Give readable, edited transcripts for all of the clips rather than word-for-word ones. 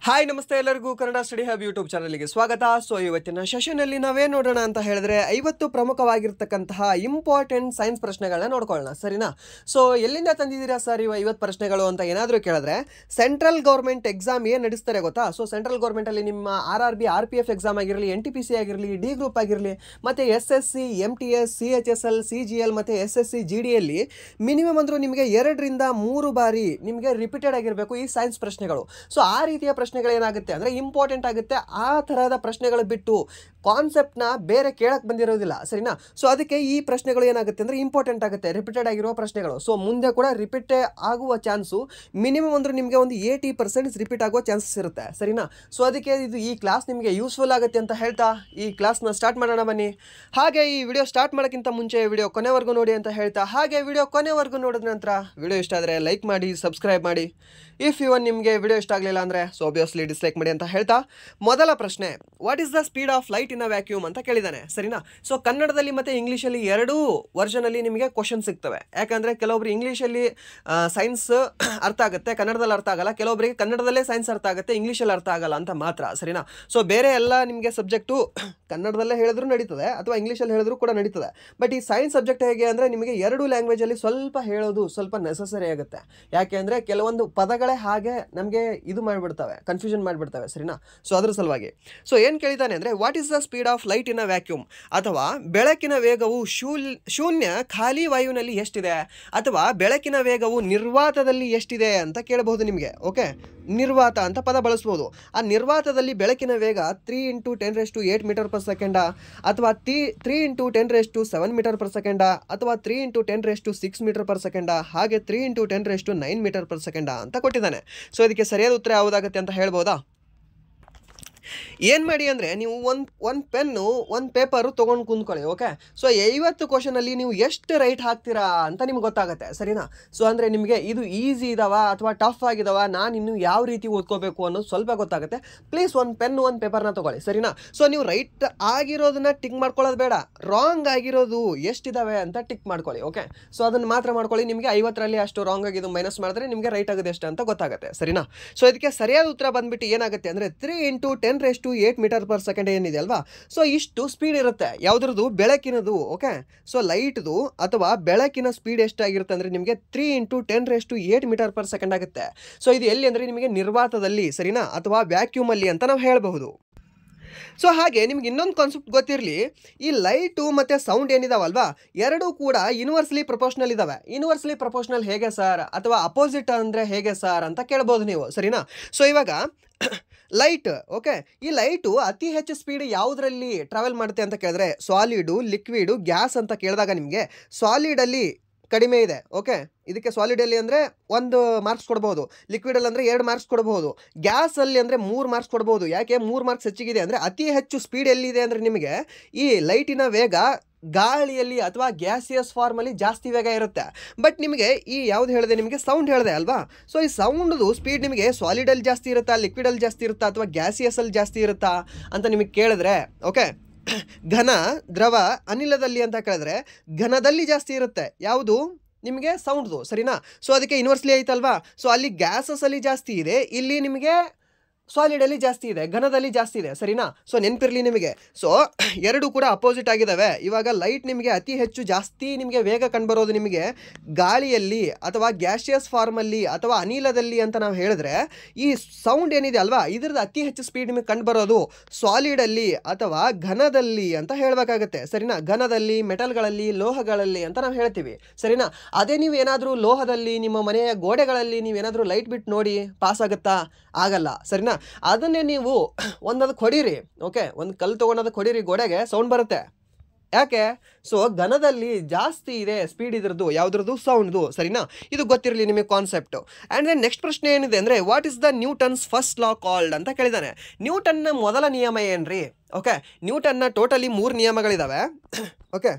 Hi ನಮಸ್ತೆ ಎಲ್ಲರಿಗೂ Kannada study hub YouTube ಚಾನಲ್ಗೆ ಸ್ವಾಗತ. ಸೊ ಇವತ್ತಿನ ಸೆಷನಲ್ಲಿ ನಾವೇನು ನೋಡೋಣ ಅಂತ ಹೇಳಿದ್ರೆ 50 ಪ್ರಮುಖವಾಗಿರ್ತಕ್ಕಂತಹ ಇಂಪಾರ್ಟೆಂಟ್ ಸೈನ್ಸ್ ಪ್ರಶ್ನೆಗಳನ್ನ ನೋಡ್ಕೊಳ್ಳೋಣ, ಸರಿನಾ? ಸೊ ಎಲ್ಲಿಂದ ತಂದಿದ್ದೀರಾ ಸರ್ ಇವ 50 ಪ್ರಶ್ನೆಗಳು ಅಂತ ಏನಾದರೂ ಕೇಳಿದ್ರೆ, ಸೆಂಟ್ರಲ್ ಗೌರ್ಮೆಂಟ್ ಎಕ್ಸಾಮ್ ಏನು ನಡೆಸ್ತಾರೆ ಗೊತ್ತಾ? ಸೊ ಸೆಂಟ್ರಲ್ ಗೌರ್ಮೆಂಟಲ್ಲಿ ನಿಮ್ಮ RRB RPF ಎಕ್ಸಾಮ್ ಆಗಿರಲಿ, NTPC ಆಗಿರಲಿ, ಡಿ ಗ್ರೂಪ್ ಆಗಿರಲಿ, ಮತ್ತು SSC MTS CHSL CGL ಮತ್ತು SSC GDಯಲ್ಲಿ ಮಿನಿಮಮ್ ಅಂದರೂ ನಿಮಗೆ 2 ರಿಂದ 3 ಬಾರಿ ನಿಮಗೆ ರಿಪೀಟೆಡ್ ಆಗಿರಬೇಕು ಈ ಸೈನ್ಸ್ ಪ್ರಶ್ನೆಗಳು. ಸೊ ಆ ರೀತಿಯ ಪ್ರಶ್ನೆಗಳೇನಾಗುತ್ತೆ ಅಂದರೆ ಇಂಪಾರ್ಟೆಂಟ್ ಆಗುತ್ತೆ. ಆ ಥರದ ಪ್ರಶ್ನೆಗಳು ಬಿಟ್ಟು ಕಾನ್ಸೆಪ್ಟ್ನ ಬೇರೆ ಕೇಳಕ್ಕೆ ಬಂದಿರೋದಿಲ್ಲ, ಸರಿನಾ? ಸೊ ಅದಕ್ಕೆ ಈ ಪ್ರಶ್ನೆಗಳು ಏನಾಗುತ್ತೆ ಅಂದರೆ ಇಂಪಾರ್ಟೆಂಟ್ ಆಗುತ್ತೆ, ರಿಪೀಟೆಡ್ ಆಗಿರುವ ಪ್ರಶ್ನೆಗಳು. ಸೊ ಮುಂದೆ ಕೂಡ ರಿಪೀಟ್ ಆಗುವ ಚಾನ್ಸು ಮಿನಿಮಮ್ ಅಂದ್ರೆ ನಿಮಗೆ ಒಂದು 80% ರಿಪೀಟ್ ಆಗುವ ಚಾನ್ಸಸ್ ಇರುತ್ತೆ, ಸರಿನಾ? ಸೊ ಅದಕ್ಕೆ ಈ ಕ್ಲಾಸ್ ನಿಮಗೆ ಯೂಸ್ಫುಲ್ ಆಗುತ್ತೆ ಅಂತ ಹೇಳ್ತಾ ಈ ಕ್ಲಾಸ್ನ ಸ್ಟಾರ್ಟ್ ಮಾಡೋಣ ಬನ್ನಿ. ಹಾಗೆ ಈ ವಿಡಿಯೋ ಸ್ಟಾರ್ಟ್ ಮಾಡೋಕ್ಕಿಂತ ಮುಂಚೆ ವಿಡಿಯೋ ಕೊನೆವರೆಗೂ ನೋಡಿ ಅಂತ ಹೇಳ್ತಾ, ಹಾಗೆ ವಿಡಿಯೋ ಕೊನೆವರೆಗೂ ನೋಡಿದ ನಂತರ ವಿಡಿಯೋ ಇಷ್ಟ ಆದರೆ ಲೈಕ್ ಮಾಡಿ, ಸಬ್ಸ್ಕ್ರೈಬ್ ಮಾಡಿ. ಇಫ್ ಇವನ್ ನಿಮಗೆ ವಿಡಿಯೋ ಇಷ್ಟ ಆಗಲಿಲ್ಲ ಅಂದರೆ ಸೊ ಆಬ್ವಿಯಸ್ಲಿ ಡಿಸ್ಲೈಕ್ ಮಾಡಿ ಅಂತ ಹೇಳ್ತಾ, ಮೊದಲ ಪ್ರಶ್ನೆ, what is the speed of light in a vacuum ಅಂತ ಕೇಳಿದ್ದಾನೆ, ಸರಿನಾ? ಸೊ ಕನ್ನಡದಲ್ಲಿ ಮತ್ತು ಇಂಗ್ಲೀಷಲ್ಲಿ ಎರಡೂ ವರ್ಷನಲ್ಲಿ ನಿಮಗೆ ಕ್ವಶನ್ ಸಿಗ್ತವೆ. ಯಾಕಂದರೆ ಕೆಲವೊಬ್ರು ಇಂಗ್ಲೀಷಲ್ಲಿ ಸೈನ್ಸ್ ಅರ್ಥ ಆಗುತ್ತೆ, ಕನ್ನಡದಲ್ಲಿ ಅರ್ಥ ಆಗಲ್ಲ. ಕೆಲವೊಬ್ಬರಿಗೆ ಕನ್ನಡದಲ್ಲೇ ಸೈನ್ಸ್ ಅರ್ಥ ಆಗುತ್ತೆ, ಇಂಗ್ಲೀಷಲ್ಲಿ ಅರ್ಥ ಆಗಲ್ಲ ಅಂತ ಮಾತ್ರ, ಸರಿನಾ? ಸೊ ಬೇರೆ ಎಲ್ಲ ನಿಮಗೆ ಸಬ್ಜೆಕ್ಟು ಕನ್ನಡದಲ್ಲೇ ಹೇಳಿದ್ರು ನಡೀತದೆ ಅಥವಾ ಇಂಗ್ಲೀಷಲ್ಲಿ ಹೇಳಿದ್ರು ಕೂಡ ನಡೀತದೆ. ಬಟ್ ಈ ಸೈನ್ಸ್ ಸಬ್ಜೆಕ್ಟ್ ಹೇಗೆ ಅಂದರೆ ನಿಮಗೆ ಎರಡು ಲ್ಯಾಂಗ್ವೇಜಲ್ಲಿ ಸ್ವಲ್ಪ ಹೇಳೋದು ಸ್ವಲ್ಪ ನೆಸಸರಿ ಆಗುತ್ತೆ. ಯಾಕೆ ಅಂದರೆ ಕೆಲವೊಂದು ಪದಗಳೇ ಹಾಗೆ ನಮಗೆ ಇದು ಮಾಡಿಬಿಡ್ತವೆ, ಕನ್ಫ್ಯೂಷನ್ ಮಾಡಿಬಿಡ್ತವೆ, ಸರಿನಾ? ಸೊ ಅದ್ರ ಸಲುವಾಗಿ ಸೊ ಏನು ಕೇಳಿದ್ದಾನೆ ಅಂದರೆ, what is the speed of light in a vacuum, ಅಥವಾ ಬೆಳಕಿನ ವೇಗವು ಶೂನ್ಯ ಖಾಲಿ ವಾಯುವಿನಲ್ಲಿ ಎಷ್ಟಿದೆ, ಅಥವಾ ಬೆಳಕಿನ ವೇಗವು ನಿರ್ವಾತದಲ್ಲಿ ಎಷ್ಟಿದೆ ಅಂತ ಕೇಳಬಹುದು ನಿಮಗೆ. ಓಕೆ, ನಿರ್ವಾತ ಅಂತ ಪದ ಬಳಸ್ಬೋದು. ಆ ನಿರ್ವಾತದಲ್ಲಿ ಬೆಳಕಿನ ವೇಗ 3 × 10⁸ ಮೀಟರ್ ಪರ್ ಸೆಕೆಂಡ, ಅಥವಾ 3 × 10⁷ ಮೀಟರ್ ಪರ್ ಸೆಕೆಂಡ, ಅಥವಾ 3 × 10⁶ ಮೀಟರ್ ಪರ್ ಸೆಕೆಂಡ, ಹಾಗೆ 3 × 10⁹ ಮೀಟರ್ ಪರ್ ಸೆಕೆಂಡ ಅಂತ ಕೊಟ್ಟಿದ್ದಾನೆ. ಸೊ ಇದಕ್ಕೆ ಸರಿಯಾದ ಉತ್ತರ ಯಾವುದಾಗುತ್ತೆ ಅಂತ ಹೇಳ್ಬೋದಾ? ಏನು ಮಾಡಿ ಅಂದರೆ, ನೀವು ಒಂದು ಪೆನ್ನು ಒಂದು ಪೇಪರು ತೊಗೊಂಡು ಕುಂತ್ಕೊಳ್ಳಿ. ಓಕೆ, ಸೊ 50 ಕ್ವಶನಲ್ಲಿ ನೀವು ಎಷ್ಟು ರೈಟ್ ಹಾಕ್ತೀರಾ ಅಂತ ನಿಮ್ಗೆ ಗೊತ್ತಾಗುತ್ತೆ, ಸರಿನಾ? ಸೊ ಅಂದರೆ ನಿಮಗೆ ಇದು ಈಸಿ ಇದಾವ ಅಥವಾ ಟಫ್ ಆಗಿದಾವ, ನಾನು ಇನ್ನು ಯಾವ ರೀತಿ ಓದ್ಕೋಬೇಕು ಅನ್ನೋದು ಸ್ವಲ್ಪ ಗೊತ್ತಾಗುತ್ತೆ. ಪ್ಲೀಸ್ ಒಂದು ಪೆನ್ನು ಒಂದು ಪೇಪರ್ನ ತೊಗೊಳ್ಳಿ, ಸರಿನಾ? ಸೊ ನೀವು ರೈಟ್ ಆಗಿರೋದನ್ನ ಟಿಕ್ ಮಾಡ್ಕೊಳ್ಳೋದು ಬೇಡ, ರಾಂಗ್ ಆಗಿರೋದು ಎಷ್ಟಿದಾವೆ ಅಂತ ಟಿಕ್ ಮಾಡ್ಕೊಳ್ಳಿ. ಓಕೆ, ಸೊ ಅದನ್ನು ಮಾತ್ರ ಮಾಡ್ಕೊಳ್ಳಿ. ನಿಮಗೆ 50ರಲ್ಲಿ ಅಷ್ಟು ರಾಂಗ್ ಆಗಿದ್ದು ಮೈನಸ್ ಮಾಡಿದ್ರೆ ನಿಮಗೆ ರೈಟ್ ಆಗೋದು ಎಷ್ಟು ಅಂತ ಗೊತ್ತಾಗುತ್ತೆ, ಸರಿನಾ? ಸೊ ಇದಕ್ಕೆ ಸರಿಯಾದ ಉತ್ತರ ಬಂದ್ಬಿಟ್ಟು ಏನಾಗುತ್ತೆ ಅಂದರೆ 3 × 10⁸ ಮೀಟರ್ ಪರ್ ಸೆಕೆಂಡ್ ಏನಿದೆ ಅಲ್ವಾ, ಸೊ ಇಷ್ಟು ಸ್ಪೀಡ್ ಇರುತ್ತೆ. ಯಾವುದ್ರದ್ದು? ಬೆಳಕಿನದು. ಓಕೆ, ಸೊ ಲೈಟ್ದು ಅಥವಾ ಬೆಳಕಿನ ಸ್ಪೀಡ್ ಎಷ್ಟಾಗಿರುತ್ತೆ ಅಂದರೆ ನಿಮಗೆ 3 × 10⁸ ಮೀಟರ್ ಪರ್ ಸೆಕೆಂಡ್ ಆಗುತ್ತೆ. ಸೊ ಇದು ಎಲ್ಲಿ ಅಂದರೆ ನಿಮಗೆ ನಿರ್ವಾತದಲ್ಲಿ, ಸರಿನಾ, ಅಥವಾ ವ್ಯಾಕ್ಯೂಮಲ್ಲಿ ಅಂತ ನಾವು ಹೇಳಬಹುದು. ಸೊ ಹಾಗೆ ನಿಮ್ಗೆ ಇನ್ನೊಂದು ಕಾನ್ಸೆಪ್ಟ್ ಗೊತ್ತಿರಲಿ, ಈ ಲೈಟು ಮತ್ತು ಸೌಂಡ್ ಏನಿದಾವಲ್ವಾ, ಎರಡೂ ಕೂಡ ಯೂನಿವರ್ಸಲಿ ಪ್ರಪೋರ್ಷನಲ್ ಇದ್ದಾವೆ. ಯೂನಿವರ್ಸಲಿ ಪ್ರಪೋರ್ಷನಲ್ ಹೇಗೆ ಸರ್, ಅಥವಾ ಅಪೋಸಿಟ್ ಅಂದರೆ ಹೇಗೆ ಸರ್ ಅಂತ ಕೇಳ್ಬೋದು ನೀವು, ಸರಿನಾ? ಸೊ ಇವಾಗ ಲೈಟ್, ಓಕೆ, ಈ ಲೈಟು ಅತಿ ಹೆಚ್ಚು ಸ್ಪೀಡ್ ಯಾವುದರಲ್ಲಿ ಟ್ರಾವೆಲ್ ಮಾಡುತ್ತೆ ಅಂತ ಕೇಳಿದ್ರೆ, ಸಾಲಿಡು, ಲಿಕ್ವಿಡು, ಗ್ಯಾಸ್ ಅಂತ ಕೇಳಿದಾಗ ನಿಮಗೆ ಸಾಲಿಡಲ್ಲಿ ಕಡಿಮೆ ಇದೆ. ಓಕೆ, ಇದಕ್ಕೆ ಸಾಲಿಡಲ್ಲಿ ಅಂದರೆ 1 ಮಾರ್ಕ್ಸ್ ಕೊಡ್ಬೋದು, ಲಿಕ್ವಿಡಲ್ಲಿ ಅಂದರೆ 2 ಮಾರ್ಕ್ಸ್ ಕೊಡ್ಬೋದು, ಗ್ಯಾಸಲ್ಲಿ ಅಂದರೆ 3 ಮಾರ್ಕ್ಸ್ ಕೊಡ್ಬೋದು. ಯಾಕೆ 3 ಮಾರ್ಕ್ಸ್ ಹೆಚ್ಚಿಗಿದೆ ಅಂದರೆ ಅತಿ ಹೆಚ್ಚು ಸ್ಪೀಡ್ ಎಲ್ಲಿದೆ ಅಂದರೆ ನಿಮಗೆ ಈ ಲೈಟಿನ ವೇಗ ಗಾಳಿಯಲ್ಲಿ ಅಥವಾ ಗ್ಯಾಸಿಯಸ್ ಫಾರ್ಮಲ್ಲಿ ಜಾಸ್ತಿ ವೇಗ ಇರುತ್ತೆ. ಬಟ್ ನಿಮಗೆ ಈ ಯಾವುದು ಹೇಳಿದೆ, ನಿಮಗೆ ಸೌಂಡ್ ಹೇಳಿದೆ ಅಲ್ವಾ, ಸೊ ಈ ಸೌಂಡ್ದು ಸ್ಪೀಡ್ ನಿಮಗೆ ಸಾಲಿಡಲ್ಲಿ ಜಾಸ್ತಿ ಇರುತ್ತಾ, ಲಿಕ್ವಿಡಲ್ಲಿ ಜಾಸ್ತಿ ಇರುತ್ತಾ, ಅಥವಾ ಗ್ಯಾಸಿಯಸಲ್ಲಿ ಜಾಸ್ತಿ ಇರುತ್ತಾ ಅಂತ ನಿಮಗೆ ಕೇಳಿದ್ರೆ, ಓಕೆ, ಘನ, ದ್ರವ, ಅನಿಲದಲ್ಲಿ ಅಂತ ಕೇಳಿದ್ರೆ ಘನದಲ್ಲಿ ಜಾಸ್ತಿ ಇರುತ್ತೆ. ಯಾವುದು? ನಿಮಗೆ ಸೌಂಡ್ದು, ಸರಿನಾ? ಸೊ ಅದಕ್ಕೆ ಯೂನಿವರ್ಸಲಿ ಐತಲ್ವಾ, ಸೊ ಅಲ್ಲಿ ಗ್ಯಾಸಸಲ್ಲಿ ಜಾಸ್ತಿ ಇದೆ, ಇಲ್ಲಿ ನಿಮಗೆ ಸಾಲಿಡಲ್ಲಿ ಜಾಸ್ತಿ ಇದೆ, ಘನದಲ್ಲಿ ಜಾಸ್ತಿ ಇದೆ, ಸರಿನಾ? ಸೊ ನೆನಪಿರಲಿ ನಿಮಗೆ. ಸೊ ಎರಡು ಕೂಡ ಅಪೋಸಿಟ್ ಆಗಿದ್ದಾವೆ. ಇವಾಗ ಲೈಟ್ ನಿಮಗೆ ಅತಿ ಹೆಚ್ಚು ಜಾಸ್ತಿ ನಿಮಗೆ ವೇಗ ಕಂಡುಬರೋದು ನಿಮಗೆ ಗಾಳಿಯಲ್ಲಿ ಅಥವಾ ಗ್ಯಾಸಿಯಸ್ ಫಾರ್ಮಲ್ಲಿ ಅಥವಾ ಅನಿಲದಲ್ಲಿ ಅಂತ ನಾವು ಹೇಳಿದ್ರೆ, ಈ ಸೌಂಡ್ ಏನಿದೆ ಅಲ್ವಾ, ಇದ್ರದ್ದು ಅತಿ ಹೆಚ್ಚು ಸ್ಪೀಡ್ ನಿಮಗೆ ಕಂಡುಬರೋದು ಸಾಲಿಡಲ್ಲಿ ಅಥವಾ ಘನದಲ್ಲಿ ಅಂತ ಹೇಳಬೇಕಾಗತ್ತೆ, ಸರಿನಾ? ಘನದಲ್ಲಿ, ಮೆಟಲ್ಗಳಲ್ಲಿ, ಲೋಹಗಳಲ್ಲಿ ಅಂತ ನಾವು ಹೇಳ್ತೀವಿ, ಸರಿನಾ? ಅದೇ ನೀವು ಏನಾದರೂ ಲೋಹದಲ್ಲಿ, ನಿಮ್ಮ ಮನೆಯ ಗೋಡೆಗಳಲ್ಲಿ ನೀವೇನಾದರೂ ಲೈಟ್ ಬಿಟ್ಟು ನೋಡಿ ಪಾಸ್ ಆಗುತ್ತಾ? ಆಗಲ್ಲ, ಸರಿನಾ? ಅದನ್ನೇ ನೀವು ಒಂದದಕ್ಕೆ ಹೊಡೀರಿ, ಓಕೆ, ಒಂದು ಕಲ್ಲು ತೊಗೊಂಡದಕ್ಕೆ ಹೊಡೀರಿ ಗೋಡೆಗೆ, ಸೌಂಡ್ ಬರುತ್ತೆ. ಯಾಕೆ? ಸೊ ಘನದಲ್ಲಿ ಜಾಸ್ತಿ ಇದೆ ಸ್ಪೀಡ್ ಇದ್ರದ್ದು, ಯಾವುದ್ರದ್ದು? ಸೌಂಡ್ದು, ಸರಿನಾ? ಇದು ಗೊತ್ತಿರಲಿ ನಿಮಗೆ ಕಾನ್ಸೆಪ್ಟು. ಆ್ಯಂಡ್ ದೆನ್ ನೆಕ್ಸ್ಟ್ ಪ್ರಶ್ನೆ ಏನಿದೆ ಅಂದರೆ, what is the Newton's first law called ಅಂತ ಕೇಳಿದ್ದಾನೆ. ನ್ಯೂಟನ್ನ ಮೊದಲ ನಿಯಮ ಏನ್ರಿ? ಓಕೆ, ನ್ಯೂಟನ್ನ ಟೋಟಲಿ 3 ನಿಯಮಗಳಿದ್ದಾವೆ. ಓಕೆ,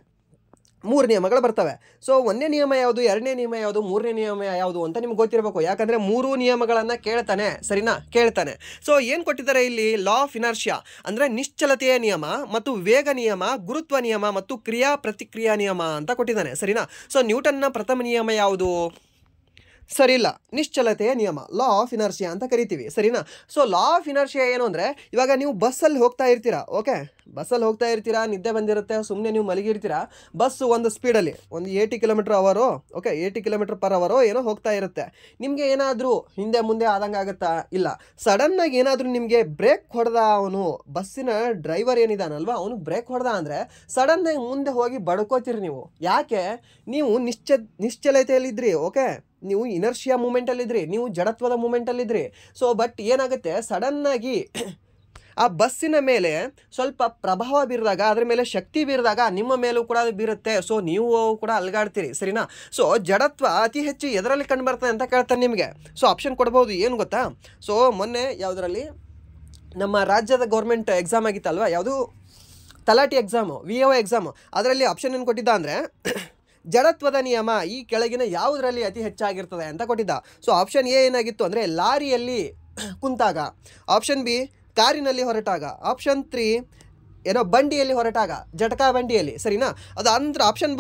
3 ನಿಯಮಗಳು ಬರ್ತವೆ. ಸೊ 1ನೇ ನಿಯಮ ಯಾವುದು, 2ನೇ ನಿಯಮ ಯಾವುದು, 3ನೇ ನಿಯಮ ಯಾವುದು ಅಂತ ನಿಮ್ಗೆ ಗೊತ್ತಿರಬೇಕು. ಯಾಕಂದರೆ 3 ನಿಯಮಗಳನ್ನು ಕೇಳ್ತಾನೆ, ಸರಿನಾ? ಕೇಳ್ತಾನೆ. ಸೊ ಏನು ಕೊಟ್ಟಿದ್ದಾರೆ ಇಲ್ಲಿ? ಲಾ ಆಫ್ ಇನರ್ಷಿಯಾ ಅಂದರೆ ನಿಶ್ಚಲತೆಯ ನಿಯಮ, ಮತ್ತು ವೇಗ ನಿಯಮ, ಗುರುತ್ವ ನಿಯಮ ಮತ್ತು ಕ್ರಿಯಾ ಪ್ರತಿಕ್ರಿಯಾ ನಿಯಮ ಅಂತ ಕೊಟ್ಟಿದ್ದಾನೆ, ಸರಿನಾ? ಸೊ ನ್ಯೂಟನ್ನ ಪ್ರಥಮ ನಿಯಮ ಯಾವುದು? ಸರಿ ಇಲ್ಲ, ನಿಶ್ಚಲತೆಯ ನಿಯಮ, ಲಾ ಆಫ್ ಇನರ್ಷಿಯಾ ಅಂತ ಕರಿತೀವಿ, ಸರಿನಾ. ಸೊ ಲಾ ಆಫ್ ಇನರ್ಷಿಯಾ ಏನು ಅಂದರೆ, ಇವಾಗ ನೀವು ಬಸ್ಸಲ್ಲಿ ಹೋಗ್ತಾ ಇರ್ತೀರಾ, ಓಕೆ, ಬಸ್ಸಲ್ಲಿ ಹೋಗ್ತಾ ಇರ್ತೀರಾ, ನಿದ್ದೆ ಬಂದಿರುತ್ತೆ, ಸುಮ್ಮನೆ ನೀವು ಮಲಗಿರ್ತೀರಾ, ಬಸ್ಸು ಒಂದು ಸ್ಪೀಡಲ್ಲಿ ಒಂದು 80 km/h, ಓಕೆ, 80 km/h ಏನೋ ಹೋಗ್ತಾ ಇರುತ್ತೆ. ನಿಮಗೆ ಏನಾದರೂ ಹಿಂದೆ ಮುಂದೆ ಆದಂಗೆ ಆಗುತ್ತಾ? ಇಲ್ಲ. ಸಡನ್ನಾಗಿ ಏನಾದರೂ ನಿಮಗೆ ಬ್ರೇಕ್ ಹೊಡೆದ, ಅವನು ಬಸ್ಸಿನ ಡ್ರೈವರ್ ಏನಿದಾನಲ್ವ, ಅವನು ಬ್ರೇಕ್ ಹೊಡೆದ ಅಂದರೆ ಸಡನ್ನಾಗಿ ಮುಂದೆ ಹೋಗಿ ಬಡ್ಕೋತೀರಿ ನೀವು. ಯಾಕೆ? ನೀವು ನಿಶ್ಚಲತೆಯಲ್ಲಿದ್ರಿ, ಓಕೆ, ನೀವು ಇನರ್ಷಿಯಾ ಮೂಮೆಂಟಲ್ಲಿದ್ರಿ, ನೀವು ಜಡತ್ವದ ಮೂಮೆಂಟಲ್ಲಿದ್ರಿ. ಸೊ ಬಟ್ ಏನಾಗುತ್ತೆ, ಸಡನ್ನಾಗಿ ಆ ಬಸ್ಸಿನ ಮೇಲೆ ಸ್ವಲ್ಪ ಪ್ರಭಾವ ಬೀರಿದಾಗ, ಅದರ ಮೇಲೆ ಶಕ್ತಿ ಬೀರಿದಾಗ ನಿಮ್ಮ ಮೇಲೂ ಕೂಡ ಅದು ಬೀರುತ್ತೆ. ಸೊ ನೀವು ಕೂಡ ಅಲ್ಗಾಡ್ತೀರಿ, ಸರಿನಾ. ಸೊ ಜಡತ್ವ ಅತಿ ಹೆಚ್ಚು ಎದರಲ್ಲಿ ಕಂಡು ಬರ್ತದೆ ಅಂತ ಕೇಳ್ತಾನೆ ನಿಮಗೆ. ಸೊ ಆಪ್ಷನ್ ಕೊಡ್ಬೋದು, ಏನು ಗೊತ್ತಾ? ಸೊ ಮೊನ್ನೆ ಯಾವುದರಲ್ಲಿ ನಮ್ಮ ರಾಜ್ಯದ ಗೌರ್ಮೆಂಟ್ ಎಕ್ಸಾಮ್ ಆಗಿತ್ತಲ್ವ, ಯಾವುದು ತಲಾಟಿ ಎಕ್ಸಾಮು, VO ಎಕ್ಸಾಮು, ಅದರಲ್ಲಿ ಆಪ್ಷನ್ ಏನು ಕೊಟ್ಟಿದ್ದ ಅಂದರೆ ಜಡತ್ವದ ನಿಯಮ ಈ ಕೆಳಗಿನ ಯಾವುದರಲ್ಲಿ ಅತಿ ಹೆಚ್ಚಾಗಿರ್ತದೆ ಅಂತ ಕೊಟ್ಟಿದ್ದ. ಸೊ ಆಪ್ಷನ್ ಎ ಏನಾಗಿತ್ತು ಅಂದರೆ ಲಾರಿಯಲ್ಲಿ ಕುಂತಾಗ, ಆಪ್ಷನ್ ಬಿ ಕಾರಿನಲ್ಲಿ ಹೊರಟಾಗ, ಆಪ್ಷನ್ 3 ಏನೋ ಬಂಡಿಯಲ್ಲಿ ಹೊರಟಾಗ, ಜಟಕಾ ಬಂಡಿಯಲ್ಲಿ, ಸರಿನಾ. ಅದು ಅಂದ್ರೆ ಆಪ್ಷನ್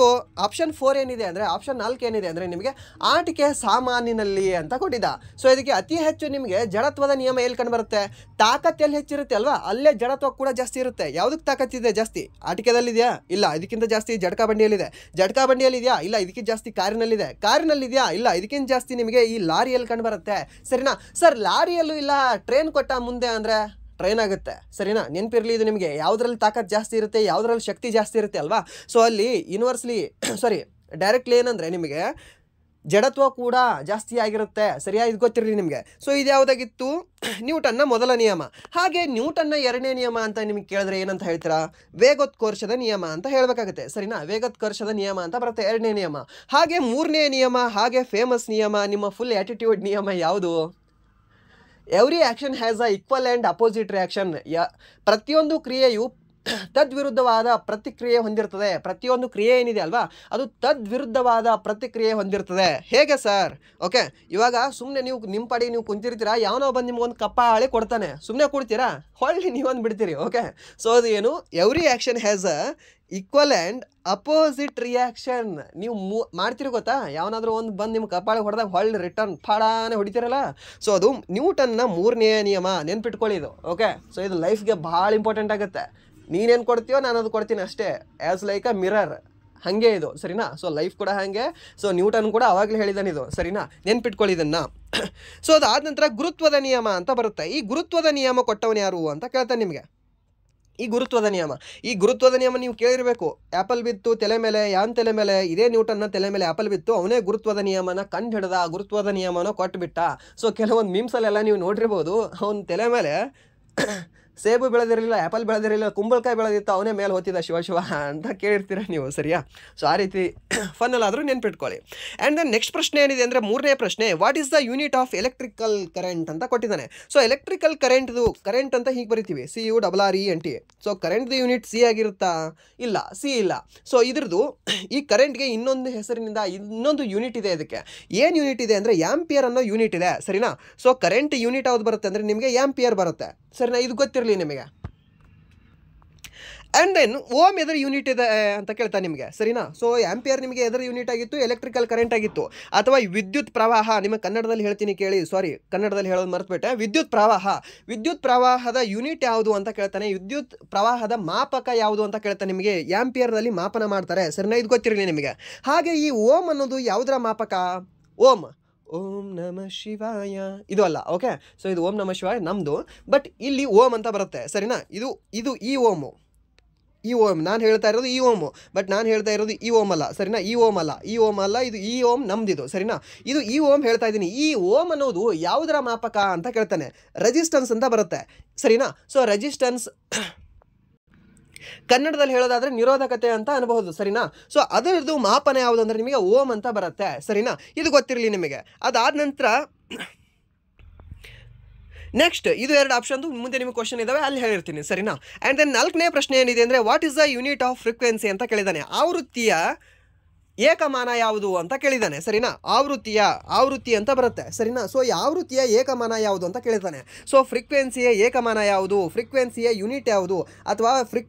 4 ಏನಿದೆ ಅಂದರೆ, ಆಪ್ಷನ್ 4 ಏನಿದೆ ಅಂದರೆ ನಿಮಗೆ ಆಟಿಕೆ ಸಾಮಾನಿನಲ್ಲಿ ಅಂತ ಕೊಟ್ಟಿದ್ದ. ಸೊ ಇದಕ್ಕೆ ಅತಿ ಹೆಚ್ಚು ನಿಮಗೆ ಜಡತ್ವದ ನಿಯಮ ಎಲ್ಲಿ ಕಂಡು ಬರುತ್ತೆ? ತಾಕತ್ತು ಎಲ್ಲಿ ಹೆಚ್ಚಿರುತ್ತೆ ಅಲ್ವಾ, ಅಲ್ಲೇ ಜಡತ್ವ ಕೂಡ ಜಾಸ್ತಿ ಇರುತ್ತೆ. ಯಾವುದಕ್ಕೆ ತಾಕತ್ತಿದೆ ಜಾಸ್ತಿ? ಆಟಿಕೆದಲ್ಲಿದೆಯಾ? ಇಲ್ಲ, ಇದಕ್ಕಿಂತ ಜಾಸ್ತಿ ಜಟಕಾ ಬಂಡಿಯಲ್ಲಿದೆ. ಜಟಕಾ ಬಂಡಿಯಲ್ಲಿ ಇದೆಯಾ? ಇಲ್ಲ, ಇದಕ್ಕಿಂತ ಜಾಸ್ತಿ ಕಾರಿನಲ್ಲಿದೆ. ಕಾರಿನಲ್ಲಿದೆಯಾ? ಇಲ್ಲ, ಇದಕ್ಕಿಂತ ಜಾಸ್ತಿ ನಿಮಗೆ ಈ ಲಾರಿಯಲ್ಲಿ ಕಂಡು ಬರುತ್ತೆ, ಸರಿನಾ. ಸರ್ ಲಾರಿಯಲ್ಲೂ ಇಲ್ಲ, ಟ್ರೈನ್ ಕೊಟ್ಟ ಮುಂದೆ ಅಂದರೆ ಟ್ರೈನ್ ಆಗುತ್ತೆ, ಸರಿನಾ. ನೆನಪಿರಲಿ, ಇದು ನಿಮಗೆ ಯಾವುದ್ರಲ್ಲಿ ತಾಕತ್ತು ಜಾಸ್ತಿ ಇರುತ್ತೆ, ಯಾವುದ್ರಲ್ಲಿ ಶಕ್ತಿ ಜಾಸ್ತಿ ಇರುತ್ತೆ ಅಲ್ವಾ. ಸೊ ಅಲ್ಲಿ ಡೈರೆಕ್ಟ್ಲಿ ಏನಂದರೆ ನಿಮಗೆ ಜಡತ್ವ ಕೂಡ ಜಾಸ್ತಿ ಆಗಿರುತ್ತೆ, ಸರಿಯಾ. ಇದು ಗೊತ್ತಿರಲಿ ನಿಮಗೆ. ಸೊ ಇದು ಯಾವುದಾಗಿತ್ತು? ನ್ಯೂಟನ್ನ ಮೊದಲ ನಿಯಮ. ಹಾಗೆ ನ್ಯೂಟನ್ನ ಎರಡನೇ ನಿಯಮ ಅಂತ ನಿಮಗೆ ಕೇಳಿದ್ರೆ ಏನಂತ ಹೇಳ್ತೀರಾ? ವೇಗೋತ್ಕರ್ಷದ ನಿಯಮ ಅಂತ ಹೇಳಬೇಕಾಗುತ್ತೆ, ಸರಿನಾ. ವೇಗೋತ್ಕರ್ಷದ ನಿಯಮ ಅಂತ ಬರುತ್ತೆ ಎರಡನೇ ನಿಯಮ. ಹಾಗೆ ಮೂರನೇ ನಿಯಮ, ಹಾಗೆ ಫೇಮಸ್ ನಿಯಮ, ನಿಮ್ಮ ಫುಲ್ ಆ್ಯಟಿಟ್ಯೂಡ್ ನಿಯಮ ಯಾವುದು? Every action has a equal and opposite reaction. ಪ್ರತಿಯೊಂದು ಕ್ರಿಯೆಯು ತದ್ವಿರುದ್ಧವಾದ ಪ್ರತಿಕ್ರಿಯೆ ಹೊಂದಿರ್ತದೆ. ಪ್ರತಿಯೊಂದು ಕ್ರಿಯೆ ಏನಿದೆ ಅಲ್ವಾ, ಅದು ತದ್ವಿರುದ್ಧವಾದ ಪ್ರತಿಕ್ರಿಯೆ ಹೊಂದಿರ್ತದೆ. ಹೇಗೆ ಸರ್? ಓಕೆ, ಇವಾಗ ಸುಮ್ಮನೆ ನೀವು ನಿಮ್ಮ ಪಾಡಿ ನೀವು ಕುಂತಿರ್ತೀರಾ, ಯಾವನೋ ಬಂದು ನಿಮ್ಗೊಂದು ಕಪ್ಪ ಹಾಳಿ ಕೊಡ್ತಾನೆ, ಸುಮ್ಮನೆ ಕೊಡ್ತೀರಾ? ಹೊಳ್ಳಿ ನೀವೊಂದು ಬಿಡ್ತೀರಿ, ಓಕೆ. ಸೊ ಅದು ಏನು? Every action has a equal and opposite reaction. ನೀವು ಮಾಡ್ತೀರಿ ಗೊತ್ತಾ, ಯಾವನಾದ್ರೂ ಒಂದು ಬಂದು ನಿಮ್ಮ ಕಪ್ಪಾಳಿಗೆ ಹೊಡೆದಾಗ ಹೊಳ್ಳಿ ರಿಟರ್ನ್ ಫಾಡಾನೆ ಹೊಡಿತೀರಲ್ಲ. ಸೊ ಅದು ನ್ಯೂಟನ್ನ ಮೂರನೇ ನಿಯಮ, ನೆನ್ಪಿಟ್ಕೊಳ್ಳಿ ಇದು, ಓಕೆ. ಸೊ ಇದು ಲೈಫ್ಗೆ ಭಾಳ ಇಂಪಾರ್ಟೆಂಟ್ ಆಗುತ್ತೆ. ನೀನೇನು ಕೊಡ್ತೀಯೋ ನಾನು ಅದು ಕೊಡ್ತೀನಿ ಅಷ್ಟೇ, ಆ್ಯಸ್ ಲೈಕ್ ಅ ಮಿರರ್, ಹಾಗೆ ಇದು, ಸರಿನಾ. ಸೊ ಲೈಫ್ ಕೂಡ ಹಾಗೆ. ಸೊ ನ್ಯೂಟನ್ ಕೂಡ ಅವಾಗಲೇ ಹೇಳಿದಾನಿದು, ಸರಿನಾ. ನೆನ್ಪಿಟ್ಕೊಳ್ಳಿ ಇದನ್ನು. ಸೊ ಅದಾದ ನಂತರ ಗುರುತ್ವದ ನಿಯಮ ಅಂತ ಬರುತ್ತೆ. ಈ ಗುರುತ್ವದ ನಿಯಮ ಕೊಟ್ಟವನು ಯಾರು ಅಂತ ಕೇಳ್ತಾನೆ ನಿಮಗೆ. ಈ ಗುರುತ್ವದ ನಿಯಮ ನೀವು ಕೇಳಿರಬೇಕು. ಆ್ಯಪಲ್ ಬಿತ್ತು ತಲೆ ಮೇಲೆ, ಯಾನ್ ತಲೆ ಮೇಲೆ? ಇದೇ ನ್ಯೂಟನ್ನ ತಲೆ ಮೇಲೆ ಆ್ಯಪಲ್ ಬಿತ್ತು, ಅವನೇ ಗುರುತ್ವದ ನಿಯಮನ ಕಂಡು ಹಿಡ್ದ, ಗುರುತ್ವದ ನಿಯಮನ ಕೊಟ್ಬಿಟ್ಟ. ಸೊ ಕೆಲವೊಂದು ಮೀಮ್ಸಲ್ಲೆಲ್ಲ ನೀವು ನೋಡಿರ್ಬೋದು, ಅವನ ತಲೆ ಮೇಲೆ ಸೇಬು ಬೆಳೆದಿರಲಿಲ್ಲ, ಆ್ಯಪಲ್ ಬೆಳೆದಿರಲಿಲ್ಲ, ಕುಂಬಳಕಾಯಿ ಬೆಳೆದಿತ್ತು, ಅವನೇ ಮೇಲೆ ಹೋಗ್ತಿದ್ದ ಶಿವ ಅಂತ ಕೇಳಿರ್ತೀರ ನೀವು, ಸರಿಯಾ. ಸೊ ಆ ರೀತಿ ಫನ್ನಲ್ಲಾದರೂ ನೆನ್ಪಿಟ್ಕೊಳ್ಳಿ. ಆ್ಯಂಡ್ ದೆನ್ ನೆಕ್ಸ್ಟ್ ಪ್ರಶ್ನೆ ಏನಿದೆ ಅಂದರೆ ಮೂರನೇ ಪ್ರಶ್ನೆ, what is the unit of electrical current ಅಂತ ಕೊಟ್ಟಿದ್ದಾನೆ. ಸೊ ಎಲೆಕ್ಟ್ರಿಕಲ್ ಕರೆಂಟ್ ಅಂತ ಹೀಗೆ ಬರಿತೀವಿ, CURRENT. ಸೊ ಕರೆಂಟ್ದು ಯೂನಿಟ್ C ಆಗಿರುತ್ತಾ? ಇಲ್ಲ, C ಇಲ್ಲ. ಸೊ ಇದ್ರದ್ದು ಈ ಕರೆಂಟ್ಗೆ ಇನ್ನೊಂದು ಹೆಸರಿನಿಂದ ಇನ್ನೊಂದು ಯೂನಿಟ್ ಇದೆ. ಇದಕ್ಕೆ ಏನು ಯೂನಿಟ್ ಇದೆ ಅಂದರೆ ಆಂಪಿಯರ್ ಅನ್ನೋ ಯೂನಿಟ್ ಇದೆ, ಸರಿನಾ. ಸೊ ಕರೆಂಟ್ ಯೂನಿಟ್ ಯಾವ್ದು ಬರುತ್ತೆ ಅಂದರೆ ನಿಮಗೆ ಆಂಪಿಯರ್ ಬರುತ್ತೆ, ಸರಿನಾ. ಇದು ಗೊತ್ತಿರಲಿ ನಿಮಗೆ. ಆ್ಯಂಡ್ ದೆನ್ ಓಮ್ ಎದರ ಯೂನಿಟ್ ಇದೆ ಅಂತ ಕೇಳ್ತಾನೆ ನಿಮಗೆ, ಸರಿನಾ. ಸೊ ಆಂಪಿಯರ್ ನಿಮಗೆ ಎದರ ಯೂನಿಟ್ ಆಗಿತ್ತು? ಎಲೆಕ್ಟ್ರಿಕಲ್ ಕರೆಂಟ್ ಆಗಿತ್ತು. ಅಥವಾ ವಿದ್ಯುತ್ ಪ್ರವಾಹ, ನಿಮ್ಮ ಕನ್ನಡದಲ್ಲಿ ಹೇಳ್ತೀನಿ ಕೇಳಿ, ಕನ್ನಡದಲ್ಲಿ ಹೇಳೋದು ಮರೆತುಬಿಟ್ಟೆ. ವಿದ್ಯುತ್ ಪ್ರವಾಹದ ಯೂನಿಟ್ ಯಾವುದು ಅಂತ ಕೇಳ್ತಾನೆ. ವಿದ್ಯುತ್ ಪ್ರವಾಹದ ಮಾಪಕ ಯಾವುದು ಅಂತ ಕೇಳ್ತಾನೆ ನಿಮಗೆ. ಆಂಪಿಯರ್ನಲ್ಲಿ ಮಾಪನ ಮಾಡ್ತಾರೆ, ಸರಿನಾ. ಇದು ಗೊತ್ತಿರಲಿ ನಿಮಗೆ. ಹಾಗೆ ಈ ಓಮ್ ಅನ್ನೋದು ಯಾವುದರ ಮಾಪಕ? ಓಂ ನಮಃ ಶಿವಾಯ ಇದು ಅಲ್ಲ, ಓಕೆ. ಸೊ ಇದು ಓಂ ನಮಃ ಶಿವಾಯ ನಮ್ಮದು, ಬಟ್ ಇಲ್ಲಿ ಓಮ್ ಅಂತ ಬರುತ್ತೆ, ಸರಿನಾ. ಇದು ಈ ಓಮ್, ನಾನು ಹೇಳ್ತಾ ಇರೋದು ಈ ಓಮು, ಬಟ್ ನಾನು ಹೇಳ್ತಾ ಇರೋದು ಈ ಓಮ್ ಅಲ್ಲ, ಸರಿನಾ. ಈ ಓಮ್ ಅಲ್ಲ, ಇದು ಈ ಓಮ್ ನಮ್ದಿದು, ಸರಿನಾ. ಇದು ಈ ಓಮ್ ಹೇಳ್ತಾ ಇದ್ದೀನಿ. ಈ ಓಮ್ ಅನ್ನೋದು ಯಾವುದರ ಮಾಪಕ ಅಂತ ಕೇಳ್ತಾನೆ. ರೆಸಿಸ್ಟೆನ್ಸ್ ಅಂತ ಬರುತ್ತೆ, ಸರಿನಾ. ಸೊ ರೆಸಿಸ್ಟೆನ್ಸ್ ಕನ್ನಡದಲ್ಲಿ ಹೇಳೋದಾದ್ರೆ ನಿರೋಧಕತೆ ಅಂತ ಅನ್ಬಹುದು, ಸರಿನಾ. ಸೊ ಅದರದ್ದು ಮಾಪನ ಯಾವುದು ಅಂದರೆ ನಿಮಗೆ ಓಮ್ ಅಂತ ಬರುತ್ತೆ, ಸರಿನಾ. ಇದು ಗೊತ್ತಿರಲಿ ನಿಮಗೆ. ಅದಾದ ನಂತರ ನೆಕ್ಸ್ಟ್ ಇದು ಎರಡು ಆಪ್ಷನ್ದು ಮುಂದೆ ನಿಮಗೆ ಕ್ವಶನ್ ಇದ್ದಾವೆ, ಅಲ್ಲಿ ಹೇಳಿರ್ತೀನಿ, ಸರಿನಾ. ಆ್ಯಂಡ್ ದೆನ್ ನಾಲ್ಕನೇ ಪ್ರಶ್ನೆ ಏನಿದೆ ಅಂದರೆ what is the unit off frequency ಅಂತ ಕೇಳಿದ್ದಾನೆ. ಆವೃತ್ತಿಯ ಏಕಮಾನ ಯಾವುದು ಅಂತ ಕೇಳಿದ್ದಾನೆ, ಸರಿನಾ. ಆವೃತ್ತಿ ಅಂತ ಬರುತ್ತೆ, ಸರಿನಾ. ಸೊ ಈ ಆವೃತ್ತಿಯ ಏಕಮಾನ ಯಾವುದು ಅಂತ ಕೇಳಿದ್ದಾನೆ. ಸೊ ಫ್ರೀಕ್ವೆನ್ಸಿಯ ಏಕಮಾನ ಯಾವುದು, ಫ್ರೀಕ್ವೆನ್ಸಿಯ ಯೂನಿಟ್ ಯಾವುದು, ಅಥವಾ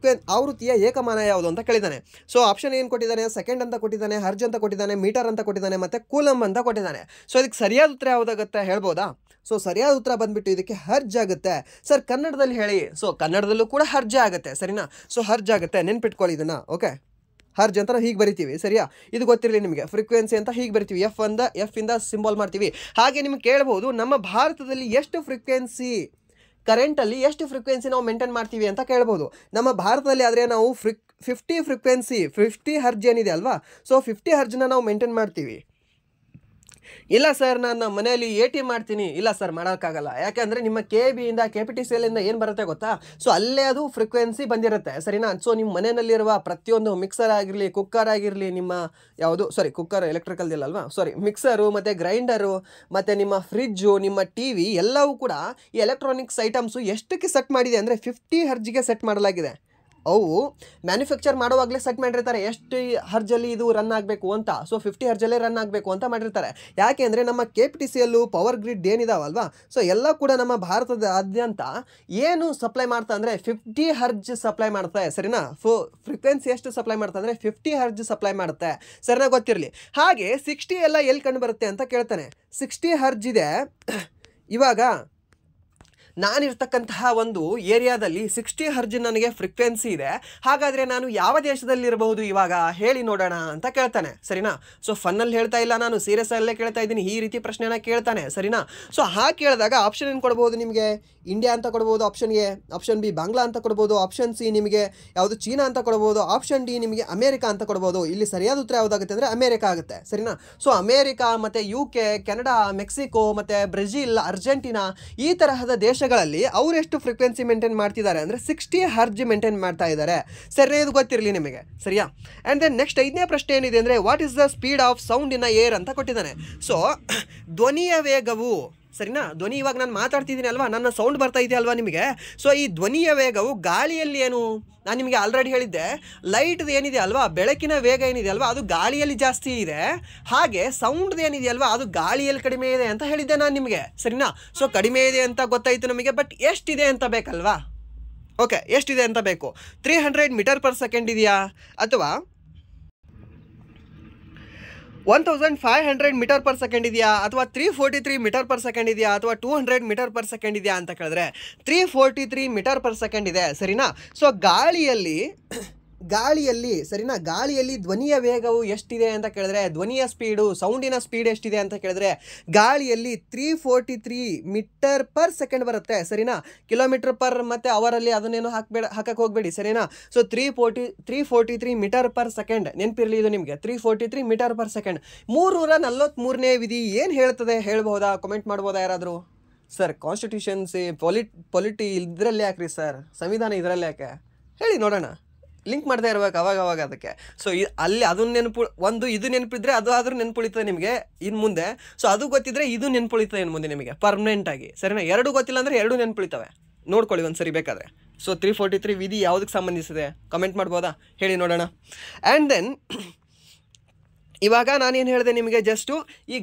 ಆವೃತ್ತಿಯ ಏಕಮಾನ ಯಾವುದು ಅಂತ ಕೇಳಿದ್ದಾನೆ. ಸೊ ಆಪ್ಷನ್ ಏನು ಕೊಟ್ಟಿದ್ದಾನೆ, ಸೆಕೆಂಡ್ ಅಂತ ಕೊಟ್ಟಿದ್ದಾನೆ, ಹರ್ಜ್ ಅಂತ ಕೊಟ್ಟಿದ್ದಾನೆ, ಮೀಟರ್ ಅಂತ ಕೊಟ್ಟಿದ್ದಾನೆ, ಮತ್ತು ಕೂಲಂಬ್ ಅಂತ ಕೊಟ್ಟಿದ್ದಾನೆ. ಸೊ ಇದಕ್ಕೆ ಸರಿಯಾದ ಉತ್ತರ ಯಾವುದಾಗುತ್ತೆ ಹೇಳ್ಬೋದಾ? ಸೊ ಸರಿಯಾದ ಉತ್ತರ ಬಂದ್ಬಿಟ್ಟು ಇದಕ್ಕೆ ಹರ್ಜ್ ಆಗುತ್ತೆ. ಸರ್ ಕನ್ನಡದಲ್ಲಿ ಹೇಳಿ. ಸೊ ಕನ್ನಡದಲ್ಲೂ ಕೂಡ ಹರ್ಜ್ ಆಗುತ್ತೆ, ಸರಿನಾ. ಸೊ ಹರ್ಜ್ ಆಗುತ್ತೆ, ನೆನ್ಪಿಟ್ಕೊಳ್ಳಿ ಇದನ್ನು. ಓಕೆ, ಹರ್ಜ್ ಅಂತ ಹೀಗೆ ಬರಿತೀವಿ, ಸರಿಯಾ. ಇದು ಗೊತ್ತಿರಲಿ ನಿಮಗೆ. ಫ್ರೀಕ್ವೆನ್ಸಿ ಅಂತ ಹೀಗೆ ಬರಿತೀವಿ, ಎಫ್ ಇಂದ ಸಿಂಬಲ್ ಮಾಡ್ತೀವಿ. ಹಾಗೆ ನಿಮ್ಗೆ ಕೇಳ್ಬೋದು, ನಮ್ಮ ಭಾರತದಲ್ಲಿ ಎಷ್ಟು ಫ್ರೀಕ್ವೆನ್ಸಿ, ಕರೆಂಟಲ್ಲಿ ಎಷ್ಟು ಫ್ರೀಕ್ವೆನ್ಸಿ ನಾವು ಮೇಂಟೈನ್ ಮಾಡ್ತೀವಿ ಅಂತ ಕೇಳ್ಬೋದು. ನಮ್ಮ ಭಾರತದಲ್ಲಿ ಆದರೆ ನಾವು 50 ಫ್ರೀಕ್ವೆನ್ಸಿ, 50 ಹರ್ಜ್ ಏನಿದೆ ಅಲ್ವಾ, ಸೊ 50 ಹರ್ಜನ್ನ ನಾವು ಮೇಂಟೈನ್ ಮಾಡ್ತೀವಿ. ಇಲ್ಲ ಸರ್ ನಾನು ನಮ್ಮ ಮನೆಯಲ್ಲಿ 80 ಮಾಡ್ತೀನಿ. ಇಲ್ಲ ಸರ್ ಮಾಡೋಕ್ಕಾಗಲ್ಲ, ಯಾಕೆಂದರೆ ನಿಮ್ಮ KBಯಿಂದ KPTCLಯಿಂದ ಏನು ಬರುತ್ತೆ ಗೊತ್ತಾ, ಸೊ ಅಲ್ಲೇ ಅದು ಫ್ರೀಕ್ವೆನ್ಸಿ ಬಂದಿರುತ್ತೆ, ಸರಿನಾ. ಸೊ ನಿಮ್ಮ ಮನೆಯಲ್ಲಿರುವ ಪ್ರತಿಯೊಂದು ಮಿಕ್ಸರ್ ಆಗಿರಲಿ, ಕುಕ್ಕರ್ ಆಗಿರಲಿ, ನಿಮ್ಮ ಕುಕ್ಕರ್ ಎಲೆಕ್ಟ್ರಿಕಲ್ದಿಲ್ಲ ಅಲ್ವಾ, ಮಿಕ್ಸರು ಮತ್ತು ಗ್ರೈಂಡರು ಮತ್ತು ನಿಮ್ಮ ಫ್ರಿಜ್ಜು, ನಿಮ್ಮ TV ಎಲ್ಲವೂ ಕೂಡ ಈ ಎಲೆಕ್ಟ್ರಾನಿಕ್ಸ್ ಐಟಮ್ಸು ಎಷ್ಟಕ್ಕೆ ಸೆಟ್ ಮಾಡಿದೆ ಅಂದರೆ 50 ಹರ್ಜ್ಗೆ ಸೆಟ್ ಮಾಡಲಾಗಿದೆ. ಅವು ಮ್ಯಾನುಫ್ಯಾಕ್ಚರ್ ಮಾಡುವಾಗಲೇ ಸೆಟ್ ಮಾಡಿರ್ತಾರೆ ಎಷ್ಟು ಹರ್ಜಲ್ಲಿ ಇದು ರನ್ ಆಗಬೇಕು ಅಂತ. ಸೊ 50 ಹರ್ಜಲ್ಲೇ ರನ್ ಆಗಬೇಕು ಅಂತ ಮಾಡಿರ್ತಾರೆ. ಯಾಕೆ ಅಂದರೆ ನಮ್ಮ KPTCL ಪವರ್ ಗ್ರಿಡ್ ಏನಿದಾವಲ್ವಾ, ಸೊ ಎಲ್ಲ ಕೂಡ ನಮ್ಮ ಭಾರತದಾದ್ಯಂತ ಏನು ಸಪ್ಲೈ ಮಾಡ್ತಾ ಅಂದರೆ 50 ಹರ್ಜ್ ಸಪ್ಲೈ ಮಾಡ್ತಾರೆ, ಸರಿನಾ. ಫ್ರೀಕ್ವೆನ್ಸಿ ಎಷ್ಟು ಸಪ್ಲೈ ಮಾಡ್ತಾ ಅಂದರೆ 50 ಹರ್ಜ್ ಸಪ್ಲೈ ಮಾಡುತ್ತೆ, ಸರಿನಾ, ಗೊತ್ತಿರಲಿ. ಹಾಗೆ 60 ಎಲ್ಲ ಎಲ್ಲಿ ಕಂಡು ಬರುತ್ತೆ ಅಂತ ಕೇಳ್ತಾನೆ. 60 ಹರ್ಜ್ ಇದೆ. ಇವಾಗ ನಾನಿರ್ತಕ್ಕಂತಹ ಒಂದು ಏರಿಯಾದಲ್ಲಿ 60 ಹರ್ಜ್ ನನಗೆ ಫ್ರೀಕ್ವೆನ್ಸಿ ಇದೆ. ಹಾಗಾದರೆ ನಾನು ಯಾವ ದೇಶದಲ್ಲಿರಬಹುದು ಇವಾಗ ಹೇಳಿ ನೋಡೋಣ ಅಂತ ಕೇಳ್ತಾನೆ, ಸರಿನಾ. ಸೊ ಫನ್ನಲ್ಲಿ ಹೇಳ್ತಾ ಇಲ್ಲ, ನಾನು ಸೀರಿಯಸ್ ಅಲ್ಲೇ ಕೇಳ್ತಾ ಇದ್ದೀನಿ. ಈ ರೀತಿ ಪ್ರಶ್ನೆನ ಕೇಳ್ತಾನೆ, ಸರಿನಾ. ಸೊ ಹಾಗೆ ಕೇಳಿದಾಗ ಆಪ್ಷನ್ ಏನು ಕೊಡ್ಬೋದು ನಿಮಗೆ, ಇಂಡಿಯಾ ಅಂತ ಕೊಡ್ಬೋದು option A, option B Bangla ಅಂತ ಕೊಡ್ಬೋದು, ಆಪ್ಷನ್ ಸಿ ನಿಮಗೆ ಯಾವುದು ಚೀನಾ ಅಂತ ಕೊಡ್ಬೋದು, ಆಪ್ಷನ್ ಡಿ ನಿಮಗೆ ಅಮೇರಿಕಾ ಅಂತ ಕೊಡ್ಬೋದು. ಇಲ್ಲಿ ಸರಿಯಾದ ಉತ್ತರ ಯಾವುದಾಗುತ್ತೆ ಅಂದರೆ ಅಮೇರಿಕಾ ಆಗುತ್ತೆ, ಸರಿನಾ. ಸೊ ಅಮೇರಿಕಾ ಮತ್ತು UK, ಕೆನಡಾ, ಮೆಕ್ಸಿಕೋ ಮತ್ತು ಬ್ರೆಜಿಲ್, ಅರ್ಜೆಂಟೀನಾ ಈ ತರಹದ ದೇಶಗಳಲ್ಲಿ ಅವರೆಷ್ಟು ಫ್ರೀಕ್ವೆನ್ಸಿ ಮೇಂಟೈನ್ ಮಾಡ್ತಿದ್ದಾರೆ ಅಂದರೆ 60 ಹರ್ಜ್ ಮೇಂಟೈನ್ ಮಾಡ್ತಾ ಇದ್ದಾರೆ. ಸರಿ, ಇದು ಗೊತ್ತಿರಲಿ ನಿಮಗೆ, ಸರಿಯಾ. ಆ್ಯಂಡ್ ದೆನ್ ನೆಕ್ಸ್ಟ್ 5ನೇ ಪ್ರಶ್ನೆ ಏನಿದೆ ಅಂದರೆ what is the speed of sound in air ಅಂತ ಕೊಟ್ಟಿದ್ದಾನೆ. ಸೊ ಧ್ವನಿಯ ವೇಗವು, ಸರಿನಾ. ಧ್ವನಿ ಇವಾಗ ನಾನು ಮಾತಾಡ್ತಿದ್ದೀನಿ ಅಲ್ವಾ, ನನ್ನ ಸೌಂಡ್ ಬರ್ತಾ ಇದೆ ಅಲ್ವಾ ನಿಮಗೆ. ಸೊ ಈ ಧ್ವನಿಯ ವೇಗವು ಗಾಳಿಯಲ್ಲಿ ಏನು, ನಾನು ನಿಮಗೆ ಆಲ್ರೆಡಿ ಹೇಳಿದ್ದೆ, ಲೈಟ್ದು ಏನಿದೆ ಅಲ್ವಾ, ಬೆಳಕಿನ ವೇಗ ಏನಿದೆ ಅಲ್ವಾ, ಅದು ಗಾಳಿಯಲ್ಲಿ ಜಾಸ್ತಿ ಇದೆ. ಹಾಗೆ ಸೌಂಡ್ದು ಏನಿದೆ ಅಲ್ವಾ, ಅದು ಗಾಳಿಯಲ್ಲಿ ಕಡಿಮೆ ಇದೆ ಅಂತ ಹೇಳಿದ್ದೆ ನಾನು ನಿಮಗೆ, ಸರಿನಾ. ಸೊ ಕಡಿಮೆ ಇದೆ ಅಂತ ಗೊತ್ತಾಯಿತು ನಮಗೆ, ಬಟ್ ಎಷ್ಟಿದೆ ಅಂತ ಬೇಕಲ್ವಾ. ಓಕೆ, ಎಷ್ಟಿದೆ ಅಂತ ಬೇಕು. 300 ಮೀಟರ್ ಪರ್ ಸೆಕೆಂಡ್ ಇದೆಯಾ, ಅಥವಾ 1500 ಮೀಟರ್ ಪರ್ ಸೆಕೆಂಡ್ ಇದೆಯಾ, ಅಥವಾ 343 ಮೀಟರ್ ಪರ್ ಸೆಕೆಂಡ್ ಇದೆಯಾ, ಅಥವಾ 200 ಮೀಟರ್ ಪರ್ ಸೆಕೆಂಡ್ ಇದೆಯಾ ಅಂತ ಕೇಳಿದ್ರೆ 343 ಮೀಟರ್ ಪರ್ ಸೆಕೆಂಡ್ ಇದೆ, ಸರಿನಾ. ಸೊ ಗಾಳಿಯಲ್ಲಿ ಸರಿನಾ, ಗಾಳಿಯಲ್ಲಿ ಧ್ವನಿಯ ವೇಗವು ಎಷ್ಟಿದೆ ಅಂತ ಕೇಳಿದ್ರೆ, ಧ್ವನಿಯ ಸ್ಪೀಡು, ಸೌಂಡಿನ ಸ್ಪೀಡ್ ಎಷ್ಟಿದೆ ಅಂತ ಕೇಳಿದ್ರೆ ಗಾಳಿಯಲ್ಲಿ 343 ಮೀಟರ್ ಪರ್ ಸೆಕೆಂಡ್ ಬರುತ್ತೆ, ಸರಿನಾ. ಕಿಲೋಮೀಟರ್ ಪರ್ ಮತ್ತು ಅವರಲ್ಲಿ ಅದನ್ನೇನು ಹಾಕಕ್ಕೆ ಹೋಗಬೇಡಿ, ಸರಿನಾ. ಸೊ 343 ಮೀಟರ್ ಪರ್ ಸೆಕೆಂಡ್, ನೆನಪಿರಲಿ ಇದು ನಿಮಗೆ. 343 ಮೀಟರ್ ಪರ್ ಸೆಕೆಂಡ್. 343ನೇ ವಿಧಿ ಏನು ಹೇಳ್ತದೆ ಹೇಳ್ಬೋದಾ, ಕಮೆಂಟ್ ಮಾಡ್ಬೋದಾ ಯಾರಾದರೂ? ಸರ್ ಕಾನ್ಸ್ಟಿಟ್ಯೂಷನ್ಸಿ ಪೊಲಿಟಿ ಇದರಲ್ಲಿ ಯಾಕ್ರಿ ಸರ್, ಸಂವಿಧಾನ ಇದರಲ್ಲಿ ಯಾಕೆ ಹೇಳಿ ನೋಡೋಣ. ಲಿಂಕ್ ಮಾಡ್ತಾ ಇರ್ಬೇಕು ಅವಾಗ ಅದಕ್ಕೆ. ಸೊ ಅಲ್ಲಿ ಅದನ್ನು ಇದು ನೆನಪಿದ್ರೆ ಅದು ಆದರೂ ನೆನ್ಪುಳಿತದೆ ನಿಮಗೆ ಇನ್ನು ಮುಂದೆ. ಸೊ ಅದು ಗೊತ್ತಿದ್ರೆ ಇದು ನೆನ್ಪುಳಿತದೆ ಇನ್ನು ಮುಂದೆ ನಿಮಗೆ ಪರ್ಮನೆಂಟಾಗಿ, ಸರಿನಾ. ಎರಡು ಗೊತ್ತಿಲ್ಲ ಅಂದರೆ ಎರಡು ನೆನ್ಪುಳಿತವೆ, ನೋಡ್ಕೊಳ್ಳಿ ಒಂದು ಸರಿ ಬೇಕಾದರೆ. ಸೊ 343 ವಿಧಿ ಯಾವುದಕ್ಕೆ ಸಂಬಂಧಿಸಿದೆ ಕಮೆಂಟ್ ಮಾಡ್ಬೋದಾ, ಹೇಳಿ ನೋಡೋಣ. ಆ್ಯಂಡ್ ದೆನ್ ಇವಾಗ ನಾನೇನು ಹೇಳಿದೆ ನಿಮಗೆ, ಜಸ್ಟು ಈ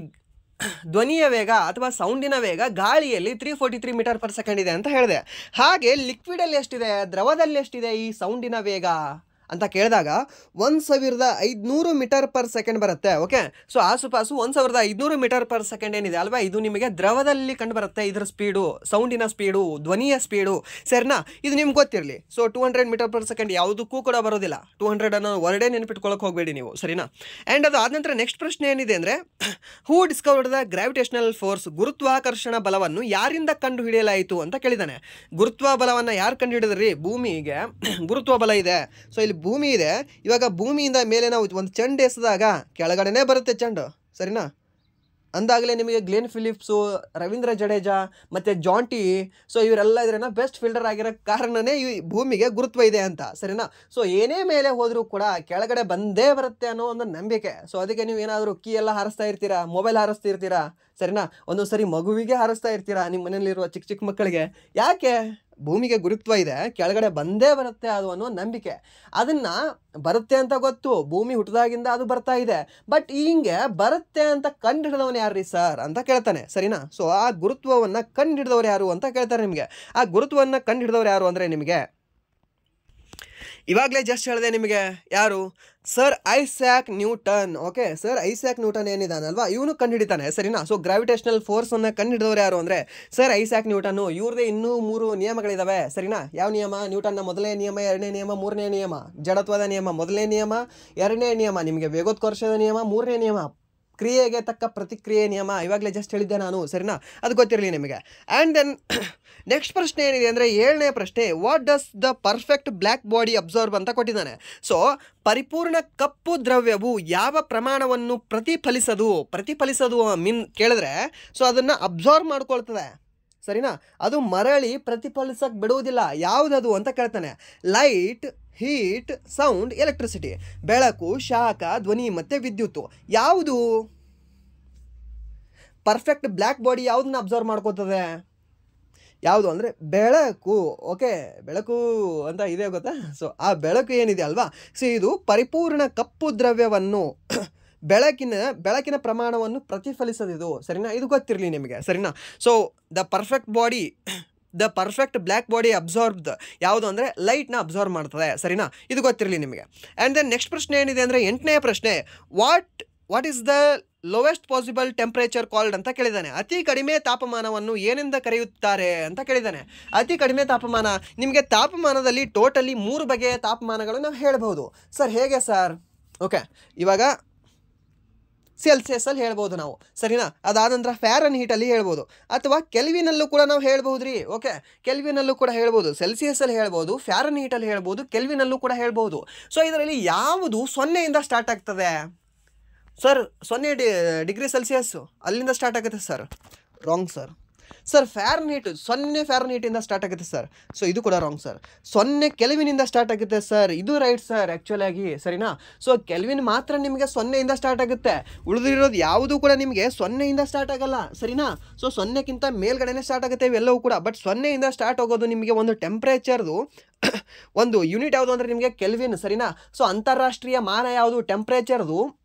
ಧ್ವನಿಯ ವೇಗ ಅಥವಾ ಸೌಂಡಿನ ವೇಗ ಗಾಳಿಯಲ್ಲಿ 343 ಮೀಟರ್ ಪರ್ ಸೆಕೆಂಡ್ ಇದೆ ಅಂತ ಹೇಳಿದೆ. ಹಾಗೆ ಲಿಕ್ವಿಡಲ್ಲಿ ಎಷ್ಟಿದೆ, ದ್ರವದಲ್ಲಿ ಎಷ್ಟಿದೆ ಈ ಸೌಂಡಿನ ವೇಗ ಅಂತ ಕೇಳಿದಾಗ 1500 ಮೀಟರ್ ಪರ್ ಸೆಕೆಂಡ್ ಬರುತ್ತೆ. ಓಕೆ, ಸೊ ಆಸುಪಾಸು 1500 ಮೀಟರ್ ಪರ್ ಸೆಕೆಂಡ್ ಏನಿದೆ ಅಲ್ವಾ, ಇದು ನಿಮಗೆ ದ್ರವದಲ್ಲಿ ಕಂಡು ಬರುತ್ತೆ. ಇದರ ಸ್ಪೀಡು, ಸೌಂಡಿನ ಸ್ಪೀಡು, ಧ್ವನಿಯ ಸ್ಪೀಡು, ಸರಿನಾ. ಇದು ನಿಮ್ಗೆ ಗೊತ್ತಿರಲಿ. ಸೊ 200 ಮೀಟರ್ ಪರ್ ಸೆಕೆಂಡ್ ಯಾವುದಕ್ಕೂ ಕೂಡ ಬರೋದಿಲ್ಲ. 200 ಅನ್ನೋ ವರ್ಡೇ ನೆನಪಿಟ್ಕೊಳ್ಳೋಕೆ ಹೋಗಬೇಡಿ ನೀವು, ಸರಿನಾ. ಆ್ಯಂಡ್ ಅದು ಆದ ನಂತರ ನೆಕ್ಸ್ಟ್ ಪ್ರಶ್ನೆ ಏನಿದೆ ಅಂದರೆ ಹೂ ಡಿಸ್ಕವರ್ಡ್ ದ ಗ್ರಾವಿಟೇಷನಲ್ ಫೋರ್ಸ್, ಗುರುತ್ವಾಕರ್ಷಣ ಬಲವನ್ನು ಯಾರಿಂದ ಕಂಡು ಹಿಡಿಯಲಾಯಿತು ಅಂತ ಕೇಳಿದ್ದಾನೆ. ಗುರುತ್ವ ಬಲವನ್ನು ಯಾರು ಕಂಡು ಹಿಡಿದ್ರಿ? ಭೂಮಿಗೆ ಗುರುತ್ವ ಬಲ ಇದೆ. ಸೊ ಇಲ್ಲಿ ಭೂಮಿ ಇದೆ. ಇವಾಗ ಭೂಮಿಯಿಂದ ಮೇಲೆ ನಾವು ಒಂದು ಚೆಂಡು ಎಸೆದಾಗ ಕೆಳಗಡೆನೇ ಬರುತ್ತೆ ಚೆಂಡು, ಸರಿನಾ. ಅಂದಾಗಲೇ ನಿಮಗೆ ಗ್ಲೆನ್ ಫಿಲಿಪ್ಸು, ರವೀಂದ್ರ ಜಡೇಜಾ ಮತ್ತು ಜಾಂಟಿ, ಸೊ ಇವರೆಲ್ಲ ಇದ್ರನ್ನ ಬೆಸ್ಟ್ ಫೀಲ್ಡರ್ ಆಗಿರೋ ಕಾರಣನೇ ಈ ಭೂಮಿಗೆ ಗುರುತ್ವ ಇದೆ ಅಂತ, ಸರಿನಾ. ಸೊ ಏನೇ ಮೇಲೆ ಹೋದರೂ ಕೂಡ ಕೆಳಗಡೆ ಬಂದೇ ಬರುತ್ತೆ ಅನ್ನೋ ಒಂದು ನಂಬಿಕೆ. ಸೊ ಅದಕ್ಕೆ ನೀವು ಏನಾದರೂ ಕೀ ಎಲ್ಲ ಹಾರಿಸ್ತಾ ಇರ್ತೀರಾ, ಮೊಬೈಲ್ ಹಾರಿಸ್ತಾ ಇರ್ತೀರಾ, ಸರಿನಾ. ಒಂದೊಂದು ಸರಿ ಮಗುವಿಗೆ ಹಾರಿಸ್ತಾ ಇರ್ತೀರಾ, ನಿಮ್ಮ ಮನೆಯಲ್ಲಿರುವ ಚಿಕ್ಕ ಚಿಕ್ಕ ಮಕ್ಕಳಿಗೆ. ಯಾಕೆ ಭೂಮಿಗೆ ಗುರುತ್ವ ಇದೆ, ಕೆಳಗಡೆ ಬಂದೇ ಬರುತ್ತೆ ಅದು ಅನ್ನೋ ನಂಬಿಕೆ. ಅದನ್ನು ಬರುತ್ತೆ ಅಂತ ಗೊತ್ತು, ಭೂಮಿ ಹುಟ್ಟಿದಾಗಿಂದ ಅದು ಬರ್ತಾ ಇದೆ. ಬಟ್ ಹಿಂಗೆ ಬರುತ್ತೆ ಅಂತ ಕಂಡು ಹಿಡಿದವನು ಯಾರ್ರೀ ಸರ್ ಅಂತ ಕೇಳ್ತಾನೆ, ಸರಿನಾ? ಸೊ ಆ ಗುರುತ್ವವನ್ನು ಕಂಡು ಹಿಡಿದವ್ರು ಯಾರು ಅಂತ ಕೇಳ್ತಾರೆ ನಿಮಗೆ. ಆ ಗುರುತ್ವವನ್ನು ಕಂಡು ಹಿಡಿದವ್ರು ಯಾರು ಅಂದರೆ ನಿಮಗೆ ಇವಾಗಲೇ ಜಸ್ಟ್ ಹೇಳಿದೆ ನಿಮಗೆ, ಯಾರು? Sir Isaac Newton. Okay, sir Isaac Newton ಏನಿದಾನಲ್ವಾ, ಇವನು ಕಂಡುಹಿಡಿತಾನೆ, ಸರಿನಾ? ಸೊ ಗ್ರಾವಿಟೇಷನಲ್ ಫೋರ್ಸನ್ನು ಕಂಡುಹಿಡಿದವ್ರು ಯಾರು ಅಂದರೆ ಸರ್ ಐಸಾಕ್ ನ್ಯೂಟನ್ನು. ಇವ್ರದೇ ಇನ್ನೂ 3 ನಿಯಮಗಳಿದ್ದಾವೆ, ಸರಿನಾ? ಯಾವ ನಿಯಮ? ನ್ಯೂಟನ್ನ ಮೊದಲನೇ ನಿಯಮ, ಎರಡನೇ ನಿಯಮ, ಮೂರನೇ ನಿಯಮ. ಜಡತ್ವದ ನಿಯಮ ಮೊದಲನೇ ನಿಯಮ, ಎರಡನೇ ನಿಯಮ ನಿಮಗೆ ವೇಗೋತ್ಕರ್ಷದ ನಿಯಮ, ಮೂರನೇ ನಿಯಮ ಕ್ರಿಯೆಗೆ ತಕ್ಕ ಪ್ರತಿಕ್ರಿಯೆ ನಿಯಮ. ಇವಾಗಲೇ ಜಸ್ಟ್ ಹೇಳಿದ್ದೆ ನಾನು, ಸರಿನಾ? ಅದು ಗೊತ್ತಿರಲಿ ನಿಮಗೆ. ಆ್ಯಂಡ್ ದೆನ್ ನೆಕ್ಸ್ಟ್ ಪ್ರಶ್ನೆ ಏನಿದೆ ಅಂದರೆ 7ನೇ ಪ್ರಶ್ನೆ, what does the perfect black body observe ಅಂತ ಕೊಟ್ಟಿದ್ದಾನೆ. ಸೊ ಪರಿಪೂರ್ಣ ಕಪ್ಪು ದ್ರವ್ಯವು ಯಾವ ಪ್ರಮಾಣವನ್ನು ಪ್ರತಿಫಲಿಸೋದು ಕೇಳಿದ್ರೆ ಸೊ ಅದನ್ನು ಅಬ್ಸರ್ವ್ ಮಾಡ್ಕೊಳ್ತದೆ, ಸರಿನಾ? ಅದು ಮರಳಿ ಪ್ರತಿಫಲಿಸಕ್ಕೆ ಬಿಡುವುದಿಲ್ಲ. ಯಾವುದದು ಅಂತ ಕೇಳ್ತಾನೆ. Light, heat, sound, electricity. ಬೆಳಕು, ಶಾಖ, ಧ್ವನಿ ಮತ್ತು ವಿದ್ಯುತ್ತು. ಯಾವುದು ಪರ್ಫೆಕ್ಟ್ ಬ್ಲ್ಯಾಕ್ ಬಾಡಿ ಯಾವುದನ್ನ ಅಬ್ಸರ್ವ್ ಮಾಡ್ಕೋತದೆ? ಯಾವುದು ಅಂದರೆ ಬೆಳಕು. ಓಕೆ, ಬೆಳಕು ಅಂತ ಇದೆ ಗೊತ್ತಾ? ಸೊ ಆ ಬೆಳಕು ಏನಿದೆ ಅಲ್ವಾ, ಸೊ ಇದು ಪರಿಪೂರ್ಣ ಕಪ್ಪು ದ್ರವ್ಯವನ್ನು ಬೆಳಕಿನ ಪ್ರಮಾಣವನ್ನು ಪ್ರತಿಫಲಿಸದಿದು, ಸರಿನಾ? ಇದು ಗೊತ್ತಿರಲಿ ನಿಮಗೆ, ಸರಿನಾ? So the perfect black body absorbed ಯಾವುದು ಅಂದರೆ ಲೈಟ್ನ ಅಬ್ಸಾರ್ವ್ ಮಾಡ್ತದೆ, ಸರಿನಾ? ಇದು ಗೊತ್ತಿರಲಿ ನಿಮಗೆ. ಆ್ಯಂಡ್ ದೆನ್ ನೆಕ್ಸ್ಟ್ ಪ್ರಶ್ನೆ ಏನಿದೆ ಅಂದರೆ 8ನೇ ಪ್ರಶ್ನೆ, what is the lowest possible temperature called ಅಂತ ಕೇಳಿದ್ದಾನೆ. ಅತಿ ಕಡಿಮೆ ತಾಪಮಾನವನ್ನು ಏನೆಂದ ಕರೆಯುತ್ತಾರೆ ಅಂತ ಕೇಳಿದ್ದಾನೆ. ಅತಿ ಕಡಿಮೆ ತಾಪಮಾನ, ನಿಮಗೆ ತಾಪಮಾನದಲ್ಲಿ ಟೋಟಲಿ 3 ಬಗೆಯ ತಾಪಮಾನಗಳು ನಾವು ಹೇಳ್ಬೋದು. ಸರ್ ಹೇಗೆ ಸರ್? ಓಕೆ, ಇವಾಗ ಸೆಲ್ಸಿಯಸ್ಸಲ್ಲಿ ಹೇಳ್ಬೋದು ನಾವು, ಸರಿನಾ? ಅದಾದ ನಂತರ ಫ್ಯಾರನ್ ಹೀಟಲ್ಲಿ ಹೇಳ್ಬೋದು, ಅಥವಾ ಕೆಲ್ವಿನಲ್ಲೂ ಕೂಡ ನಾವು ಹೇಳ್ಬೋದು ರೀ. ಓಕೆ, ಕೆಲ್ವಿನಲ್ಲೂ ಕೂಡ ಹೇಳ್ಬೋದು, ಸೆಲ್ಸಿಯಸ್ಸಲ್ಲಿ ಹೇಳ್ಬೋದು, ಫ್ಯಾರನ್ ಹೀಟಲ್ಲಿ ಹೇಳ್ಬೋದು, ಕೆಲ್ವಿನಲ್ಲೂ ಕೂಡ ಹೇಳ್ಬೋದು. ಸೊ ಇದರಲ್ಲಿ ಯಾವುದು 0ಯಿಂದ ಸ್ಟಾರ್ಟ್ ಆಗ್ತದೆ ಸರ್? 0 ಡಿಗ್ರಿ ಸೆಲ್ಸಿಯಸ್ಸು ಅಲ್ಲಿಂದ ಸ್ಟಾರ್ಟ್ ಆಗುತ್ತೆ ಸರ್. Wrong sir. ಸರ್ ಫ್ಯಾರನ್ ಹೀಟಿಂದ ಸ್ಟಾರ್ಟ್ ಆಗುತ್ತೆ ಸರ್. ಸೊ ಇದು ಕೂಡ ರಾಂಗ್ ಸರ್. 0 ಕೆಲ್ವಿನಿಂದ ಸ್ಟಾರ್ಟ್ ಆಗುತ್ತೆ ಸರ್. ಇದು ರೈಟ್ ಸರ್ ಆ್ಯಕ್ಚುಲಾಗಿ, ಸರಿನಾ? ಸೊ ಕೆಲ್ವಿನ್ ಮಾತ್ರ ನಿಮಗೆ 0ಯಿಂದ ಸ್ಟಾರ್ಟ್ ಆಗುತ್ತೆ, ಉಳಿದಿರೋದು ಯಾವುದೂ ಕೂಡ ನಿಮಗೆ 0ಯಿಂದ ಸ್ಟಾರ್ಟ್ ಆಗಲ್ಲ, ಸರಿನಾ? ಸೊ 0ಕ್ಕಿಂತ ಮೇಲ್ಗಡೆನೇ ಸ್ಟಾರ್ಟ್ ಆಗುತ್ತೆ ಇವೆಲ್ಲವೂ ಕೂಡ. ಬಟ್ 0ಯಿಂದ ಸ್ಟಾರ್ಟ್ ಆಗೋದು ನಿಮಗೆ ಒಂದು ಟೆಂಪ್ರೇಚರ್ದು ಒಂದು ಯೂನಿಟ್ ಯಾವುದು ಅಂದರೆ ನಿಮಗೆ ಕೆಲ್ವಿನ್, ಸರಿನಾ? ಸೊ ಅಂತಾರಾಷ್ಟ್ರೀಯ ಮಾನ ಯಾವುದು? ಟೆಂಪ್ರೇಚರ್ದು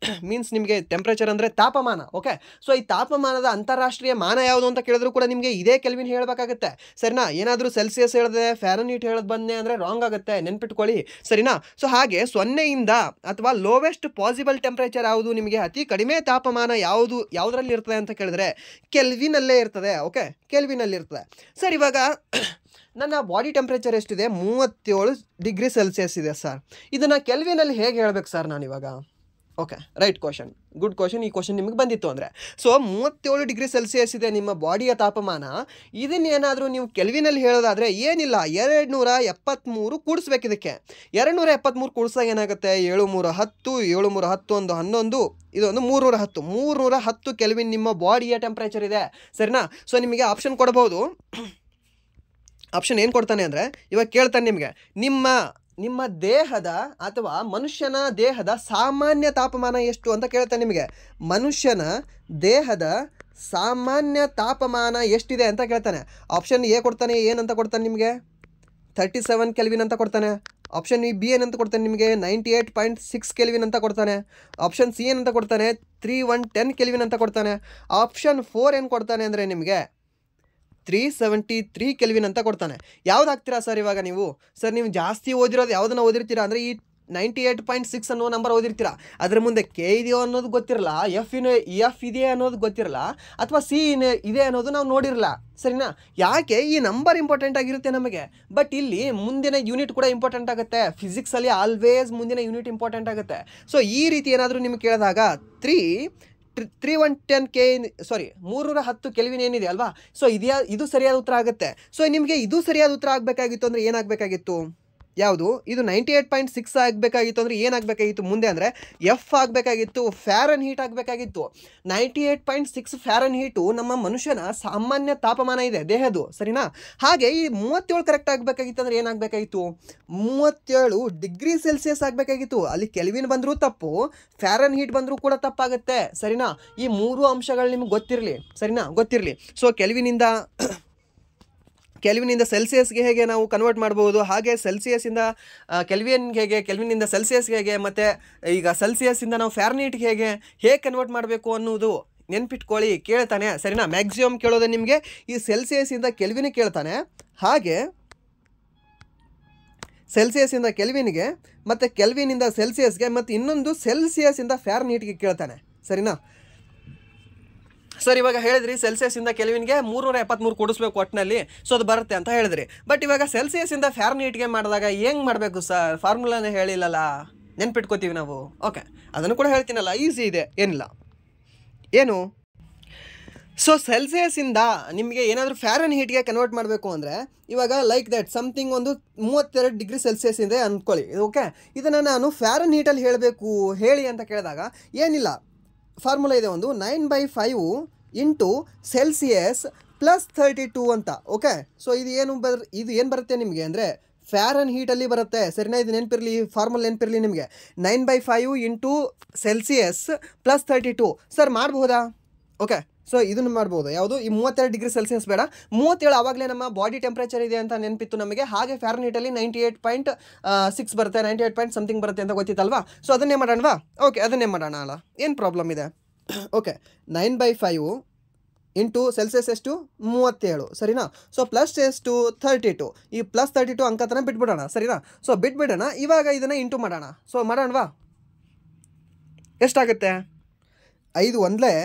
ಮೀನ್ಸ್ ನಿಮಗೆ ಟೆಂಪ್ರೇಚರ್ ಅಂದರೆ ತಾಪಮಾನ. ಓಕೆ, ಸೊ ಈ ತಾಪಮಾನದ ಅಂತಾರಾಷ್ಟ್ರೀಯ ಮಾನ ಯಾವುದು ಅಂತ ಕೇಳಿದ್ರು ಕೂಡ ನಿಮಗೆ ಇದೇ ಕೆಲ್ವಿನ್ ಹೇಳಬೇಕಾಗುತ್ತೆ, ಸರಿನಾ? ಏನಾದರೂ ಸೆಲ್ಸಿಯಸ್ ಹೇಳಿದೆ, ಫ್ಯಾರನ್ ಹೀಟ್ ಹೇಳೋದು ಬಂದೆ ಅಂದರೆ ರಾಂಗ್ ಆಗುತ್ತೆ, ನೆನ್ಪಿಟ್ಕೊಳ್ಳಿ, ಸರಿನಾ? ಸೊ ಹಾಗೆ 0ಯಿಂದ ಅಥವಾ ಲೋವೆಸ್ಟ್ ಪಾಸಿಬಲ್ ಟೆಂಪ್ರೇಚರ್ ಯಾವುದು, ನಿಮಗೆ ಅತಿ ಕಡಿಮೆ ತಾಪಮಾನ ಯಾವುದರಲ್ಲಿ ಇರ್ತದೆ ಅಂತ ಕೇಳಿದ್ರೆ ಕೆಲ್ವಿನಲ್ಲೇ ಇರ್ತದೆ. ಓಕೆ, ಕೆಲ್ವಿನಲ್ಲಿ ಇರ್ತದೆ. ಸರ್ ಇವಾಗ ನನ್ನ ಬಾಡಿ ಟೆಂಪ್ರೇಚರ್ ಎಷ್ಟಿದೆ? 37 ಡಿಗ್ರಿ ಸೆಲ್ಸಿಯಸ್ ಇದೆ ಸರ್. ಇದನ್ನು ಕೆಲ್ವಿನಲ್ಲಿ ಹೇಗೆ ಹೇಳ್ಬೇಕು ಸರ್ ನಾನಿವಾಗ? Okay, right question, good question. ಈ ಕ್ವಶನ್ ನಿಮಗೆ ಬಂದಿತ್ತು ಅಂದರೆ, ಸೊ 37 ಡಿಗ್ರಿ ಸೆಲ್ಸಿಯಸ್ ಇದೆ ನಿಮ್ಮ ಬಾಡಿಯ ತಾಪಮಾನ. ಇದನ್ನೇನಾದರೂ ನೀವು ಕೆಲ್ವಿನಲ್ಲಿ ಹೇಳೋದಾದರೆ ಏನಿಲ್ಲ, 273 ಕೂಡಿಸ್ಬೇಕು. ಇದಕ್ಕೆ 273 ಕೂಡಿಸಾಗ ಏನಾಗುತ್ತೆ? 7 3 10, 7 3 10 1 11, ಇದೊಂದು 310 ಕೆಲ್ವಿನ್ ನಿಮ್ಮ ಬಾಡಿಯ ಟೆಂಪ್ರೇಚರ್ ಇದೆ, ಸರಿನಾ? ಸೊ ನಿಮಗೆ ಆಪ್ಷನ್ ಕೊಡ್ಬೋದು. ಆಪ್ಷನ್ ಏನು ಕೊಡ್ತಾನೆ ಅಂದರೆ, ಇವಾಗ ಕೇಳ್ತಾನೆ ನಿಮಗೆ, ನಿಮ್ಮ ದೇಹದ ಅಥವಾ ಮನುಷ್ಯನ ದೇಹದ ಸಾಮಾನ್ಯ ತಾಪಮಾನ ಎಷ್ಟು ಅಂತ ಕೇಳ್ತಾನೆ ನಿಮಗೆ. ಮನುಷ್ಯನ ದೇಹದ ಸಾಮಾನ್ಯ ತಾಪಮಾನ ಎಷ್ಟಿದೆ ಅಂತ ಕೇಳ್ತಾನೆ. ಆಪ್ಷನ್ ಎ ಕೊಡ್ತಾನೆ, ಏನಂತ ಕೊಡ್ತಾನೆ ನಿಮಗೆ? 37 ಕೆಲ್ವಿನ್ ಅಂತ ಕೊಡ್ತಾನೆ. ಆಪ್ಷನ್ ಬಿ ಏನಂತ ಕೊಡ್ತಾನೆ ನಿಮಗೆ? 98.6 ಕೆಲ್ವಿನ್ ಅಂತ ಕೊಡ್ತಾನೆ. ಆಪ್ಷನ್ ಸಿ ಏನಂತ ಕೊಡ್ತಾನೆ? 3110 ಕೆಲ್ವಿನ್ ಅಂತ ಕೊಡ್ತಾನೆ. ಆಪ್ಷನ್ 4 ಏನು ಕೊಡ್ತಾನೆ ಅಂದರೆ ನಿಮಗೆ 373 ಕೆಲ್ವಿನ್ ಅಂತ ಕೊಡ್ತಾನೆ. ಯಾವ್ದು ಹಾಕ್ತೀರಾ ಸರ್ ಇವಾಗ ನೀವು? ಸರ್ ನೀವು ಜಾಸ್ತಿ ಓದಿರೋದು ಯಾವುದನ್ನು ಓದಿರ್ತೀರಾ ಅಂದರೆ ಈ 98.6 ಅನ್ನೋ ನಂಬರ್ ಓದಿರ್ತೀರಾ. ಅದರ ಮುಂದೆ ಕೆ ಇದೆಯೋ ಅನ್ನೋದು ಗೊತ್ತಿರಲ್ಲ, ಎಫ್ ಇದೆ ಅನ್ನೋದು ಗೊತ್ತಿರಲ್ಲ, ಅಥವಾ ಸಿ ಇದೆ ಅನ್ನೋದು ನಾವು ನೋಡಿರಲ್ಲ, ಸರಿನಾ? ಯಾಕೆ? ಈ ನಂಬರ್ ಇಂಪಾರ್ಟೆಂಟ್ ಆಗಿರುತ್ತೆ ನಮಗೆ. ಬಟ್ ಇಲ್ಲಿ ಮುಂದಿನ ಯೂನಿಟ್ ಕೂಡ ಇಂಪಾರ್ಟೆಂಟ್ ಆಗುತ್ತೆ. ಫಿಸಿಕ್ಸಲ್ಲಿ ಆಲ್ವೇಸ್ ಮುಂದಿನ ಯೂನಿಟ್ ಇಂಪಾರ್ಟೆಂಟ್ ಆಗುತ್ತೆ. ಸೊ ಈ ರೀತಿ ಏನಾದರೂ ನಿಮ್ಗೆ ಕೇಳಿದಾಗ 310 ಕೆಲ್ವಿನ್ ಏನಿದೆ ಅಲ್ವಾ, ಸೊ ಇದು ಸರಿಯಾದ ಉತ್ತರ ಆಗುತ್ತೆ. ಸೊ ನಿಮಗೆ ಇದು ಸರಿಯಾದ ಉತ್ತರ ಆಗಬೇಕಾಗಿತ್ತು ಅಂದರೆ ಏನಾಗಬೇಕಾಗಿತ್ತು? ಯಾವುದು? ಇದು 98.6 ಆಗಬೇಕಾಗಿತ್ತು ಅಂದರೆ ಏನಾಗಬೇಕಾಗಿತ್ತು ಮುಂದೆ ಅಂದರೆ ಎಫ್ ಆಗಬೇಕಾಗಿತ್ತು, ಫ್ಯಾರನ್ ಹೀಟ್ ಆಗಬೇಕಾಗಿತ್ತು. 98.6 ಫ್ಯಾರನ್ ಹೀಟು ನಮ್ಮ ಮನುಷ್ಯನ ಸಾಮಾನ್ಯ ತಾಪಮಾನ ಇದೆ ದೇಹದ್ದು, ಸರಿನಾ? ಹಾಗೆ ಈ 37 ಕರೆಕ್ಟ್ ಆಗಬೇಕಾಗಿತ್ತು ಅಂದರೆ ಏನಾಗಬೇಕಾಗಿತ್ತು? 37 ಡಿಗ್ರಿ ಸೆಲ್ಸಿಯಸ್ ಆಗಬೇಕಾಗಿತ್ತು. ಅಲ್ಲಿ ಕೆಲ್ವಿನ್ ಬಂದರೂ ತಪ್ಪು, ಫ್ಯಾರನ್ ಹೀಟ್ ಬಂದರೂ ಕೂಡ ತಪ್ಪಾಗುತ್ತೆ, ಸರಿನಾ? ಈ 3 ಅಂಶಗಳು ನಿಮ್ಗೆ ಗೊತ್ತಿರಲಿ, ಸರಿನಾ? ಗೊತ್ತಿರಲಿ. ಸೊ ಕೆಲ್ವಿನಿಂದ ಕೆಲ್ವಿನಿಂದ ಸೆಲ್ಸಿಯಸ್ಗೆ ಹೇಗೆ ನಾವು ಕನ್ವರ್ಟ್ ಮಾಡ್ಬೋದು, ಹಾಗೆ ಸೆಲ್ಸಿಯಸ್ಸಿಂದ ಕೆಲ್ವಿನ್ಗೆ ಹೇಗೆ, ಕೆಲ್ವಿನಿಂದ ಸೆಲ್ಸಿಯಸ್ಗೆ ಹೇಗೆ, ಮತ್ತು ಈಗ ಸೆಲ್ಸಿಯಸ್ಸಿಂದ ನಾವು ಫ್ಯಾರನೀಟ್ಗೆ ಹೇಗೆ ಕನ್ವರ್ಟ್ ಮಾಡಬೇಕು ಅನ್ನೋದು ನೆನ್ಪಿಟ್ಕೊಳ್ಳಿ. ಕೇಳ್ತಾನೆ ಸರಿನಾ. ಮ್ಯಾಕ್ಸಿಮಮ್ ಕೇಳೋದು ನಿಮಗೆ ಈ ಸೆಲ್ಸಿಯಸ್ಸಿಂದ ಕೆಲ್ವಿನಿಗೆ ಕೇಳ್ತಾನೆ, ಹಾಗೆ ಸೆಲ್ಸಿಯಸ್ಸಿಂದ ಕೆಲ್ವಿನ್ಗೆ ಮತ್ತು ಕೆಲ್ವಿನಿಂದ ಸೆಲ್ಸಿಯಸ್ಗೆ ಮತ್ತು ಇನ್ನೊಂದು ಸೆಲ್ಸಿಯಸ್ಸಿಂದ ಫ್ಯಾರನೀಟ್ಗೆ ಕೇಳ್ತಾನೆ ಸರಿನಾ. ಸರ್ ಇವಾಗ ಹೇಳಿದ್ರಿ ಸೆಲ್ಸಿಯಸ್ಸಿಂದ ಕೆಲ್ವಿನ್ಗೆ 373 ಕೂಡಿಸ್ಬೇಕು ಒಟ್ಟಿನಲ್ಲಿ, ಸೊ ಅದು ಬರುತ್ತೆ ಅಂತ ಹೇಳಿದ್ರಿ. ಬಟ್ ಇವಾಗ ಸೆಲ್ಸಿಯಸ್ಸಿಂದ ಫ್ಯಾರನೀಟ್ಗೆ ಮಾಡಿದಾಗ ಹೆಂಗೆ ಮಾಡಬೇಕು ಸರ್? ಫಾರ್ಮುಲಾನೇ ಹೇಳಿಲ್ಲಲ್ಲ, ನೆನ್ಪಿಟ್ಕೋತೀವಿ ನಾವು. ಓಕೆ, ಅದನ್ನು ಕೂಡ ಹೇಳ್ತೀನಲ್ಲ, ಈಸಿ ಇದೆ, ಏನಿಲ್ಲ. ಏನು ಸೊ ಸೆಲ್ಸಿಯಸ್ಸಿಂದ ನಿಮಗೆ ಏನಾದರೂ ಫ್ಯಾರನ್ಹೀಟ್ಗೆ ಕನ್ವರ್ಟ್ ಮಾಡಬೇಕು ಅಂದರೆ ಇವಾಗ ಲೈಕ್ ದ್ಯಾಟ್ ಸಮಥಿಂಗ್ ಒಂದು 32 ಡಿಗ್ರಿ ಸೆಲ್ಸಿಯಸ್ ಇದೆ ಅಂದ್ಕೊಳ್ಳಿ. ಓಕೆ, ಇದನ್ನು ನಾನು ಫ್ಯಾರನ್ಹೀಟಲ್ಲಿ ಹೇಳಬೇಕು ಹೇಳಿ ಅಂತ ಕೇಳಿದಾಗ ಏನಿಲ್ಲ, ಫಾರ್ಮುಲಾ ಇದೆ ಒಂದು 9/5 ಇಂಟು ಸೆಲ್ಸಿಯಸ್ ಪ್ಲಸ್ 32 ಅಂತ. ಓಕೆ, ಸೊ ಇದು ಏನು ಬರುತ್ತೆ ನಿಮಗೆ ಅಂದರೆ ಫ್ಯಾರನ್ಹೀಟಲ್ಲಿ ಬರುತ್ತೆ ಸರಿನಾ. ಇದು ನೆನಪಿರಲಿ, ಫಾರ್ಮುಲಾ ನೆನಪಿರಲಿ ನಿಮಗೆ. 9/5 ಇಂಟು ಸೆಲ್ಸಿಯಸ್ ಪ್ಲಸ್ 32. ಸರ್ ಮಾಡಬಹುದಾ? ಓಕೆ, ಸೊ ಇದನ್ನು ಮಾಡ್ಬೋದು. ಯಾವುದು ಈ 32 ಡಿಗ್ರಿ ಸೆಲ್ಸಿಯಸ್ ಬೇಡ, 37 ಆವಾಗಲೇ ನಮ್ಮ ಬಾಡಿ ಟೆಂಪ್ರೇಚರ್ ಇದೆ ಅಂತ ನೆನಪಿತ್ತು ನಮಗೆ. ಹಾಗೆ ಫ್ಯಾರನ್ಹೀಟಲ್ಲಿ 98.6 ಬರುತ್ತೆ, 98 ಪಾಯಿಂಟ್ ಸಮಥಿಂಗ್ ಬರುತ್ತೆ ಅಂತ ಗೊತ್ತಿತ್ತಲ್ವಾ. ಸೊ ಅದನ್ನೇ ಮಾಡೋಣವಾ? ಓಕೆ, ಅದನ್ನೇ ಮಾಡೋಣ ಅಲ್ಲ, ಏನು ಪ್ರಾಬ್ಲಮ್ ಇದೆ. ಓಕೆ, 9/5 ಇಂಟು ಸೆಲ್ಸಿಯಸ್ ಎಷ್ಟು 37 ಸರಿನಾ. ಸೊ ಪ್ಲಸ್ ಎಷ್ಟು 32. ಈ ಪ್ಲಸ್ 32 ಅಂಕ ತನ ಬಿಟ್ಬಿಡೋಣ ಸರಿನಾ. ಸೊ ಬಿಟ್ಬಿಡೋಣ, ಇವಾಗ ಇದನ್ನು ಇಂಟು ಮಾಡೋಣ. ಸೊ ಮಾಡೋಣವಾ? ಎಷ್ಟಾಗುತ್ತೆ? 5 1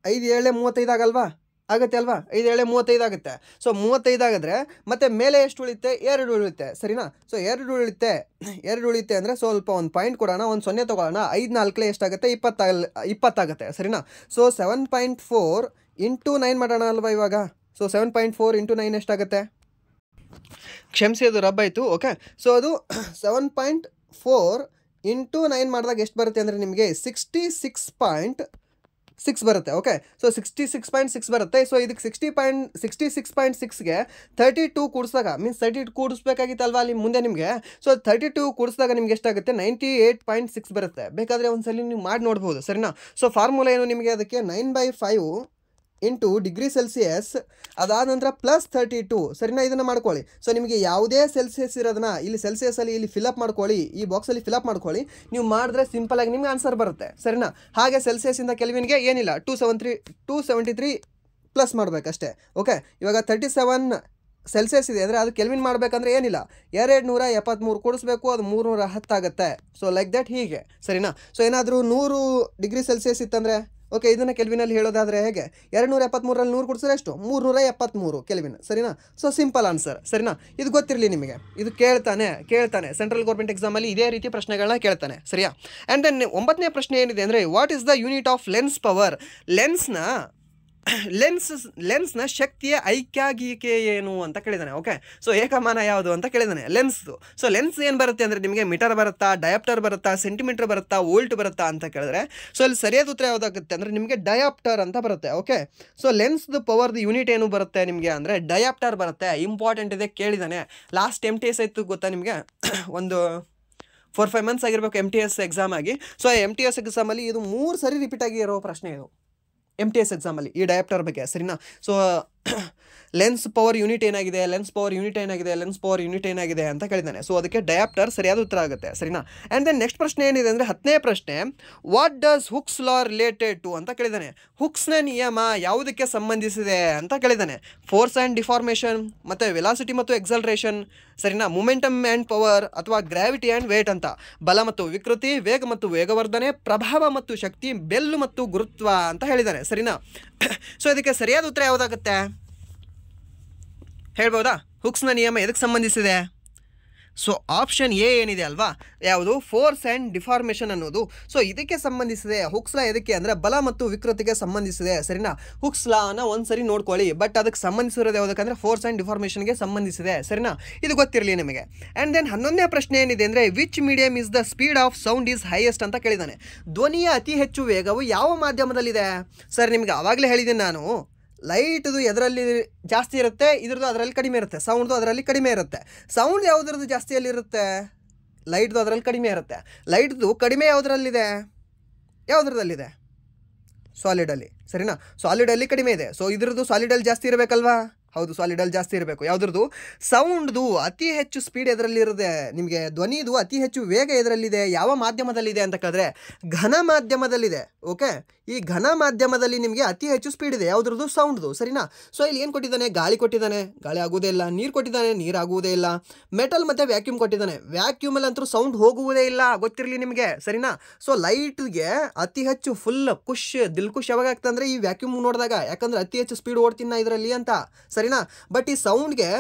5 7 35 ಆಗಲ್ವಾ? ಆಗುತ್ತೆ ಅಲ್ವಾ? 5 7 35 ಆಗುತ್ತೆ. ಸೊ 35 ಆಗಿದ್ರೆ ಮತ್ತೆ ಮೇಲೆ ಎಷ್ಟು ಉಳಿಯುತ್ತೆ? 2 ಉಳಿಯುತ್ತೆ ಸರಿನಾ. ಸೊ 2 ಉಳಿಯುತ್ತೆ ಅಂದರೆ ಸ್ವಲ್ಪ ಒಂದು ಪಾಯಿಂಟ್ ಕೊಡೋಣ, ಒಂದು 0 ತೊಗೊಳ್ಳೋಣ. 5 4 ಎಷ್ಟಾಗುತ್ತೆ? 20 ಆಗುತ್ತೆ ಸರಿನಾ. ಸೊ 7.4 ಇಂಟು 9 ಮಾಡೋಣ ಅಲ್ವಾ ಇವಾಗ. ಸೊ 7.4 ಇಂಟು 9 ಎಷ್ಟಾಗುತ್ತೆ? ಕ್ಷಮಿಸಿ, ಅದು ರಬ್ ಆಯಿತು. ಓಕೆ, ಸೊ ಅದು 7.4 ಇಂಟು 9 ಮಾಡಿದಾಗ ಎಷ್ಟು ಬರುತ್ತೆ ಅಂದರೆ ನಿಮಗೆ 66.6 ಬರುತ್ತೆ. ಓಕೆ, ಸೊ 66.6 ಬರುತ್ತೆ. ಸೊ ಇದಕ್ಕೆ 66.6ಗೆ 32 ಕೂಡಿಸಿದಾಗ ಮೀನ್ಸ್ 32 ಕೂಡಿಸ್ಬೇಕಾಗಿತ್ತಲ್ವಾ ಅಲ್ಲಿ ಮುಂದೆ ನಿಮಗೆ. ಸೊ 32 ಕೂಡಿಸಿದಾಗ ನಿಮ್ಗೆ ಎಷ್ಟಾಗುತ್ತೆ? 98.6 ಬರುತ್ತೆ. ಬೇಕಾದರೆ ಒಂದ್ಸಲಿ ನೀವು ಮಾಡಿ ನೋಡ್ಬೋದು ಸರಿನಾ. ಸೊ ಫಾರ್ಮುಲಾ ಏನು ನಿಮಗೆ ಅದಕ್ಕೆ? 9/5 ಇಂಟು ಡಿಗ್ರಿ ಸೆಲ್ಸಿಯಸ್, ಅದಾದ ನಂತರ ಪ್ಲಸ್ 32 ಸರಿನಾ. ಇದನ್ನು ಮಾಡ್ಕೊಳ್ಳಿ. ಸೊ ನಿಮಗೆ ಯಾವುದೇ ಸೆಲ್ಸಿಯಸ್ ಇರೋದನ್ನ ಇಲ್ಲಿ ಸೆಲ್ಸಿಯಸಲ್ಲಿ ಇಲ್ಲಿ ಫಿಲಪ್ ಮಾಡ್ಕೊಳ್ಳಿ, ಈ ಬಾಕ್ಸಲ್ಲಿ ಫಿಲಪ್ ಮಾಡ್ಕೊಳ್ಳಿ. ನೀವು ಮಾಡಿದ್ರೆ ಸಿಂಪಲಾಗಿ ನಿಮ್ಗೆ ಆನ್ಸರ್ ಬರುತ್ತೆ ಸರಿನಾ. ಹಾಗೆ ಸೆಲ್ಸಿಯಸ್ಸಿಂದ ಕೆಲ್ವಿನ್ಗೆ ಏನಿಲ್ಲ 273 ಪ್ಲಸ್ ಮಾಡಬೇಕಷ್ಟೇ. ಓಕೆ, ಇವಾಗ 37 ಸೆಲ್ಸಿಯಸ್ ಇದೆ ಅಂದರೆ ಅದು ಕೆಲ್ವಿನ್ ಮಾಡಬೇಕಂದ್ರೆ ಏನಿಲ್ಲ 273 ಕೂಡಿಸ್ಬೇಕು, ಅದು 310 ಆಗುತ್ತೆ. ಸೊ ಲೈಕ್ ದ್ಯಾಟ್ ಹೀಗೆ ಸರಿನಾ. ಸೊ ಏನಾದರೂ 100 ಡಿಗ್ರಿ ಸೆಲ್ಸಿಯಸ್ ಇತ್ತಂದರೆ ಓಕೆ, ಇದನ್ನು ಕೆಲ್ವಿನಲ್ಲಿ ಹೇಳೋದಾದರೆ ಹೇಗೆ? 273ರಲ್ಲಿ 100 ಕೂಡಿಸಿದ್ರೆ ಎಷ್ಟು? 373 ಕೆಲ್ವಿನ್ ಸರಿನಾ. ಸೊ ಸಿಂಪಲ್ ಆನ್ಸರ್ ಸರಿನಾ. ಇದು ಗೊತ್ತಿರಲಿ ನಿಮಗೆ. ಇದು ಕೇಳ್ತಾನೆ ಸೆಂಟ್ರಲ್ ಗೌರ್ಮೆಂಟ್ ಎಕ್ಸಾಮಲ್ಲಿ ಇದೇ ರೀತಿ ಪ್ರಶ್ನೆಗಳನ್ನ ಕೇಳ್ತಾನೆ ಸರಿಯಾ. ಆ್ಯಂಡ್ ದೆನ್ 9ನೇ ಪ್ರಶ್ನೆ ಏನಿದೆ ಅಂದರೆ what is the unit of lens power? ಲೆನ್ಸ್ನ ಶಕ್ತಿಯ ಐಕ್ಯಾಗಿಕೆ ಏನು ಅಂತ ಕೇಳಿದಾನೆ. ಓಕೆ, ಸೊ ಏಕಮಾನ ಯಾವುದು ಅಂತ ಕೇಳಿದಾನೆ ಲೆನ್ಸ್ದು. ಸೊ ಲೆನ್ಸ್ ಏನು ಬರುತ್ತೆ ಅಂದರೆ ನಿಮಗೆ ಮೀಟರ್ ಬರುತ್ತಾ, ಡಯಾಪ್ಟರ್ ಬರುತ್ತಾ, ಸೆಂಟಿಮೀಟರ್ ಬರುತ್ತಾ, ವೋಲ್ಟ್ ಬರುತ್ತಾ ಅಂತ ಕೇಳಿದ್ರೆ ಸೊ ಅಲ್ಲಿ ಸರಿಯಾದ ಉತ್ತರ ಯಾವುದಾಗುತ್ತೆ ಅಂದರೆ ನಿಮಗೆ ಡಯಾಪ್ಟರ್ ಅಂತ ಬರುತ್ತೆ. ಓಕೆ, ಸೊ ಲೆನ್ಸ್ದು ಪವರ್ದು ಯೂನಿಟ್ ಏನು ಬರುತ್ತೆ ನಿಮಗೆ ಅಂದರೆ ಡಯಾಪ್ಟರ್ ಬರುತ್ತೆ. ಇಂಪಾರ್ಟೆಂಟ್ ಇದೆ, ಕೇಳಿದಾನೆ. ಲಾಸ್ಟ್ MTS ಆಯಿತು ಗೊತ್ತಾ ನಿಮಗೆ, ಒಂದು 4-5 ಮಂತ್ಸ್ ಆಗಿರಬೇಕು MTS ಎಕ್ಸಾಮ್ ಆಗಿ. ಸೊ MTS ಎಕ್ಸಾಮಲ್ಲಿ ಇದು 3 ಸರಿ ರಿಪೀಟ್ ಆಗಿ ಇರೋ ಪ್ರಶ್ನೆ ಇದು MTS ಎಕ್ಸಾಮಲ್ಲಿ ಈ ಡಯಾಪ್ಟರ್ ಬಗ್ಗೆ ಸರಿನಾ. ಸೊ ಲೆನ್ಸ್ ಪವರ್ ಯೂನಿಟ್ ಏನಾಗಿದೆ ಅಂತ ಕೇಳಿದ್ದಾನೆ. ಸೊ ಅದಕ್ಕೆ ಡಯಾಪ್ಟರ್ ಸರಿಯಾದ ಉತ್ತರ ಆಗುತ್ತೆ ಸರಿನಾ. ಆ್ಯಂಡ್ ದೆನ್ ನೆಕ್ಸ್ಟ್ ಪ್ರಶ್ನೆ ಏನಿದೆ ಅಂದರೆ 10ನೇ ಪ್ರಶ್ನೆ what does Hooke's law related to ಅಂತ ಕೇಳಿದ್ದಾನೆ. ಹುಕ್ಸ್ನ ನಿಯಮ ಯಾವುದಕ್ಕೆ ಸಂಬಂಧಿಸಿದೆ ಅಂತ ಕೇಳಿದ್ದಾನೆ. ಫೋರ್ಸ್ ಆ್ಯಂಡ್ ಡಿಫಾರ್ಮೇಷನ್, ಮತ್ತು ವೆಲಾಸಿಟಿ ಮತ್ತು ಎಕ್ಸಲ್ರೇಷನ್ ಸರಿನಾ, ಮೊಮೆಂಟಮ್ ಆ್ಯಂಡ್ ಪವರ್ ಅಥವಾ ಗ್ರಾವಿಟಿ ಆ್ಯಂಡ್ ವೇಟ್ ಅಂತ, ಬಲ ಮತ್ತು ವಿಕೃತಿ, ವೇಗ ಮತ್ತು ವೇಗವರ್ಧನೆ, ಪ್ರಭಾವ ಮತ್ತು ಶಕ್ತಿ, ಬೆಲ್ಲು ಮತ್ತು ಗುರುತ್ವ ಅಂತ ಹೇಳಿದ್ದಾನೆ ಸರಿನಾ. ಸೊ ಇದಕ್ಕೆ ಸರಿಯಾದ ಉತ್ತರ ಯಾವುದಾಗುತ್ತೆ ಹೇಳ್ಬೋದಾ? ಹುಕ್ಸ್ನ ನಿಯಮ ಎದಕ್ಕೆ ಸಂಬಂಧಿಸಿದೆ? ಸೊ ಆಪ್ಷನ್ ಎ ಏನಿದೆ ಅಲ್ವಾ, ಯಾವುದು ಫೋರ್ಸ್ ಆ್ಯಂಡ್ ಡಿಫಾರ್ಮೇಷನ್ ಅನ್ನೋದು. ಸೊ ಇದಕ್ಕೆ ಸಂಬಂಧಿಸಿದೆ. ಹುಕ್ಸ್ ಲಾ ಎದಕ್ಕೆ ಅಂದರೆ ಬಲ ಮತ್ತು ವಿಕೃತಿಗೆ ಸಂಬಂಧಿಸಿದೆ ಸರಿನಾ. ಹುಕ್ಸ್ ಲಾನ ಒಂದ್ಸರಿ ನೋಡ್ಕೊಳ್ಳಿ. ಬಟ್ ಅದಕ್ಕೆ ಸಂಬಂಧಿಸಿರೋದು ಯಾವುದಕ್ಕಂದ್ರೆ ಫೋರ್ಸ್ ಆ್ಯಂಡ್ ಡಿಫಾರ್ಮೇಷನ್ಗೆ ಸಂಬಂಧಿಸಿದೆ ಸರಿನಾ. ಇದು ಗೊತ್ತಿರಲಿ ನಿಮಗೆ. ಆ್ಯಂಡ್ ದೆನ್ 11ನೇ ಪ್ರಶ್ನೆ ಏನಿದೆ ಅಂದರೆ which medium is the speed of sound is highest ಅಂತ ಕೇಳಿದ್ದಾನೆ. ಧ್ವನಿಯ ಅತಿ ಹೆಚ್ಚು ವೇಗವು ಯಾವ ಮಾಧ್ಯಮದಲ್ಲಿದೆ? ಸರ್ ನಿಮಗೆ ಆವಾಗಲೇ ಹೇಳಿದ್ದೀನಿ ನಾನು, ಲೈಟ್ದು ಎದರಲ್ಲಿ ಜಾಸ್ತಿ ಇರುತ್ತೆ, ಇದ್ರದ್ದು ಅದರಲ್ಲಿ ಕಡಿಮೆ ಇರುತ್ತೆ, ಸೌಂಡ್ದು ಅದರಲ್ಲಿ ಕಡಿಮೆ ಇರುತ್ತೆ. ಸೌಂಡ್ ಯಾವುದ್ರದ್ದು ಜಾಸ್ತಿಯಲ್ಲಿರುತ್ತೆ? ಲೈಟ್ದು ಅದರಲ್ಲಿ ಕಡಿಮೆ ಇರುತ್ತೆ. ಲೈಟ್ದು ಕಡಿಮೆ ಯಾವುದ್ರದಲ್ಲಿದೆ? ಸಾಲಿಡಲ್ಲಿ ಸರಿನಾ. ಸಾಲಿಡಲ್ಲಿ ಕಡಿಮೆ ಇದೆ. ಸೊ ಇದ್ರದ್ದು ಸಾಲಿಡಲ್ಲಿ ಜಾಸ್ತಿ ಇರಬೇಕಲ್ವಾ? ಹೌದು, ಸಾಲಿಡಲ್ಲಿ ಜಾಸ್ತಿ ಇರಬೇಕು. ಯಾವುದ್ರದ್ದು? ಸೌಂಡ್ದು ಅತಿ ಹೆಚ್ಚು ಸ್ಪೀಡ್ ಎದರಲ್ಲಿರುತ್ತೆ, ನಿಮಗೆ ಧ್ವನಿದು ಅತಿ ಹೆಚ್ಚು ವೇಗ ಎದರಲ್ಲಿದೆ, ಯಾವ ಮಾಧ್ಯಮದಲ್ಲಿದೆ ಅಂತ ಕೇಳಿದ್ರೆ ಘನ ಮಾಧ್ಯಮದಲ್ಲಿದೆ. ಓಕೆ, ಈ ಘನ ಮಾಧ್ಯಮದಲ್ಲಿ ನಿಮಗೆ ಅತಿ ಹೆಚ್ಚು ಸ್ಪೀಡ್ ಇದೆ. ಯಾವುದ್ರದ್ದು? ಸೌಂಡ್ದು, ಸರಿನಾ? ಸೊ ಇಲ್ಲಿ ಏನು ಕೊಟ್ಟಿದ್ದಾನೆ? ಗಾಳಿ ಕೊಟ್ಟಿದ್ದಾನೆ, ಗಾಳಿ ಆಗುವುದೇ ಇಲ್ಲ. ನೀರು ಕೊಟ್ಟಿದ್ದಾನೆ, ನೀರು ಆಗುವುದೇ ಇಲ್ಲ. ಮೆಟಲ್ ಮತ್ತು ವ್ಯಾಕ್ಯೂಮ್ ಕೊಟ್ಟಿದ್ದಾನೆ, ವ್ಯಾಕ್ಯೂಮಲ್ಲಂತೂ ಸೌಂಡ್ ಹೋಗುವುದೇ ಇಲ್ಲ, ಗೊತ್ತಿರಲಿ ನಿಮಗೆ, ಸರಿನಾ? ಸೊ ಲೈಟ್ಗೆ ಅತಿ ಹೆಚ್ಚು ಫುಲ್ ದಿಲ್ಖುಷ್ ಯಾವಾಗ ಆಗ್ತದೆ ಅಂದರೆ ಈ ವ್ಯಾಕ್ಯೂಮ್ ನೋಡಿದಾಗ, ಯಾಕಂದ್ರೆ ಅತಿ ಹೆಚ್ಚು ಸ್ಪೀಡ್ ಓಡ್ತೀನ ಇದರಲ್ಲಿ ಅಂತ, ಸರಿನಾ? ಬಟ್ ಈ ಸೌಂಡ್ಗೆ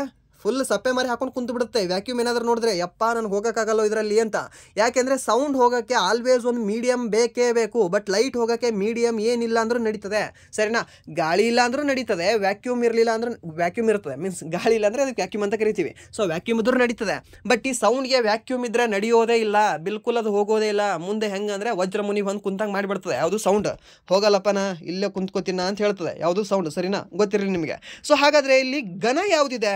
ಫುಲ್ ಸಪ್ಪೆ ಮರಿ ಹಾಕೊಂಡು ಕುಂತು ಬಿಡುತ್ತೆ. ವ್ಯಾಕ್ಯೂಮ್ ಏನಾದರೂ ನೋಡಿದ್ರೆ ಯಪ್ಪ ನನಗೆ ಹೋಗೋಕ್ಕಾಗಲ್ಲ ಇದರಲ್ಲಿ ಅಂತ. ಯಾಕೆಂದರೆ ಸೌಂಡ್ ಹೋಗೋಕ್ಕೆ ಆಲ್ವೇಸ್ ಒಂದು ಮೀಡಿಯಮ್ ಬೇಕೇ ಬೇಕು. ಬಟ್ ಲೈಟ್ ಹೋಗೋಕ್ಕೆ ಮೀಡಿಯಮ್ ಏನಿಲ್ಲ ಅಂದರೂ ನಡೀತದೆ, ಸರಿನಾ? ಗಾಳಿ ಇಲ್ಲ ಅಂದರೂ ನಡೀತದೆ, ವ್ಯಾಕ್ಯೂಮ್ ಇರಲಿಲ್ಲ ಅಂದ್ರೆ ವ್ಯಾಕ್ಯೂಮ್ ಇರ್ತದೆ, ಮೀನ್ಸ್ ಗಾಳಿ ಇಲ್ಲ ಅಂದರೆ ಅದಕ್ಕೆ ವ್ಯಾಕ್ಯೂಮ್ ಅಂತ ಕರಿತೀವಿ. ಸೊ ವ್ಯಾಕ್ಯೂಮ್ ಇದ್ರೂ ನಡೀತದೆ. ಬಟ್ ಈ ಸೌಂಡ್ಗೆ ವ್ಯಾಕ್ಯೂಮ್ ಇದ್ದರೆ ನಡೆಯೋದೇ ಇಲ್ಲ, ಬಿಲ್ಕುಲ್ ಅದು ಹೋಗೋದೇ ಇಲ್ಲ. ಮುಂದೆ ಹೆಂಗೆ ಅಂದರೆ ವಜ್ರಮುನಿ ಬಂದು ಕುಂತಂಗೆ ಮಾಡಿಬಿಡ್ತದೆ. ಯಾವುದು? ಸೌಂಡ್ ಹೋಗಲ್ಲಪ್ಪನ ಇಲ್ಲೇ ಕುಂತ್ಕೋತೀನ ಅಂತ ಹೇಳ್ತದೆ. ಯಾವುದು? ಸೌಂಡ್, ಸರಿನಾ? ಗೊತ್ತಿರಲಿ ನಿಮಗೆ. ಸೊ ಹಾಗಾದರೆ ಇಲ್ಲಿ ಘನ ಯಾವುದಿದೆ?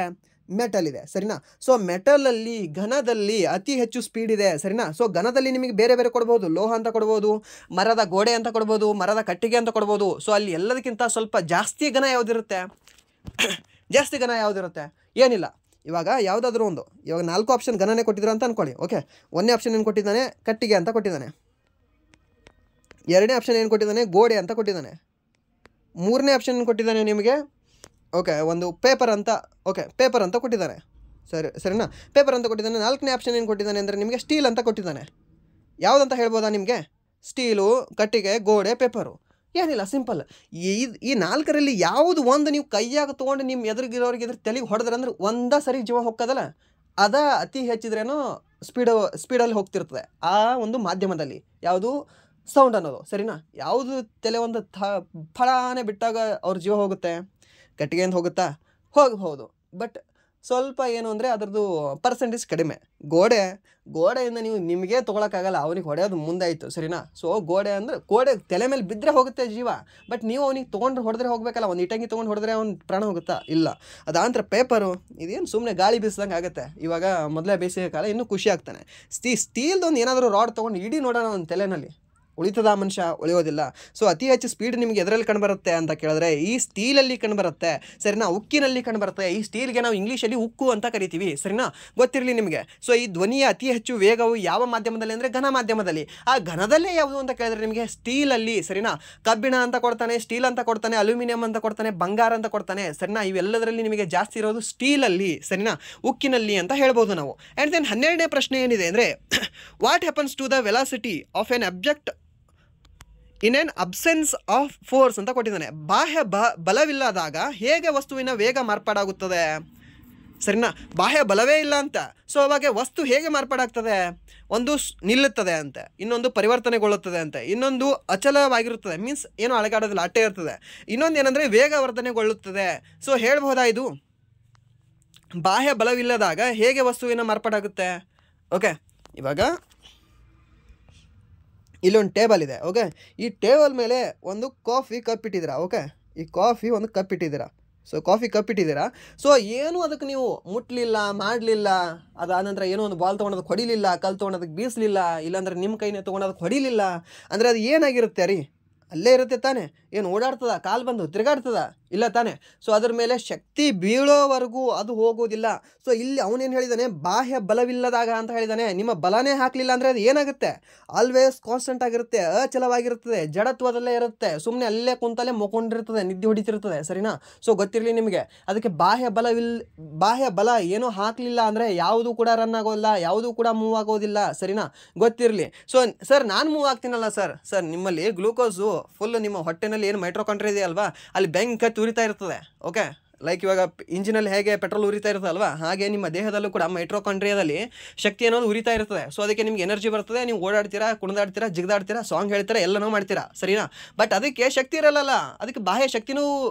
ಮೆಟಲ್ ಇದೆ, ಸರಿನಾ? ಸೊ ಮೆಟಲಲ್ಲಿ, ಘನದಲ್ಲಿ ಅತಿ ಹೆಚ್ಚು ಸ್ಪೀಡ್ ಇದೆ, ಸರಿನಾ? ಸೊ ಘನದಲ್ಲಿ ನಿಮಗೆ ಬೇರೆ ಬೇರೆ ಕೊಡ್ಬೋದು, ಲೋಹ ಅಂತ ಕೊಡ್ಬೋದು, ಮರದ ಗೋಡೆ ಅಂತ ಕೊಡ್ಬೋದು, ಮರದ ಕಟ್ಟಿಗೆ ಅಂತ ಕೊಡ್ಬೋದು. ಸೊ ಅಲ್ಲಿ ಎಲ್ಲದಕ್ಕಿಂತ ಸ್ವಲ್ಪ ಜಾಸ್ತಿ ಘನ ಯಾವುದಿರುತ್ತೆ? ಜಾಸ್ತಿ ಘನ ಯಾವುದಿರುತ್ತೆ? ಏನಿಲ್ಲ. ಇವಾಗ ಯಾವುದಾದ್ರೂ ಒಂದು, ಇವಾಗ 4 ಆಪ್ಷನ್ ಘನನೇ ಕೊಟ್ಟಿದ್ರು ಅಂತ ಅಂದ್ಕೊಳ್ಳಿ. ಓಕೆ, 1ನೇ ಆಪ್ಷನ್ ಏನು ಕೊಟ್ಟಿದ್ದಾನೆ? ಕಟ್ಟಿಗೆ ಅಂತ ಕೊಟ್ಟಿದ್ದಾನೆ. 2ನೇ ಆಪ್ಷನ್ ಏನು ಕೊಟ್ಟಿದ್ದಾನೆ? ಗೋಡೆ ಅಂತ ಕೊಟ್ಟಿದ್ದಾನೆ. 3ನೇ ಆಪ್ಷನ್ ಏನು ಕೊಟ್ಟಿದ್ದಾನೆ ನಿಮಗೆ? ಓಕೆ, ಒಂದು ಪೇಪರ್ ಅಂತ, ಓಕೆ ಪೇಪರ್ ಅಂತ ಕೊಟ್ಟಿದ್ದಾನೆ, ಸರಿನಾ? ಪೇಪರ್ ಅಂತ ಕೊಟ್ಟಿದ್ದಾನೆ. 4ನೇ ಆಪ್ಷನ್ ಏನು ಕೊಟ್ಟಿದ್ದಾನೆ ಅಂದರೆ ನಿಮಗೆ ಸ್ಟೀಲ್ ಅಂತ ಕೊಟ್ಟಿದ್ದಾನೆ. ಯಾವುದಂತ ಹೇಳ್ಬೋದಾ ನಿಮಗೆ? ಸ್ಟೀಲು, ಕಟ್ಟಿಗೆ, ಗೋಡೆ, ಪೇಪರು. ಏನಿಲ್ಲ, ಸಿಂಪಲ್. ಈ 4ರಲ್ಲಿ ಯಾವುದು ಒಂದು ನೀವು ಕೈಯಾಗ ತೊಗೊಂಡು ನಿಮ್ಮ ಎದುರಿಗಿರೋರಿಗೆ ತಲೆಗೆ ಹೊಡೆದ್ರೆ ಅಂದ್ರೆ ಒಂದೇ ಸರಿ ಜೀವ ಹೋಗ್ತದಲ್ಲ, ಅದ ಅತಿ ಹೆಚ್ಚಿದ್ರೇನೋ ಸ್ಪೀಡಲ್ಲಿ ಹೋಗ್ತಿರ್ತದೆ ಆ ಒಂದು ಮಾಧ್ಯಮದಲ್ಲಿ. ಯಾವುದು? ಸೌಂಡ್ ಅನ್ನೋದು, ಸರಿನಾ? ಯಾವುದು ತಲೆ ಒಂದು ಫಳಾನೆ ಬಿಟ್ಟಾಗ ಅವ್ರ ಜೀವ ಹೋಗುತ್ತೆ? ಕಟ್ಟಿಗೆಯಿಂದ ಹೋಗುತ್ತಾ? ಹೋಗ್ಬೋದು, ಬಟ್ ಸ್ವಲ್ಪ ಏನು ಅಂದರೆ ಅದರದ್ದು ಪರ್ಸೆಂಟೇಜ್ ಕಡಿಮೆ. ಗೋಡೆಯಿಂದ ನೀವು ನಿಮಗೆ ತೊಗೊಳಕ್ಕಾಗಲ್ಲ, ಅವನಿಗೆ ಹೊಡೆಯೋದು ಮುಂದಾಯಿತು, ಸರಿನಾ? ಸೊ ಗೋಡೆ ತಲೆ ಮೇಲೆ ಬಿದ್ದರೆ ಹೋಗುತ್ತೆ ಜೀವ, ಬಟ್ ನೀವು ಅವನಿಗೆ ತೊಗೊಂಡ್ರೆ ಹೊಡೆದ್ರೆ ಹೋಗಬೇಕಲ್ಲ. ಒಂದು ಇಟಂಗಿ ತೊಗೊಂಡು ಹೊಡೆದ್ರೆ ಅವ್ನು ಪ್ರಾಣ ಹೋಗುತ್ತಾ? ಇಲ್ಲ. ಅದಾಂತರ ಪೇಪರು ಇದೇನು ಸುಮ್ಮನೆ ಗಾಳಿ ಬೀಸ್ದಂಗೆ ಆಗುತ್ತೆ. ಇವಾಗ ಮೊದಲೇ ಬೇಸಿಗೆ ಕಾಲ, ಇನ್ನೂ ಖುಷಿ ಆಗ್ತಾನೆ. ಸ್ಟೀಲ್ದೊಂದು ಏನಾದರೂ ರಾಡ್ ತೊಗೊಂಡು ಇಡೀ ನೋಡೋಣ ಒಂದು ತಲೆನಲ್ಲಿ, ಉಳಿತದ ಮನುಷ್ಯ? ಉಳಿಯೋದಿಲ್ಲ. ಸೊ ಅತಿ ಹೆಚ್ಚು ಸ್ಪೀಡ್ ನಿಮಗೆ ಎದರಲ್ಲಿ ಕಂಡುಬರುತ್ತೆ ಅಂತ ಕೇಳಿದ್ರೆ ಈ ಸ್ಟೀಲಲ್ಲಿ ಕಂಡುಬರುತ್ತೆ, ಸರಿನಾ? ಉಕ್ಕಿನಲ್ಲಿ ಕಂಡುಬರುತ್ತೆ. ಈ ಸ್ಟೀಲ್ಗೆ ನಾವು ಇಂಗ್ಲೀಷಲ್ಲಿ ಉಕ್ಕು ಅಂತ ಕರಿತೀವಿ, ಸರಿನಾ? ಗೊತ್ತಿರಲಿ ನಿಮಗೆ. ಸೊ ಈ ಧ್ವನಿಯ ಅತಿ ಹೆಚ್ಚು ವೇಗವು ಯಾವ ಮಾಧ್ಯಮದಲ್ಲಿ ಅಂದರೆ ಘನ ಮಾಧ್ಯಮದಲ್ಲಿ. ಆ ಘನದಲ್ಲೇ ಯಾವುದು ಅಂತ ಕೇಳಿದ್ರೆ ನಿಮಗೆ ಸ್ಟೀಲಲ್ಲಿ, ಸರಿನಾ? ಕಬ್ಬಿಣ ಅಂತ ಕೊಡ್ತಾನೆ, ಸ್ಟೀಲ್ ಅಂತ ಕೊಡ್ತಾನೆ, ಅಲ್ಯೂಮಿನಿಯಂ ಅಂತ ಕೊಡ್ತಾನೆ, ಬಂಗಾರ ಅಂತ ಕೊಡ್ತಾನೆ, ಸರಿನಾ? ಇವೆಲ್ಲದರಲ್ಲಿ ನಿಮಗೆ ಜಾಸ್ತಿ ಇರೋದು ಸ್ಟೀಲಲ್ಲಿ, ಸರಿನಾ? ಉಕ್ಕಿನಲ್ಲಿ ಅಂತ ಹೇಳ್ಬೋದು ನಾವು. ಆ್ಯಂಡ್ ದೆನ್ 12ನೇ ಪ್ರಶ್ನೆ ಏನಿದೆ ಅಂದರೆ what happens to the velocity of an object in an absence of force ಅಂತ ಕೊಟ್ಟಿದ್ದಾನೆ. ಬಾಹ್ಯ ಬಲವಿಲ್ಲದಾಗ ಹೇಗೆ ವಸ್ತುವಿನ ವೇಗ ಮಾರ್ಪಾಡಾಗುತ್ತದೆ? ಸರಿನಾ? ಬಾಹ್ಯ ಬಲವೇ ಇಲ್ಲ ಅಂತ. ಸೊ ಅವಾಗ ವಸ್ತು ಹೇಗೆ ಮಾರ್ಪಾಡಾಗ್ತದೆ? ಒಂದು ನಿಲ್ಲುತ್ತದೆ ಅಂತೆ, ಇನ್ನೊಂದು ಪರಿವರ್ತನೆಗೊಳ್ಳುತ್ತದೆ ಅಂತೆ, ಇನ್ನೊಂದು ಅಚಲವಾಗಿರುತ್ತದೆ, ಮೀನ್ಸ್ ಏನೋ ಅಳಗಾಡೋದಿಲ್ಲ, ಅಟ್ಟೆ ಇರ್ತದೆ. ಇನ್ನೊಂದು ಏನಂದರೆ ವೇಗವರ್ಧನೆಗೊಳ್ಳುತ್ತದೆ. ಸೊ ಹೇಳ್ಬೋದಾ ಇದು? ಬಾಹ್ಯ ಬಲವಿಲ್ಲದಾಗ ಹೇಗೆ ವಸ್ತುವಿನ ಮಾರ್ಪಾಡಾಗುತ್ತೆ? ಓಕೆ, ಇವಾಗ ಇಲ್ಲೊಂದು ಟೇಬಲ್ ಇದೆ. ಓಕೆ, ಈ ಟೇಬಲ್ ಮೇಲೆ ಒಂದು ಕಾಫಿ ಕಪ್ ಇಟ್ಟಿದ್ದೀರಾ. ಓಕೆ, ಈ ಕಾಫಿ ಒಂದು ಕಪ್ ಇಟ್ಟಿದ್ದೀರಾ. ಸೊ ಕಾಫಿ ಕಪ್ ಇಟ್ಟಿದ್ದೀರಾ. ಸೊ ಏನು ಅದಕ್ಕೆ ನೀವು ಮುಟ್ಲಿಲ್ಲ, ಮಾಡಲಿಲ್ಲ, ಅದಾದ ನಂತರ ಏನೋ ಒಂದು ಬಾಲ್ ತೊಗೊಂಡೋದಕ್ಕೆ ಹೊಡಿಲಿಲ್ಲ, ಕಲ್ಲು ತೊಗೊಂಡೋದಕ್ಕೆ ಬೀಸಲಿಲ್ಲ, ಇಲ್ಲಾಂದ್ರೆ ನಿಮ್ಮ ಕೈನೇ ತೊಗೊಂಡೋದಕ್ಕೆ ಹೊಡಿಲಿಲ್ಲ ಅಂದರೆ ಅದು ಏನಾಗಿರುತ್ತೆ ರೀ? ಅಲ್ಲೇ ಇರುತ್ತೆ ತಾನೆ. ಏನು ಓಡಾಡ್ತದ? ಕಾಲು ಬಂದು ತಿರುಗಾಡ್ತದ? ಇಲ್ಲ ತಾನೆ. ಸೊ ಅದ್ರ ಮೇಲೆ ಶಕ್ತಿ ಬೀಳೋವರೆಗೂ ಅದು ಹೋಗೋದಿಲ್ಲ. ಸೊ ಇಲ್ಲಿ ಅವನೇನು ಹೇಳಿದ್ದಾನೆ? ಬಾಹ್ಯ ಬಲವಿಲ್ಲದಾಗ ಅಂತ ಹೇಳಿದ್ದಾನೆ. ನಿಮ್ಮ ಬಲನೇ ಹಾಕಲಿಲ್ಲ ಅಂದರೆ ಅದು ಏನಾಗುತ್ತೆ? ಆಲ್ವೇಸ್ ಕಾನ್ಸ್ಟೆಂಟ್ ಆಗಿರುತ್ತೆ, ಅಚಲವಾಗಿರುತ್ತದೆ, ಜಡತ್ವದಲ್ಲೇ ಇರುತ್ತೆ, ಸುಮ್ಮನೆ ಅಲ್ಲೇ ಕುಂತಲ್ಲೇ ಮೊಕೊಂಡಿರ್ತದೆ, ನಿದ್ದೆ ಹೊಡಿತಿರ್ತದೆ, ಸರಿನಾ? ಸೊ ಗೊತ್ತಿರಲಿ ನಿಮಗೆ. ಅದಕ್ಕೆ ಬಾಹ್ಯ ಬಲ ಏನೂ ಹಾಕಲಿಲ್ಲ ಅಂದರೆ ಯಾವುದೂ ಕೂಡ ರನ್ ಆಗೋಲ್ಲ, ಯಾವುದೂ ಕೂಡ ಮೂವ್ ಆಗೋದಿಲ್ಲ, ಸರಿನಾ? ಗೊತ್ತಿರಲಿ. ಸೊ ಸರ್ ನಾನು ಮೂವ್ ಆಗ್ತೀನಲ್ಲ ಸರ್ ನಿಮ್ಮಲ್ಲಿ ಗ್ಲೂಕೋಸು ಫುಲ್ ನಿಮ್ಮ ಹೊಟ್ಟೆನಲ್ಲಿ ಏನು ಮೈಟ್ರೋಕಾಂಡ್ರಿಯಾ ಇದೆ ಅಲ್ವಾ, ಅಲ್ಲಿ ಬೆಂಕಿ ಉರಿತಾ ಇರ್ತದೆ. ಓಕೆ, ಲೈಕ್ ಇವಾಗ ಇಂಜಿನಲ್ಲಿ ಹೇಗೆ ಪೆಟ್ರೋಲ್ ಉರಿತಾ ಇರ್ತದೆ ಅಲ್ವಾ, ಹಾಗೆ ನಿಮ್ಮ ದೇಹದಲ್ಲೂ ಕೂಡ ಮೈಟ್ರೋಕಾಂಡ್ರಿಯಾದಲ್ಲಿ ಶಕ್ತಿ ಅನ್ನೋದು ಉರಿತಾ ಇರ್ತದೆ. ಸೊ ಅದಕ್ಕೆ ನಿಮ್ಗೆ ಎನರ್ಜಿ ಬರ್ತದೆ, ನೀವು ಓಡಾಡ್ತೀರಾ, ಕುಣಿದಾಡ್ತೀರಾ, ಜಿಗ್ದಾಡ್ತೀರಾ, ಸಾಂಗ್ ಹೇಳ್ತೀರಾ, ಎಲ್ಲನೂ ಮಾಡ್ತೀರಾ, ಸರಿನಾ? ಬಟ್ ಅದಕ್ಕೆ ಶಕ್ತಿ ಇರಲ್ಲ, ಅದಕ್ಕೆ ಬಾಹ್ಯ ಶಕ್ತಿನೂ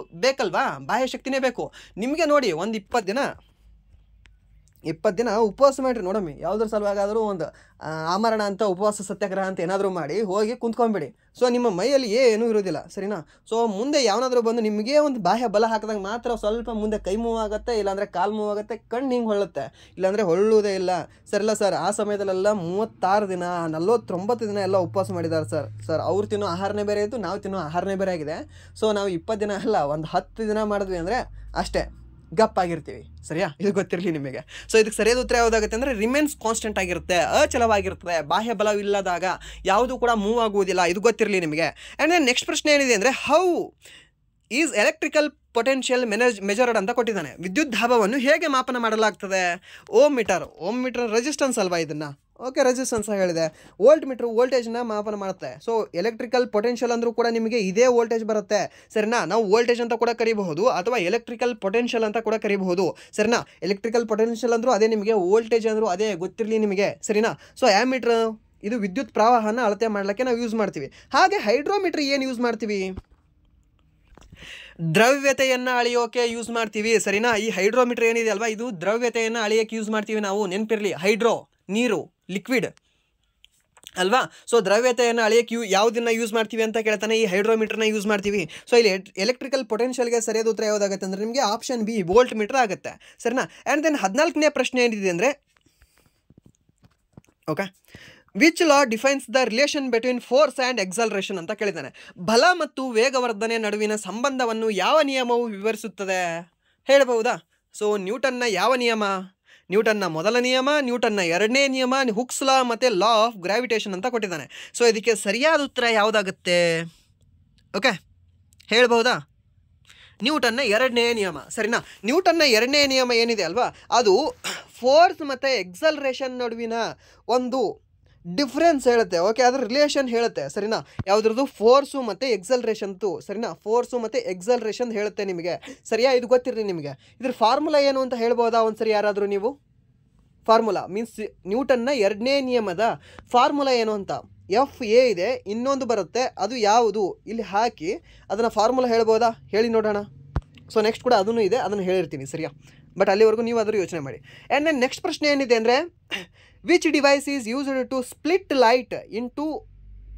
ಬೇಕಲ್ವಾ? ಬಾಹ್ಯ ಶಕ್ತಿನೇ ಬೇಕು ನಿಮಗೆ. ನೋಡಿ, ಒಂದು 20 ದಿನ ಉಪವಾಸ ಮಾಡಿರಿ ನೋಡಮ್ಮಿ. ಯಾವುದ್ರ ಸಲುವಾಗಾದರೂ ಒಂದು ಆಮರಣ ಅಂತ ಉಪವಾಸ ಸತ್ಯಾಗ್ರಹ ಅಂತ ಏನಾದರೂ ಮಾಡಿ ಹೋಗಿ ಕುಂತ್ಕೊಂಬಿಡಿ. ಸೊ ನಿಮ್ಮ ಮೈಯಲ್ಲಿ ಏನೂ ಇರೋದಿಲ್ಲ, ಸರಿನಾ? ಸೊ ಮುಂದೆ ಯಾವನಾದರೂ ಬಂದು ನಿಮಗೆ ಒಂದು ಬಾಹ್ಯ ಬಲ ಹಾಕಿದಾಗ ಮಾತ್ರ ಸ್ವಲ್ಪ ಮುಂದೆ ಕೈ ಮೂವ್ ಆಗುತ್ತೆ, ಇಲ್ಲಾಂದರೆ ಕಾಲು ಮೂವ್ ಆಗುತ್ತೆ, ಕಣ್ಣು ಹಿಂಗೆ ಹೊಳ್ಳುತ್ತೆ, ಇಲ್ಲಾಂದರೆ ಹೊಳ್ಳುವುದೇ ಇಲ್ಲ. ಸರಿಲ್ಲ ಸರ್, ಆ ಸಮಯದಲ್ಲೆಲ್ಲ 36 ದಿನ 49 ದಿನ ಎಲ್ಲ ಉಪವಾಸ ಮಾಡಿದ್ದಾರೆ ಸರ್. ಅವ್ರು ತಿನ್ನೋ ಆಹಾರನೇ ಬೇರೆ ಇತ್ತು, ನಾವು ತಿನ್ನೋ ಆಹಾರನೇ ಬೇರೆ ಆಗಿದೆ. ಸೊ ನಾವು 20 ದಿನ ಅಲ್ಲ, ಒಂದು 10 ದಿನ ಮಾಡಿದ್ವಿ ಅಂದರೆ ಅಷ್ಟೇ, ಗಪ್ಪಾಗಿರ್ತೀವಿ. ಸರಿಯಾ? ಇದು ಗೊತ್ತಿರಲಿ ನಿಮಗೆ. ಸೊ ಇದಕ್ಕೆ ಸರಿಯಾದ ಉತ್ತರ ಯಾವುದಾಗುತ್ತೆ ಅಂದರೆ ರಿಮೇನ್ಸ್ ಕಾನ್ಸ್ಟೆಂಟ್ ಆಗಿರುತ್ತೆ, ಅಚಲವಾಗಿರ್ತದೆ. ಬಾಹ್ಯ ಬಲವಿಲ್ಲದಾಗ ಯಾವುದು ಕೂಡ ಮೂವ್ ಆಗುವುದಿಲ್ಲ. ಇದು ಗೊತ್ತಿರಲಿ ನಿಮಗೆ. ಆ್ಯಂಡ್ ದೆನ್ ನೆಕ್ಸ್ಟ್ ಪ್ರಶ್ನೆ ಏನಿದೆ ಅಂದರೆ how is electrical potential measured ಅಂತ ಕೊಟ್ಟಿದ್ದಾನೆ. ವಿದ್ಯುತ್ ದಾಬವನ್ನು ಹೇಗೆ ಮಾಪನ ಮಾಡಲಾಗ್ತದೆ? ಓಮ್ ಮೀಟರ್ ರೆಸಿಸ್ಟೆನ್ಸ್ ಅಲ್ವಾ ಇದನ್ನು? ಓಕೆ, ರೆಸಿಸ್ಟೆನ್ಸ್ ಹೇಳಿದೆ. ವೋಲ್ಟ್ ಮೀಟ್ರ್ ವೋಲ್ಟೇಜ್ನ ಮಾಪನ ಮಾಡುತ್ತೆ. ಸೊ ಎಲೆಕ್ಟ್ರಿಕಲ್ ಪೊಟೆನ್ಷಿಯಲ್ ಅಂದರೂ ಕೂಡ ನಿಮಗೆ ಇದೇ ವೋಲ್ಟೇಜ್ ಬರುತ್ತೆ. ಸರಿನಾ? ನಾವು ವೋಲ್ಟೇಜ್ ಅಂತ ಕೂಡ ಕರಿಬಹುದು ಅಥವಾ ಎಲೆಕ್ಟ್ರಿಕಲ್ ಪೊಟೆನ್ಷಿಯಲ್ ಅಂತ ಕೂಡ ಕರಿಬಹುದು. ಸರಿನಾ? ಎಲೆಕ್ಟ್ರಿಕಲ್ ಪೊಟೆನ್ಷಿಯಲ್ ಅಂದರೂ ಅದೇ, ನಿಮಗೆ ವೋಲ್ಟೇಜ್ ಅಂದರೂ ಅದೇ, ಗೊತ್ತಿರಲಿ ನಿಮಗೆ. ಸರಿನಾ? ಸೊ ಆ್ಯಮೀಟ್ರ್ ಇದು ವಿದ್ಯುತ್ ಪ್ರವಾಹನ ಅಳತೆ ಮಾಡಲಿಕ್ಕೆ ನಾವು ಯೂಸ್ ಮಾಡ್ತೀವಿ. ಹಾಗೆ ಹೈಡ್ರೋಮೀಟ್ರ್ ಏನು ಯೂಸ್ ಮಾಡ್ತೀವಿ? ದ್ರವ್ಯತೆಯನ್ನು ಅಳೆಯೋಕೆ ಯೂಸ್ ಮಾಡ್ತೀವಿ. ಸರಿನಾ? ಈ ಹೈಡ್ರೋಮೀಟ್ರ್ ಏನಿದೆ ಅಲ್ವಾ, ಇದು ದ್ರವ್ಯತೆಯನ್ನು ಅಳೆಯೋಕೆ ಯೂಸ್ ಮಾಡ್ತೀವಿ ನಾವು. ನೆನಪಿರಲಿ, ಹೈಡ್ರೋ ನೀರು, ಲಿಕ್ವಿಡ್ ಅಲ್ವಾ? ಸೊ ದ್ರವ್ಯತೆಯನ್ನು ಅಳೆಯೋಕೆ ಯಾವುದನ್ನು ಯೂಸ್ ಮಾಡ್ತೀವಿ ಅಂತ ಕೇಳ್ತಾನೆ. ಈ ಹೈಡ್ರೋಮೀಟ್ರನ್ನ ಯೂಸ್ ಮಾಡ್ತೀವಿ. ಸೊ ಇಲ್ಲಿ ಎಲೆಕ್ಟ್ರಿಕಲ್ ಪೊಟೆನ್ಷಿಯಲ್ಗೆ ಸರಿಯಾದ ಉತ್ತರ ಯಾವುದಾಗುತ್ತೆ ಅಂದರೆ ನಿಮಗೆ ಆಪ್ಷನ್ ಬಿ, ವೋಲ್ಟ್ ಮೀಟರ್ ಆಗುತ್ತೆ. ಸರಿನಾ? ಆ್ಯಂಡ್ ದೆನ್ 14ನೇ ಪ್ರಶ್ನೆ ಏನಿದೆ ಅಂದರೆ okay, which law defines the relation between force and acceleration ಅಂತ ಕೇಳಿದ್ದಾನೆ. ಬಲ ಮತ್ತು ವೇಗವರ್ಧನೆ ನಡುವಿನ ಸಂಬಂಧವನ್ನು ಯಾವ ನಿಯಮವು ವಿವರಿಸುತ್ತದೆ? ಹೇಳಬಹುದಾ? ಸೊ ನ್ಯೂಟನ್ನ ಯಾವ ನಿಯಮ? ನ್ಯೂಟನ್ನ ಮೊದಲ ನಿಯಮ, ನ್ಯೂಟನ್ನ ಎರಡನೇ ನಿಯಮ, ಹುಕ್ಸ್ ಲಾ ಮತ್ತು ಲಾ ಆಫ್ ಗ್ರಾವಿಟೇಷನ್ ಅಂತ ಕೊಟ್ಟಿದ್ದಾನೆ. ಸೊ ಇದಕ್ಕೆ ಸರಿಯಾದ ಉತ್ತರ ಯಾವುದಾಗುತ್ತೆ? ಓಕೆ, ಹೇಳ್ಬಹುದಾ? ನ್ಯೂಟನ್ನ ಎರಡನೇ ನಿಯಮ. ಸರಿನಾ? ನ್ಯೂಟನ್ನ ಎರಡನೇ ನಿಯಮ ಏನಿದೆ ಅಲ್ವಾ, ಅದು ಫೋರ್ಸ್ ಮತ್ತು ಎಕ್ಸಲರೇಷನ್ ನಡುವಿನ ಒಂದು ಡಿಫ್ರೆನ್ಸ್ ಹೇಳುತ್ತೆ. ಓಕೆ, ಅದರ ರಿಲೇಷನ್ ಹೇಳುತ್ತೆ. ಸರಿನಾ? ಯಾವುದ್ರದ್ದು? ಫೋರ್ಸು ಮತ್ತು ಎಕ್ಸಲ್ರೇಷನ್ದು. ಸರಿನಾ? ಫೋರ್ಸು ಮತ್ತು ಎಕ್ಸಲ್ರೇಷನ್ ಹೇಳುತ್ತೆ ನಿಮಗೆ. ಸರಿಯಾ? ಇದು ಗೊತ್ತಿರಲಿ ನಿಮಗೆ. ಇದ್ರ ಫಾರ್ಮುಲಾ ಏನು ಅಂತ ಹೇಳ್ಬೋದಾ ಒಂದ್ಸರಿ ಯಾರಾದರೂ ನೀವು? ಫಾರ್ಮುಲಾ ಮೀನ್ಸ್ ನ್ಯೂಟನ್ನ ಎರಡನೇ ನಿಯಮದ ಫಾರ್ಮುಲಾ ಏನು ಅಂತ. ಎಫ್ ಎ ಇದೆ, ಇನ್ನೊಂದು ಬರುತ್ತೆ, ಅದು ಯಾವುದು? ಇಲ್ಲಿ ಹಾಕಿ ಅದನ್ನು ಫಾರ್ಮುಲಾ ಹೇಳ್ಬೋದಾ? ಹೇಳಿ ನೋಡೋಣ. ಸೊ ನೆಕ್ಸ್ಟ್ ಕೂಡ ಅದನ್ನು ಇದೆ, ಅದನ್ನು ಹೇಳಿರ್ತೀನಿ. ಸರಿಯಾ? ಬಟ್ ಅಲ್ಲಿವರೆಗೂ ನೀವು ಅದ್ರ ಯೋಚನೆ ಮಾಡಿ. ಆ್ಯಂಡ್ ದೆನ್ ನೆಕ್ಸ್ಟ್ ಪ್ರಶ್ನೆ ಏನಿದೆ ಅಂದರೆ which device is used to split light into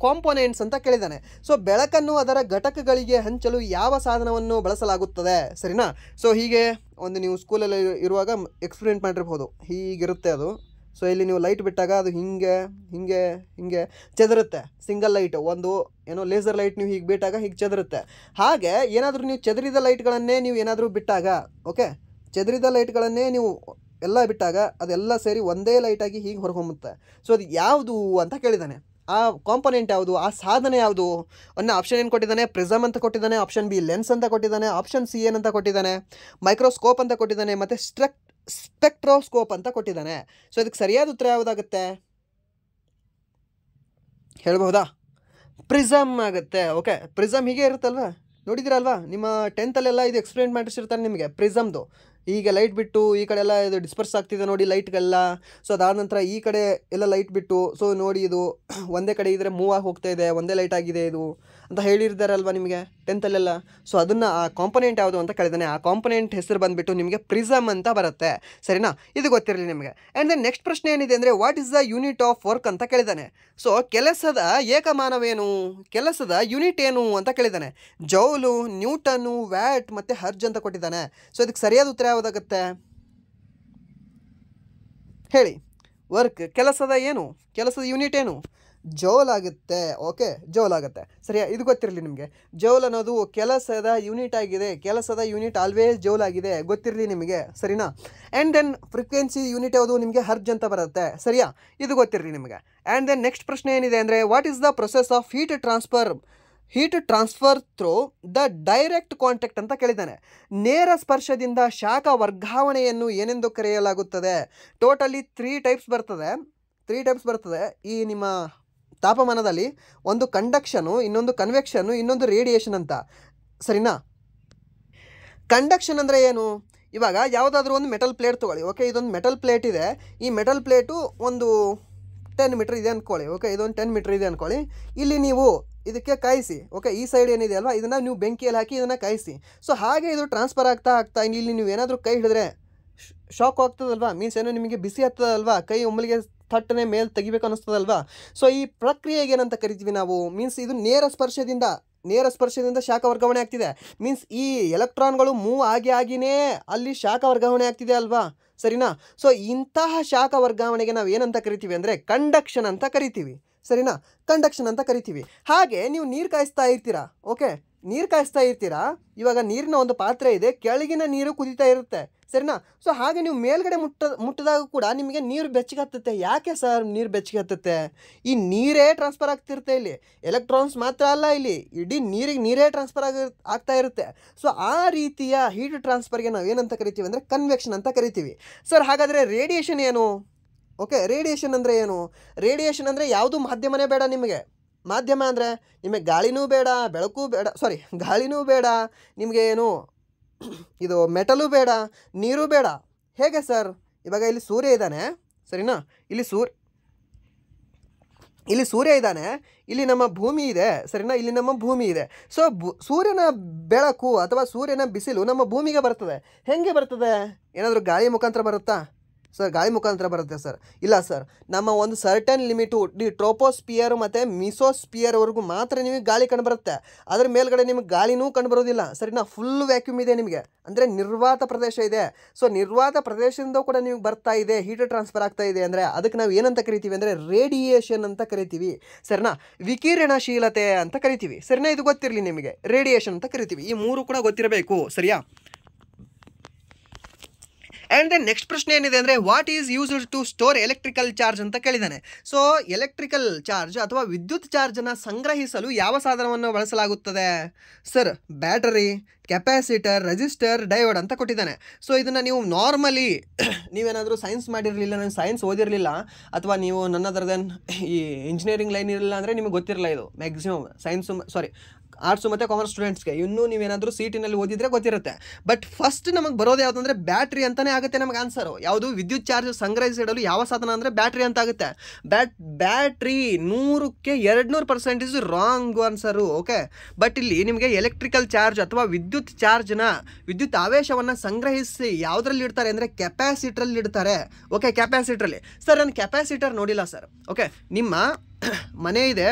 components ಅಂತ ಕೇಳಿದ್ದಾನೆ. ಸೊ ಬೆಳಕನ್ನು ಅದರ ಘಟಕಗಳಿಗೆ ಹಂಚಲು ಯಾವ ಸಾಧನವನ್ನು ಬಳಸಲಾಗುತ್ತದೆ? ಸರಿನಾ? ಸೊ ಹೀಗೆ ಒಂದು ನೀವು ಸ್ಕೂಲಲ್ಲಿ ಇರುವಾಗ ಎಕ್ಸ್ಪೆರಿಮೆಂಟ್ ಮಾಡಿರ್ಬೋದು. ಹೀಗಿರುತ್ತೆ ಅದು. ಸೊ ಇಲ್ಲಿ ನೀವು ಲೈಟ್ ಬಿಟ್ಟಾಗ ಅದು ಹಿಂಗೆ ಹಿಂಗೆ ಹಿಂಗೆ ಚೆದರುತ್ತೆ. ಸಿಂಗಲ್ ಲೈಟ್, ಒಂದು ಏನೋ ಲೇಸರ್ ಲೈಟ್ ನೀವು ಹೀಗೆ ಬಿಟ್ಟಾಗ ಹೀಗೆ ಚೆದರುತ್ತೆ. ಹಾಗೆ ಏನಾದರೂ ನೀವು ಚೆದರಿದ ಲೈಟ್ಗಳನ್ನೇ ನೀವು ಏನಾದರೂ ಬಿಟ್ಟಾಗ, ಓಕೆ, ಚೆದರಿದ ಲೈಟ್ಗಳನ್ನೇ ನೀವು ಎಲ್ಲ ಬಿಟ್ಟಾಗ ಅದೆಲ್ಲ ಸೇರಿ ಒಂದೇ ಲೈಟಾಗಿ ಹೀಗೆ ಹೊರಹೊಮ್ಮುತ್ತೆ. ಸೊ ಅದು ಯಾವುದು ಅಂತ ಕೇಳಿದ್ದಾನೆ. ಆ ಕಾಂಪೊನೆಂಟ್ ಯಾವುದು? ಆ ಸಾಧನ ಯಾವುದು? ಒಂದು ಆಪ್ಷನ್ ಏನು ಕೊಟ್ಟಿದ್ದಾನೆ? ಪ್ರಿಸಮ್ ಅಂತ ಕೊಟ್ಟಿದ್ದಾನೆ. ಆಪ್ಷನ್ ಬಿ ಲೆನ್ಸ್ ಅಂತ ಕೊಟ್ಟಿದ್ದಾನೆ. ಆಪ್ಷನ್ ಸಿ ಏನಂತ ಕೊಟ್ಟಿದ್ದಾನೆ? ಮೈಕ್ರೋಸ್ಕೋಪ್ ಅಂತ ಕೊಟ್ಟಿದ್ದಾನೆ. ಮತ್ತು ಸ್ಪೆಕ್ಟ್ರೋಸ್ಕೋಪ್ ಅಂತ ಕೊಟ್ಟಿದ್ದಾನೆ. ಸೊ ಇದಕ್ಕೆ ಸರಿಯಾದ ಉತ್ತರ ಯಾವುದಾಗುತ್ತೆ? ಹೇಳ್ಬಹುದಾ? ಪ್ರಿಸಮ್ ಆಗುತ್ತೆ. ಓಕೆ, ಪ್ರಿಸಮ್ ಹೀಗೆ ಇರುತ್ತಲ್ವಾ, ನೋಡಿದಿರಲ್ವಾ? ನಿಮ್ಮ 10th ಇದು ಎಕ್ಸ್ಪ್ಲೇನ್ ಮಾಡಿಸಿರ್ತಾರೆ ನಿಮಗೆ ಪ್ರಿಸಮ್ದು. ಈಗ ಲೈಟ್ ಬಿಟ್ಟು ಈ ಕಡೆ ಎಲ್ಲ ಇದು ಡಿಸ್ಪರ್ಸ್ ಆಗ್ತಿದೆ ನೋಡಿ ಲೈಟ್ಗೆಲ್ಲ. ಸೊ ಅದಾದ ನಂತರ ಈ ಕಡೆ ಎಲ್ಲ ಲೈಟ್ ಬಿಟ್ಟು, ಸೊ ನೋಡಿ ಇದು ಒಂದೇ ಕಡೆ ಇದ್ದರೆ ಮೂವ್ ಆಗಿ ಹೋಗ್ತಾ ಇದೆ, ಒಂದೇ ಲೈಟ್ ಆಗಿದೆ ಇದು ಅಂತ ಹೇಳಿರ್ತಾರಲ್ವ ನಿಮಗೆ 10th. ಸೊ ಅದನ್ನು ಆ ಕಾಂಪೊನೆಂಟ್ ಯಾವುದು ಅಂತ ಕೇಳಿದಾನೆ. ಆ ಕಾಂಪೊನೆಂಟ್ ಹೆಸರು ಬಂದುಬಿಟ್ಟು ನಿಮಗೆ ಪ್ರಿಸಮ್ ಅಂತ ಬರುತ್ತೆ. ಸರಿನಾ? ಇದು ಗೊತ್ತಿರಲಿ ನಿಮಗೆ. ಆ್ಯಂಡ್ ದೆನ್ ನೆಕ್ಸ್ಟ್ ಪ್ರಶ್ನೆ ಏನಿದೆ ಅಂದರೆ what is the unit of work ಅಂತ ಕೇಳಿದ್ದಾನೆ. ಸೊ ಕೆಲಸದ ಏಕಮಾನವೇನು? ಕೆಲಸದ ಯೂನಿಟ್ ಏನು ಅಂತ ಕೇಳಿದ್ದಾನೆ. ಜೌಲು, ನ್ಯೂಟನ್ನು, ವ್ಯಾಟ್ ಮತ್ತು ಹರ್ಜ್ ಅಂತ ಕೊಟ್ಟಿದ್ದಾನೆ. ಸೊ ಇದಕ್ಕೆ ಸರಿಯಾದ ಉತ್ತರ ಯಾವುದಾಗುತ್ತೆ? ಹೇಳಿ. ವರ್ಕ್, ಕೆಲಸದ ಏನು? ಕೆಲಸದ ಯೂನಿಟ್ ಏನು? ಜೌಲ್ ಆಗುತ್ತೆ. ಓಕೆ, ಜೌಲ್ ಆಗುತ್ತೆ. ಸರಿಯಾ? ಇದು ಗೊತ್ತಿರಲಿ ನಿಮಗೆ. ಜೌಲ್ ಅನ್ನೋದು ಕೆಲಸದ ಯೂನಿಟ್ ಆಗಿದೆ. ಕೆಲಸದ ಯೂನಿಟ್ ಆಲ್ವೇಸ್ ಜೌಲ್ ಆಗಿದೆ, ಗೊತ್ತಿರಲಿ ನಿಮಗೆ. ಸರಿನಾ? ಆ್ಯಂಡ್ ದೆನ್ ಫ್ರೀಕ್ವೆನ್ಸಿ ಯೂನಿಟ್ ಯಾವುದು? ನಿಮಗೆ ಹರ್ಜ್ ಅಂತ ಬರುತ್ತೆ. ಸರಿಯಾ? ಇದು ಗೊತ್ತಿರಲಿ ನಿಮಗೆ. ಆ್ಯಂಡ್ ದೆನ್ ನೆಕ್ಸ್ಟ್ ಪ್ರಶ್ನೆ ಏನಿದೆ ಅಂದರೆ what is the process of heat transfer through the direct contact ಅಂತ ಕೇಳಿದ್ದಾನೆ. ನೇರ ಸ್ಪರ್ಶದಿಂದ ಶಾಖ ವರ್ಗಾವಣೆಯನ್ನು ಏನೆಂದು ಕರೆಯಲಾಗುತ್ತದೆ? ಟೋಟಲಿ 3 ಟೈಪ್ಸ್ ಬರ್ತದೆ ಈ ನಿಮ್ಮ ತಾಪಮಾನದಲ್ಲಿ. ಒಂದು ಕಂಡಕ್ಷನು, ಇನ್ನೊಂದು ಕನ್ವೆಕ್ಷನು, ಇನ್ನೊಂದು ರೇಡಿಯೇಷನ್ ಅಂತ. ಸರಿನಾ? ಕಂಡಕ್ಷನ್ ಅಂದರೆ ಏನು? ಇವಾಗ ಯಾವುದಾದ್ರೂ ಒಂದು ಮೆಟಲ್ ಪ್ಲೇಟ್ ತೊಗೊಳ್ಳಿ. ಓಕೆ, ಇದೊಂದು ಮೆಟಲ್ ಪ್ಲೇಟ್ ಇದೆ. ಈ ಮೆಟಲ್ ಪ್ಲೇಟು ಒಂದು 10 ಮೀಟ್ರ್ ಇದೆ ಅಂದ್ಕೊಳ್ಳಿ. ಓಕೆ, ಇದೊಂದು 10 ಮೀಟ್ರ್ ಇದೆ ಅಂದ್ಕೊಳ್ಳಿ. ಇಲ್ಲಿ ನೀವು ಇದಕ್ಕೆ ಕಾಯಿಸಿ. ಓಕೆ, ಈ ಸೈಡ್ ಏನಿದೆ ಅಲ್ವಾ, ಇದನ್ನು ನೀವು ಬೆಂಕಿಯಲ್ಲಿ ಹಾಕಿ ಇದನ್ನು ಕಾಯಿಸಿ. ಸೊ ಹಾಗೆ ಇದು ಟ್ರಾನ್ಸ್ಫರ್ ಆಗ್ತಾ ಇಲ್ಲಿ ನೀವು ಏನಾದರೂ ಕೈ ಹಿಡಿದ್ರೆ ಶಾಕ್ ಆಗ್ತದಲ್ವಾ, ಮೀನ್ಸ್ ಏನೋ ನಿಮಗೆ ಬಿಸಿ ಆಗ್ತದಲ್ವಾ, ಕೈ ಒಮ್ಮಲಿಗೆ ಥಟ್ಟನೆ ಮೇಲೆ ತೆಗಿಬೇಕು ಅನ್ನಿಸ್ತದಲ್ವಾ. ಸೊ ಈ ಪ್ರಕ್ರಿಯೆಗೆ ಏನಂತ ಕರಿತೀವಿ ನಾವು? ಮೀನ್ಸ್ ಇದು ನೇರ ಸ್ಪರ್ಶದಿಂದ ಶಾಖ ವರ್ಗಾವಣೆ ಆಗ್ತಿದೆ. ಮೀನ್ಸ್ ಈ ಎಲೆಕ್ಟ್ರಾನ್ಗಳು ಮೂವ್ ಆಗಿನೇ ಅಲ್ಲಿ ಶಾಖ ವರ್ಗಾವಣೆ ಆಗ್ತಿದೆ ಅಲ್ವಾ. ಸರಿನಾ? ಸೊ ಇಂತಹ ಶಾಖ ವರ್ಗಾವಣೆಗೆ ನಾವು ಏನಂತ ಕರಿತೀವಿ ಅಂದರೆ ಕಂಡಕ್ಷನ್ ಅಂತ ಕರಿತೀವಿ. ಸರಿನಾ? ಕಂಡಕ್ಷನ್ ಅಂತ ಕರಿತೀವಿ. ಹಾಗೆ ನೀವು ನೀರು ಕಾಯಿಸ್ತಾ ಇರ್ತೀರಾ. ಓಕೆ, ನೀರು ಕಾಯಿಸ್ತಾ ಇರ್ತೀರಾ, ಇವಾಗ ನೀರಿನ ಒಂದು ಪಾತ್ರೆ ಇದೆ, ಕೆಳಗಿನ ನೀರು ಕುದೀತಾ ಇರುತ್ತೆ, ಸರಿನಾ? ಸೊ ಹಾಗೆ ನೀವು ಮೇಲ್ಗಡೆ ಮುಟ್ಟಿದಾಗ ಕೂಡ ನಿಮಗೆ ನೀರು ಬೆಚ್ಚಗೆ ಹತ್ತುತ್ತೆ. ಯಾಕೆ ಸರ್ ನೀರು ಬೆಚ್ಚಗೆ ಹತ್ತುತ್ತೆ? ಈ ನೀರೇ ಟ್ರಾನ್ಸ್ಫರ್ ಆಗ್ತಿರುತ್ತೆ ಇಲ್ಲಿ, ಎಲೆಕ್ಟ್ರಾನ್ಸ್ ಮಾತ್ರ ಅಲ್ಲ, ಇಲ್ಲಿ ಇಡೀ ನೀರೇ ಟ್ರಾನ್ಸ್ಫರ್ ಆಗ್ತಾ ಇರುತ್ತೆ. ಸೊ ಆ ರೀತಿಯ ಹೀಟ್ ಟ್ರಾನ್ಸ್ಫರ್ಗೆ ನಾವು ಏನಂತ ಕರಿತೀವಿ ಅಂದರೆ ಕನ್ವೆಕ್ಷನ್ ಅಂತ ಕರಿತೀವಿ. ಸರ್ ಹಾಗಾದರೆ ರೇಡಿಯೇಷನ್ ಏನು? ಓಕೆ, ರೇಡಿಯೇಷನ್ ಅಂದರೆ ಏನು? ರೇಡಿಯೇಷನ್ ಅಂದರೆ ಯಾವುದು ಮಾಧ್ಯಮನೇ ಬೇಡ ನಿಮಗೆ. ಮಾಧ್ಯಮ ಅಂದರೆ ನಿಮಗೆ ಗಾಳಿನೂ ಬೇಡ, ಬೆಳಕು ಬೇಡ, ಗಾಳಿನೂ ಬೇಡ, ನಿಮಗೆ ಏನು ಇದು ಮೆಟಲು ಬೇಡ, ನೀರು ಬೇಡ. ಹೇಗೆ ಸರ್? ಇವಾಗ ಇಲ್ಲಿ ಸೂರ್ಯ ಇದ್ದಾನೆ, ಸರಿನಾ? ಇಲ್ಲಿ ಸೂರ್ಯ ಇದ್ದಾನೆ, ಇಲ್ಲಿ ನಮ್ಮ ಭೂಮಿ ಇದೆ, ಸರಿನಾ? ಇಲ್ಲಿ ನಮ್ಮ ಭೂಮಿ ಇದೆ. ಸೊ ಸೂರ್ಯನ ಬೆಳಕು ಅಥವಾ ಸೂರ್ಯನ ಬಿಸಿಲು ನಮ್ಮ ಭೂಮಿಗೆ ಬರ್ತದೆ. ಹೆಂಗೆ ಬರ್ತದೆ? ಏನಾದರೂ ಗಾಳಿ ಮುಖಾಂತರ ಬರುತ್ತಾ ಸರ್? ಗಾಳಿ ಮುಖಾಂತರ ಬರುತ್ತೆ ಸರ್? ಇಲ್ಲ ಸರ್, ನಮ್ಮ ಒಂದು ಸರ್ಟನ್ ಲಿಮಿಟು ಟ್ರೋಪೋಸ್ಪಿಯರ್ ಮತ್ತು ಮಿಸೋಸ್ಪಿಯರ್ವರೆಗೂ ಮಾತ್ರ ನಿಮಗೆ ಗಾಳಿ ಕಂಡುಬರುತ್ತೆ. ಅದ್ರ ಮೇಲ್ಗಡೆ ನಿಮಗೆ ಗಾಳಿನೂ ಕಂಡುಬರೋದಿಲ್ಲ, ಸರಿನಾ? ಫುಲ್ ವ್ಯಾಕ್ಯೂಮ್ ಇದೆ ನಿಮಗೆ, ಅಂದರೆ ನಿರ್ವಾತ ಪ್ರದೇಶ ಇದೆ. ಸೊ ನಿರ್ವಾತ ಪ್ರದೇಶದಿಂದ ಕೂಡ ನಿಮಗೆ ಬರ್ತಾ ಇದೆ, ಹೀಟ್ ಟ್ರಾನ್ಸ್ಫರ್ ಆಗ್ತಾ ಇದೆ ಅಂದರೆ ಅದಕ್ಕೆ ನಾವು ಏನಂತ ಕರಿತೀವಿ ಅಂದರೆ ರೇಡಿಯೇಷನ್ ಅಂತ ಕರಿತೀವಿ, ಸರಿನಾ? ವಿಕಿರಣಶೀಲತೆ ಅಂತ ಕರಿತೀವಿ, ಸರಿನಾ? ಇದು ಗೊತ್ತಿರಲಿ ನಿಮಗೆ, ರೇಡಿಯೇಷನ್ ಅಂತ ಕರಿತೀವಿ. ಈ ಮೂರು ಕೂಡ ಗೊತ್ತಿರಬೇಕು, ಸರಿಯಾ? ಆ್ಯಂಡ್ ದೆನ್ ನೆಕ್ಸ್ಟ್ ಪ್ರಶ್ನೆ ಏನಿದೆ ಅಂದರೆ what is used to store electrical charge ಅಂತ ಕೇಳಿದ್ದಾನೆ. ಸೊ ಎಲೆಕ್ಟ್ರಿಕಲ್ ಚಾರ್ಜ್ ಅಥವಾ ವಿದ್ಯುತ್ ಚಾರ್ಜನ್ನು ಸಂಗ್ರಹಿಸಲು ಯಾವ ಸಾಧನವನ್ನು ಬಳಸಲಾಗುತ್ತದೆ? Sir battery, capacitor, resistor, diode ಅಂತ ಕೊಟ್ಟಿದ್ದಾನೆ. ಸೊ ಇದನ್ನು ನೀವು ನಾರ್ಮಲಿ ನೀವೇನಾದರೂ ಸೈನ್ಸ್ ಮಾಡಿರಲಿಲ್ಲ, ನಾನು ಸೈನ್ಸ್ ಓದಿರಲಿಲ್ಲ, ಅಥವಾ ನೀವು ನನ್ನದರದೇನು ಈ ಇಂಜಿನಿಯರಿಂಗ್ ಲೈನ್ ಇರಲಿಲ್ಲ ಅಂದರೆ ನಿಮಗೆ ಗೊತ್ತಿರಲ್ಲ ಇದು. ಮ್ಯಾಕ್ಸಿಮಮ್ ಆರ್ಟ್ಸು ಮತ್ತು ಕಾಮರ್ಸ್ ಸ್ಟೂಡೆಂಟ್ಸ್ಗೆ ಇನ್ನೂ ನೀವೇನಾದರೂ ಸಿಟಿನಲ್ಲಿ ಓದಿದರೆ ಗೊತ್ತಿರುತ್ತೆ. ಬಟ್ ಫಸ್ಟ್ ನಮಗೆ ಬರೋದು ಯಾವುದು ಅಂದರೆ ಬ್ಯಾಟ್ರಿ ಅಂತಲೇ ಆಗುತ್ತೆ ನಮಗೆ ಆನ್ಸರು. ಯಾವುದು? ವಿದ್ಯುತ್ ಚಾರ್ಜ್ ಸಂಗ್ರಹಿಸಿಡಲು ಯಾವ ಸಾಧನ ಅಂದರೆ ಬ್ಯಾಟ್ರಿ ಅಂತ ಆಗುತ್ತೆ. ಬ್ಯಾಟ್ರಿ 100ಕ್ಕೆ 200% ರಾಂಗ್ ಆನ್ಸರು. ಓಕೆ, ಬಟ್ ಇಲ್ಲಿ ನಿಮಗೆ ಎಲೆಕ್ಟ್ರಿಕಲ್ ಚಾರ್ಜ್ ಅಥವಾ ವಿದ್ಯುತ್ ಚಾರ್ಜ್ನ ವಿದ್ಯುತ್ ಆವೇಶವನ್ನು ಸಂಗ್ರಹಿಸಿ ಯಾವುದ್ರಲ್ಲಿ ಇಡ್ತಾರೆ ಅಂದರೆ ಕೆಪಾಸಿಟ್ರಲ್ಲಿ ಇಡ್ತಾರೆ. ಓಕೆ, ಕೆಪಾಸಿಟ್ರಲ್ಲಿ. ಸರ್ ನಾನು ಕೆಪಾಸಿಟರ್ ನೋಡಿಲ್ಲ ಸರ್. ಓಕೆ, ನಿಮ್ಮ ಮನೆ ಇದೆ,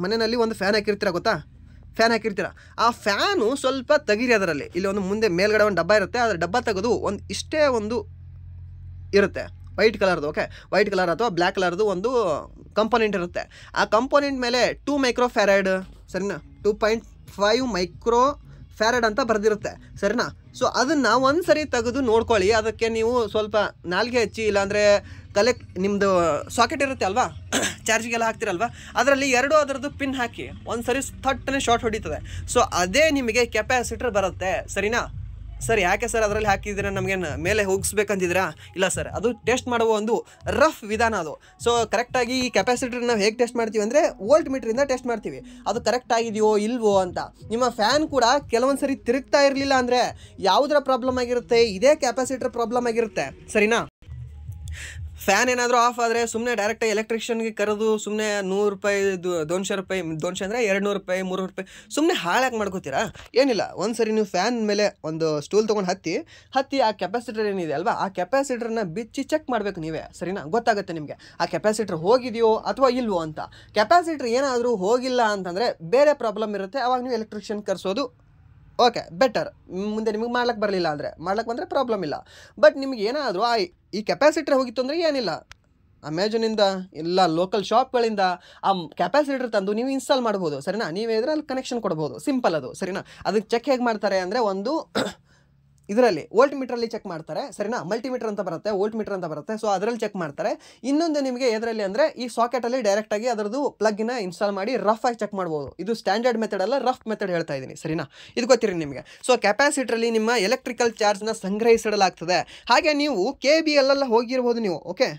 ಮನೆಯಲ್ಲಿ ಒಂದು ಫ್ಯಾನ್ ಹಾಕಿರ್ತೀರ, ಗೊತ್ತಾ? ಫ್ಯಾನ್ ಹಾಕಿರ್ತೀರ, ಆ ಫ್ಯಾನು ಸ್ವಲ್ಪ ತೆಗೀರಿ. ಅದರಲ್ಲಿ ಇಲ್ಲಿ ಒಂದು ಮುಂದೆ ಮೇಲ್ಗಡೆ ಒಂದು ಡಬ್ಬ ಇರುತ್ತೆ, ಅದರ ಡಬ್ಬ ತೆಗೆದು ಇಷ್ಟೇ ಒಂದು ಇರುತ್ತೆ ವೈಟ್ ಕಲರ್ದು. ಓಕೆ, ವೈಟ್ ಕಲರ್ ಅಥವಾ ಬ್ಲ್ಯಾಕ್ ಕಲರ್ದು ಒಂದು ಕಂಪೋನೆಂಟ್ ಇರುತ್ತೆ. ಆ ಕಂಪೋನೆಂಟ್ ಮೇಲೆ 2 ಮೈಕ್ರೋಫ್ಯಾರಡ್, ಸರಿನಾ? 2.5 ಮೈಕ್ರೋಫ್ಯಾರಡ್ ಅಂತ ಬರೆದಿರುತ್ತೆ, ಸರಿನಾ? ಸೊ ಅದನ್ನು ಒಂದು ಸರಿ ತೆಗೆದು ನೋಡ್ಕೊಳ್ಳಿ. ಅದಕ್ಕೆ ನೀವು ಸ್ವಲ್ಪ ನಾಲ್ಗೆ ಹಚ್ಚಿ, ಇಲ್ಲಾಂದರೆ ನಿಮ್ಮದು ಸಾಕೆಟ್ ಇರುತ್ತೆ ಅಲ್ವಾ, ಚಾರ್ಜಿಗೆಲ್ಲ ಹಾಕ್ತಿರಲ್ವ, ಅದರಲ್ಲಿ ಅದರದ್ದು ಪಿನ್ ಹಾಕಿ ಒಂದು ಸರಿ ಥಟ್ಟನೆ ಶಾರ್ಟ್ ಹೊಡಿತದೆ. ಸೊ ಅದೇ ನಿಮಗೆ ಕೆಪಾಸಿಟರ್ ಬರುತ್ತೆ, ಸರಿನಾ? ಸರ್ ಯಾಕೆ ಸರ್ ಅದರಲ್ಲಿ ಹಾಕಿದ್ರೆ ನಮಗೇನು ಮೇಲೆ ಹೋಗಿಸ್ಬೇಕಂತಿದ್ದೀರಾ? ಇಲ್ಲ ಸರ್, ಅದು ಟೆಸ್ಟ್ ಮಾಡುವ ಒಂದು ರಫ್ ವಿಧಾನ ಅದು. ಸೊ ಕರೆಕ್ಟಾಗಿ ಈ ಕೆಪಾಸಿಟರ್ ನಾವು ಹೇಗೆ ಟೆಸ್ಟ್ ಮಾಡ್ತೀವಿ ಅಂದರೆ ವೋಲ್ಟ್ ಮೀಟ್ರಿಂದ ಟೆಸ್ಟ್ ಮಾಡ್ತೀವಿ, ಅದು ಕರೆಕ್ಟ್ ಆಗಿದೆಯೋ ಇಲ್ವೋ ಅಂತ. ನಿಮ್ಮ ಫ್ಯಾನ್ ಕೂಡ ಕೆಲವೊಂದು ಸರಿ ತಿರುಗ್ತಾ ಇರಲಿಲ್ಲ ಅಂದರೆ ಯಾವುದರ ಪ್ರಾಬ್ಲಮ್ ಆಗಿರುತ್ತೆ? ಇದೇ ಕೆಪಾಸಿಟರ್ ಪ್ರಾಬ್ಲಮ್ ಆಗಿರುತ್ತೆ, ಸರಿನಾ? ಫ್ಯಾನ್ ಏನಾದರೂ ಆಫ್ ಆದರೆ ಸುಮ್ಮನೆ ಡೈರೆಕ್ಟಾಗಿ ಎಲೆಕ್ಟ್ರಿಷಿಯನ್ಗೆ ಕರೆದು ಸುಮ್ಮನೆ 100 ರೂಪಾಯಿ, 200 ರೂಪಾಯಿ, 200 ಅಂದರೆ 200 ರೂಪಾಯಿ, 300 ರೂಪಾಯಿ ಸುಮ್ಮನೆ ಹಾಳಾಗಿ ಮಾಡ್ಕೋತೀರಾ? ಏನಿಲ್ಲ, ಒಂದು ಸರಿ ನೀವು ಫ್ಯಾನ್ ಮೇಲೆ ಒಂದು ಸ್ಟೂಲ್ ತೊಗೊಂಡು ಹತ್ತಿ ಆ ಕೆಪಾಸಿಟರ್ ಏನಿದೆ ಅಲ್ವಾ, ಆ ಕೆಪಾಸಿಟರ್ನ ಬಿಚ್ಚಿ ಚೆಕ್ ಮಾಡಬೇಕು ನೀವೇ, ಸರಿನಾ? ಗೊತ್ತಾಗುತ್ತೆ ನಿಮಗೆ ಆ ಕೆಪಾಸಿಟರ್ ಹೋಗಿದೆಯೋ ಅಥವಾ ಇಲ್ವೋ ಅಂತ. ಕೆಪಾಸಿಟರ್ ಏನಾದರೂ ಹೋಗಿಲ್ಲ ಅಂತಂದರೆ ಬೇರೆ ಪ್ರಾಬ್ಲಮ್ ಇರುತ್ತೆ, ಆವಾಗ ನೀವು ಎಲೆಕ್ಟ್ರಿಷಿಯನ್ ಕರೆಸೋದು ಓಕೆ ಬೆಟರ್. ಮುಂದೆ ನಿಮಗೆ ಮಾಡ್ಲಿಕ್ಕೆ ಬರಲಿಲ್ಲ ಅಂದರೆ, ಮಾಡ್ಲಿಕ್ಕೆ ಬಂದರೆ ಪ್ರಾಬ್ಲಮ್ ಇಲ್ಲ. ಬಟ್ ನಿಮಗೆ ಏನಾದರೂ ಈ ಕೆಪಾಸಿಟರ್ ಹೋಗಿತ್ತು ಅಂದರೆ ಏನಿಲ್ಲ, ಅಮೆಜಾನಿಂದ ಇಲ್ಲ ಲೋಕಲ್ ಶಾಪ್ಗಳಿಂದ ಆ ಕೆಪಾಸಿಟರ್ ತಂದು ನೀವು ಇನ್ಸ್ಟಾಲ್ ಮಾಡ್ಬೋದು, ಸರಿನಾ? ನೀವೇ ಇದರಲ್ಲಿ ಕನೆಕ್ಷನ್ ಕೊಡ್ಬೋದು, ಸಿಂಪಲ್ ಅದು, ಸರಿನಾ? ಅದಕ್ಕೆ ಚೆಕ್ ಹೇಗೆ ಮಾಡ್ತಾರೆ ಅಂದರೆ ಒಂದು ಇದರಲ್ಲಿ ವೋಲ್ಟ್ ಮೀಟ್ರಲ್ಲಿ ಚೆಕ್ ಮಾಡ್ತಾರೆ, ಸರಿನಾ? ಮಲ್ಟಿಮೀಟರ್ ಅಂತ ಬರುತ್ತೆ, ವೋಲ್ಟ್ ಮೀಟರ್ ಅಂತ ಬರುತ್ತೆ. ಸೊ ಅದರಲ್ಲಿ ಚೆಕ್ ಮಾಡ್ತಾರೆ. ಇನ್ನೊಂದು ನಿಮಗೆ ಎದರಲ್ಲಿ ಅಂದರೆ ಈ ಸಾಕೆಟಲ್ಲಿ ಡೈರೆಕ್ಟಾಗಿ ಅದರದ್ದು ಪ್ಲಗ್ಗಿನ ಇನ್ಸ್ಟಾಲ್ ಮಾಡಿ ರಫ್ ಆಗಿ ಚೆಕ್ ಮಾಡ್ಬೋದು. ಇದು ಸ್ಟ್ಯಾಂಡರ್ಡ್ ಮೆಥಡ್ ಅಲ್ಲ, ರಫ್ ಮೆಥಡ್ ಹೇಳ್ತಾ ಇದ್ದೀನಿ, ಸರಿನಾ? ಇದು ಗೊತ್ತಿರಿ ನಿಮಗೆ. ಸೊ ಕೆಪಾಸಿಟ್ರಲ್ಲಿ ನಿಮ್ಮ ಎಲೆಕ್ಟ್ರಿಕಲ್ ಚಾರ್ಜ್ನ ಸಂಗ್ರಹಿಸಿಡಲಾಗ್ತದೆ. ಹಾಗೆ ನೀವು KBL ಹೋಗಿರ್ಬೋದು ನೀವು. ಓಕೆ,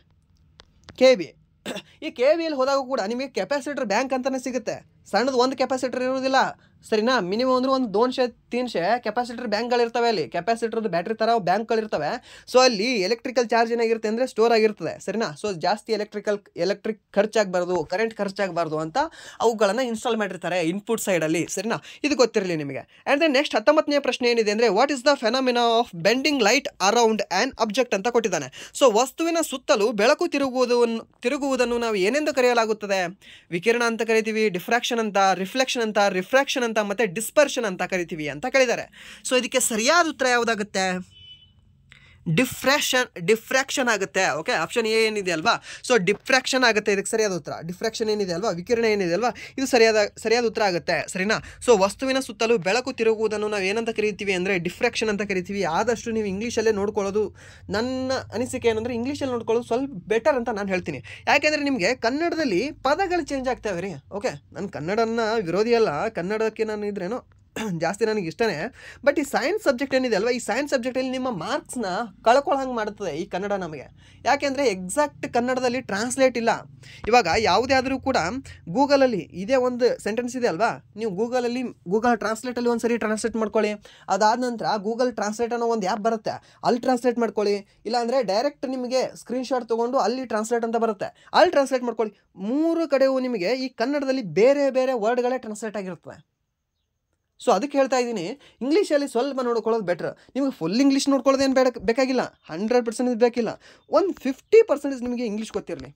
ಈ KBL ಹೋದಾಗ ಕೂಡ ನಿಮಗೆ ಕೆಪಾಸಿಟರ್ ಬ್ಯಾಂಕ್ ಅಂತಲೇ ಸಿಗುತ್ತೆ. ಸಣ್ಣದು ಒಂದು ಕೆಪಾಸಿಟರ್ ಇರೋದಿಲ್ಲ, ಸರಿನಾ? ಮಿನಿಮಮ್ ಅಂದ್ರೆ ಒಂದು 200-300 ಕೆಪಾಸಿಟರ್ ಬ್ಯಾಂಕ್ಗಳಿರ್ತವೆ. ಅಲ್ಲಿ ಕೆಪಾಸಿಟರ್ದು ಬ್ಯಾಟ್ರಿ ಥರ ಬ್ಯಾಂಕ್ಗಳಿರ್ತವೆ. ಸೊ ಅಲ್ಲಿ ಎಲೆಕ್ಟ್ರಿಕಲ್ ಚಾರ್ಜ್ ಏನಾಗಿರುತ್ತೆ ಅಂದರೆ ಸ್ಟೋರ್ ಆಗಿರ್ತದೆ, ಸರಿನಾ? ಸೊ ಜಾಸ್ತಿ ಎಲೆಕ್ಟ್ರಿಕ್ ಖರ್ಚಾಗಬಾರ್ದು, ಕರೆಂಟ್ ಖರ್ಚಾಗಬಾರ್ದು ಅಂತ ಅವುಗಳನ್ನು ಇನ್ಸ್ಟಾಲ್ ಮಾಡಿರ್ತಾರೆ ಇನ್ಪುಟ್ ಸೈಡಲ್ಲಿ, ಸರಿನಾ? ಇದು ಗೊತ್ತಿರಲಿ ನಿಮಗೆ. ಆ್ಯಂಡ್ ದೆನ್ ನೆಕ್ಸ್ಟ್ 19ನೇ ಪ್ರಶ್ನೆ ಏನಿದೆ ಅಂದರೆ what is the phenomena of bending light around an object ಅಂತ ಕೊಟ್ಟಿದ್ದಾನೆ. ಸೊ ವಸ್ತುವಿನ ಸುತ್ತಲೂ ಬೆಳಕು ತಿರುಗುವುದನ್ನು ನಾವು ಏನೆಂದು ಕರೆಯಲಾಗುತ್ತದೆ? ವಿಕಿರಣ ಅಂತ ಕರಿತೀವಿ, ಡಿಫ್ರಾಕ್ಷನ್ ಅಂತ, ರಿಫ್ಲೆಕ್ಷನ್ ಅಂತ, ರಿಫ್ರಾಕ್ಷನ್ ಅಂತ, ಮತ್ತೆ ಡಿಸ್ಪರ್ಷನ್ ಅಂತ ಕರಿತೀವಿ ಅಂತ ಕೇಳಿದ್ದಾರೆ. ಸೊ ಇದಕ್ಕೆ ಸರಿಯಾದ ಉತ್ತರ ಯಾವುದಾಗುತ್ತೆ? ಡಿಫ್ರಾಕ್ಷನ್ ಆಗುತ್ತೆ. ಓಕೆ, ಆಪ್ಷನ್ ಎ ಏನಿದೆ ಅಲ್ವಾ, ಸೊ ಡಿಫ್ರಾಕ್ಷನ್ ಆಗುತ್ತೆ ಇದಕ್ಕೆ ಸರಿಯಾದ ಉತ್ತರ. ಡಿಫ್ರಾಕ್ಷನ್ ಏನಿದೆ ಅಲ್ವಾ, ವಿಕಿರಣ ಏನಿದೆ ಅಲ್ವಾ, ಇದು ಸರಿಯಾದ ಉತ್ತರ ಆಗುತ್ತೆ. ಸರಿನಾ? ಸೊ ವಸ್ತುವಿನ ಸುತ್ತಲೂ ಬೆಳಕು ತಿರುಗುವುದನ್ನು ನಾವು ಏನಂತ ಕರಿತೀವಿ ಅಂದರೆ ಡಿಫ್ರಾಕ್ಷನ್ ಅಂತ ಕರಿತೀವಿ. ಆದಷ್ಟು ನೀವು ಇಂಗ್ಲೀಷಲ್ಲೇ ನೋಡ್ಕೊಳ್ಳೋದು, ನನ್ನ ಅನಿಸಿಕೆ ಏನಂದರೆ ಇಂಗ್ಲೀಷಲ್ಲಿ ನೋಡ್ಕೊಳ್ಳೋದು ಸ್ವಲ್ಪ ಬೆಟರ್ ಅಂತ ನಾನು ಹೇಳ್ತೀನಿ. ಯಾಕೆಂದರೆ ನಿಮಗೆ ಕನ್ನಡದಲ್ಲಿ ಪದಗಳು ಚೇಂಜ್ ಆಗ್ತಾವೆ ರೀ. ಓಕೆ, ನಾನು ಕನ್ನಡನ ವಿರೋಧಿ ಅಲ್ಲ, ಕನ್ನಡಕ್ಕೆ ನಾನು ಇದ್ರೇನೋ ಜಾಸ್ತಿ ನನಗೆ ಇಷ್ಟನೇ. ಬಟ್ ಈ ಸೈನ್ಸ್ ಸಬ್ಜೆಕ್ಟ್ ಏನಿದೆ ಅಲ್ವಾ, ಈ ಸೈನ್ಸ್ ಸಬ್ಜೆಕ್ಟಲ್ಲಿ ನಿಮ್ಮ ಮಾರ್ಕ್ಸ್ನ ಕಳ್ಕೊಳ್ಳೋಂಗೆ ಮಾಡ್ತದೆ ಈ ಕನ್ನಡ ನಮಗೆ. ಯಾಕೆಂದರೆ ಎಕ್ಸಾಕ್ಟ್ ಕನ್ನಡದಲ್ಲಿ ಟ್ರಾನ್ಸ್ಲೇಟ್ ಇಲ್ಲ. ಇವಾಗ ಯಾವುದೇ ಆದರೂ ಕೂಡ ಗೂಗಲಲ್ಲಿ ಇದೇ ಒಂದು ಸೆಂಟೆನ್ಸ್ ಇದೆ ಅಲ್ವಾ, ನೀವು ಗೂಗಲ್ ಟ್ರಾನ್ಸ್ಲೇಟಲ್ಲಿ ಒಂದು ಸರಿ ಟ್ರಾನ್ಸ್ಲೇಟ್ ಮಾಡ್ಕೊಳ್ಳಿ. ಅದಾದ ನಂತರ ಗೂಗಲ್ ಟ್ರಾನ್ಸ್ಲೇಟ್ ಅನ್ನೋ ಒಂದು ಆ್ಯಪ್ ಬರುತ್ತೆ, ಅಲ್ಲಿ ಟ್ರಾನ್ಸ್ಲೇಟ್ ಮಾಡ್ಕೊಳ್ಳಿ. ಇಲ್ಲಾಂದರೆ ಡೈರೆಕ್ಟ್ ನಿಮಗೆ ಸ್ಕ್ರೀನ್ಶಾಟ್ ತೊಗೊಂಡು ಅಲ್ಲಿ ಟ್ರಾನ್ಸ್ಲೇಟ್ ಅಂತ ಬರುತ್ತೆ, ಅಲ್ಲಿ ಟ್ರಾನ್ಸ್ಲೇಟ್ ಮಾಡ್ಕೊಳ್ಳಿ. 3 ಕಡೆಯೂ ನಿಮಗೆ ಈ ಕನ್ನಡದಲ್ಲಿ ಬೇರೆ ಬೇರೆ ವರ್ಡ್ಗಳೇ ಟ್ರಾನ್ಸ್ಲೇಟ್ ಆಗಿರ್ತವೆ. ಸೊ ಅದಕ್ಕೆ ಹೇಳ್ತಾ ಇದ್ದೀನಿ, ಇಂಗ್ಲೀಷಲ್ಲಿ ಸ್ವಲ್ಪ ನೋಡ್ಕೊಳ್ಳೋದು ಬೆಟ್ರ್. ನಿಮಗೆ ಫುಲ್ ಇಂಗ್ಲೀಷ್ ನೋಡ್ಕೊಳ್ಳೋದೇನು ಬೇಕಾಗಿಲ್ಲ, 100% ಬೇಕಿಲ್ಲ. ಒಂದು 50% ನಿಮಗೆ ಇಂಗ್ಲೀಷ್ ಗೊತ್ತಿರಲಿ,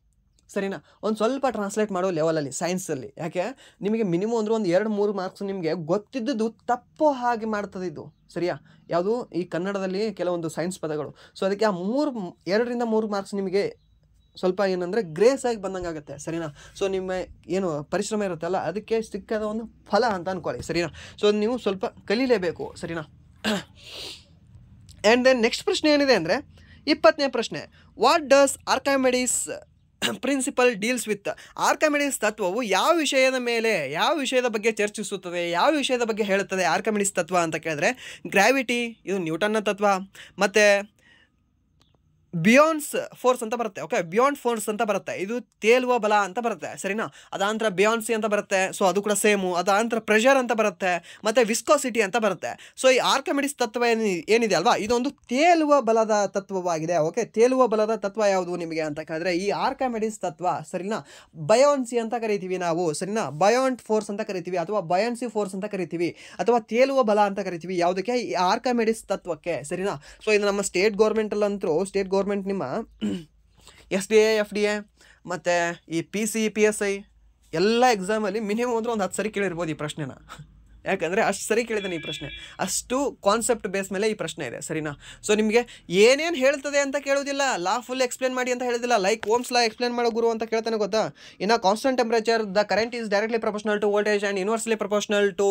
ಸರಿನಾ? ಒಂದು ಸ್ವಲ್ಪ ಟ್ರಾನ್ಸ್ಲೇಟ್ ಮಾಡೋ ಲೆವೆಲಲ್ಲಿ ಸೈನ್ಸಲ್ಲಿ. ಯಾಕೆ ನಿಮಗೆ ಮಿನಿಮಮ್ ಅಂದ್ರೆ ಒಂದು 2-3 ಮಾರ್ಕ್ಸ್ ನಿಮಗೆ ಗೊತ್ತಿದ್ದದ್ದು ತಪ್ಪೋ ಹಾಗೆ ಮಾಡ್ತದೆ ಇದು, ಸರಿಯಾ? ಯಾವುದು ಈ ಕನ್ನಡದಲ್ಲಿ ಕೆಲವೊಂದು ಸೈನ್ಸ್ ಪದಗಳು. ಸೊ ಅದಕ್ಕೆ ಆ 2-3 ಮಾರ್ಕ್ಸ್ ನಿಮಗೆ ಸ್ವಲ್ಪ ಏನಂದರೆ ಗ್ರೇಸ್ ಆಗಿ ಬಂದಂಗೆ ಆಗುತ್ತೆ, ಸರಿನಾ? ಸೊ ನಿಮ್ಮ ಏನು ಪರಿಶ್ರಮ ಇರುತ್ತಲ್ಲ ಅದಕ್ಕೆ ಸಿಕ್ಕಾದ ಒಂದು ಫಲ ಅಂತ ಅಂದ್ಕೊಳ್ಳಿ, ಸರಿನಾ? ಸೊ ನೀವು ಸ್ವಲ್ಪ ಕಲೀಲೇಬೇಕು, ಸರಿನಾ? ಆ್ಯಂಡ್ ದೆನ್ ನೆಕ್ಸ್ಟ್ ಪ್ರಶ್ನೆ ಏನಿದೆ ಅಂದರೆ 20ನೇ ಪ್ರಶ್ನೆ, what does Archimedes principle deals with? Archimedes ತತ್ವವು ಯಾವ ವಿಷಯದ ಬಗ್ಗೆ ಚರ್ಚಿಸುತ್ತದೆ, ಯಾವ ವಿಷಯದ ಬಗ್ಗೆ ಹೇಳುತ್ತದೆ ಆರ್ಕಿಮಿಡೀಸ್ ತತ್ವ ಅಂತ ಕೇಳಿದ್ರೆ, ಗ್ರಾವಿಟಿ, ಇದು ನ್ಯೂಟನ್ನ ತತ್ವ, ಮತ್ತು ಬಿಯಾಂಡ್ಸ್ ಫೋರ್ಸ್ ಅಂತ ಬರುತ್ತೆ. ಓಕೆ, ಬಿಯಾಂಡ್ ಫೋರ್ಸ್ ಅಂತ ಬರುತ್ತೆ, ಇದು ತೇಲುವ ಬಲ ಅಂತ ಬರುತ್ತೆ, ಸರಿನಾ? ಅದಾಂತರ ಬಿಯಾನ್ಸಿ ಅಂತ ಬರುತ್ತೆ, ಸೊ ಅದು ಕೂಡ ಸೇಮು. ಅದಾಂತರ ಪ್ರೆಷರ್ ಅಂತ ಬರುತ್ತೆ, ಮತ್ತು ವಿಸ್ಕೋಸಿಟಿ ಅಂತ ಬರುತ್ತೆ. ಸೊ ಈ ಆರ್ಕಿಮಿಡೀಸ್ ತತ್ವ ಏನಿದೆ ಅಲ್ವಾ, ಇದೊಂದು ತೇಲುವ ಬಲದ ತತ್ವವಾಗಿದೆ. ಓಕೆ, ತೇಲುವ ಬಲದ ತತ್ವ ಯಾವುದು ನಿಮಗೆ ಅಂತ ಕೇಳಿದ್ರೆ ಈ ಆರ್ಕಿಮಿಡೀಸ್ ತತ್ವ, ಸರಿನಾ? ಬಯಾನ್ಸಿ ಅಂತ ಕರಿತೀವಿ ನಾವು, ಸರಿನಾ? ಬಯಾಂಡ್ ಫೋರ್ಸ್ ಅಂತ ಕರಿತೀವಿ, ಅಥವಾ ಬಯಾನ್ಸಿ ಫೋರ್ಸ್ ಅಂತ ಕರಿತೀವಿ, ಅಥವಾ ತೇಲುವ ಬಲ ಅಂತ ಕರಿತೀವಿ. ಯಾವುದಕ್ಕೆ? ಈ ಆರ್ಕಿಮಿಡೀಸ್ ತತ್ವಕ್ಕೆ, ಸರಿನಾ? ಸೊ ಇದು ನಮ್ಮ ಸ್ಟೇಟ್ ಗೌರ್ಮೆಂಟಲ್ಲಂತೂ ನಿಮ್ಮ SDA FDA ಮತ್ತು ಈ PC PSI ಎಲ್ಲ ಎಕ್ಸಾಮಲ್ಲಿ ಮಿನಿಮಮ್ ಅಂದ್ರೆ ಒಂದು 10 ಸರಿ ಕೇಳಿರ್ಬೋದು ಈ ಪ್ರಶ್ನೆನ. ಯಾಕಂದರೆ ಅಷ್ಟು ಸರಿ ಕೇಳಿದ್ದಾನೆ ಈ ಪ್ರಶ್ನೆ, ಅಷ್ಟು ಕಾನ್ಸೆಪ್ಟ್ ಬೇಸ್ ಮೇಲೆ ಈ ಪ್ರಶ್ನೆ ಇದೆ, ಸರಿನಾ? ಸೊ ನಿಮಗೆ ಏನೇನು ಹೇಳ್ತದೆ ಅಂತ ಕೇಳೋದಿಲ್ಲ, ಲಾ ಫುಲ್ ಎಕ್ಸ್ಪ್ಲೇನ್ ಮಾಡಿ ಅಂತ ಹೇಳೋದಿಲ್ಲ, ಲೈಕ್ ಓಮ್ಸ್ ಲಾ ಎಕ್ಸ್ಪ್ಲೇನ್ ಮಾಡೋ ಗುರು ಅಂತ ಕೇಳ್ತಾನೆ, ಗೊತ್ತಾ? ಇನ್ನು constant temperature the current is directly proportional to voltage and universally proportional to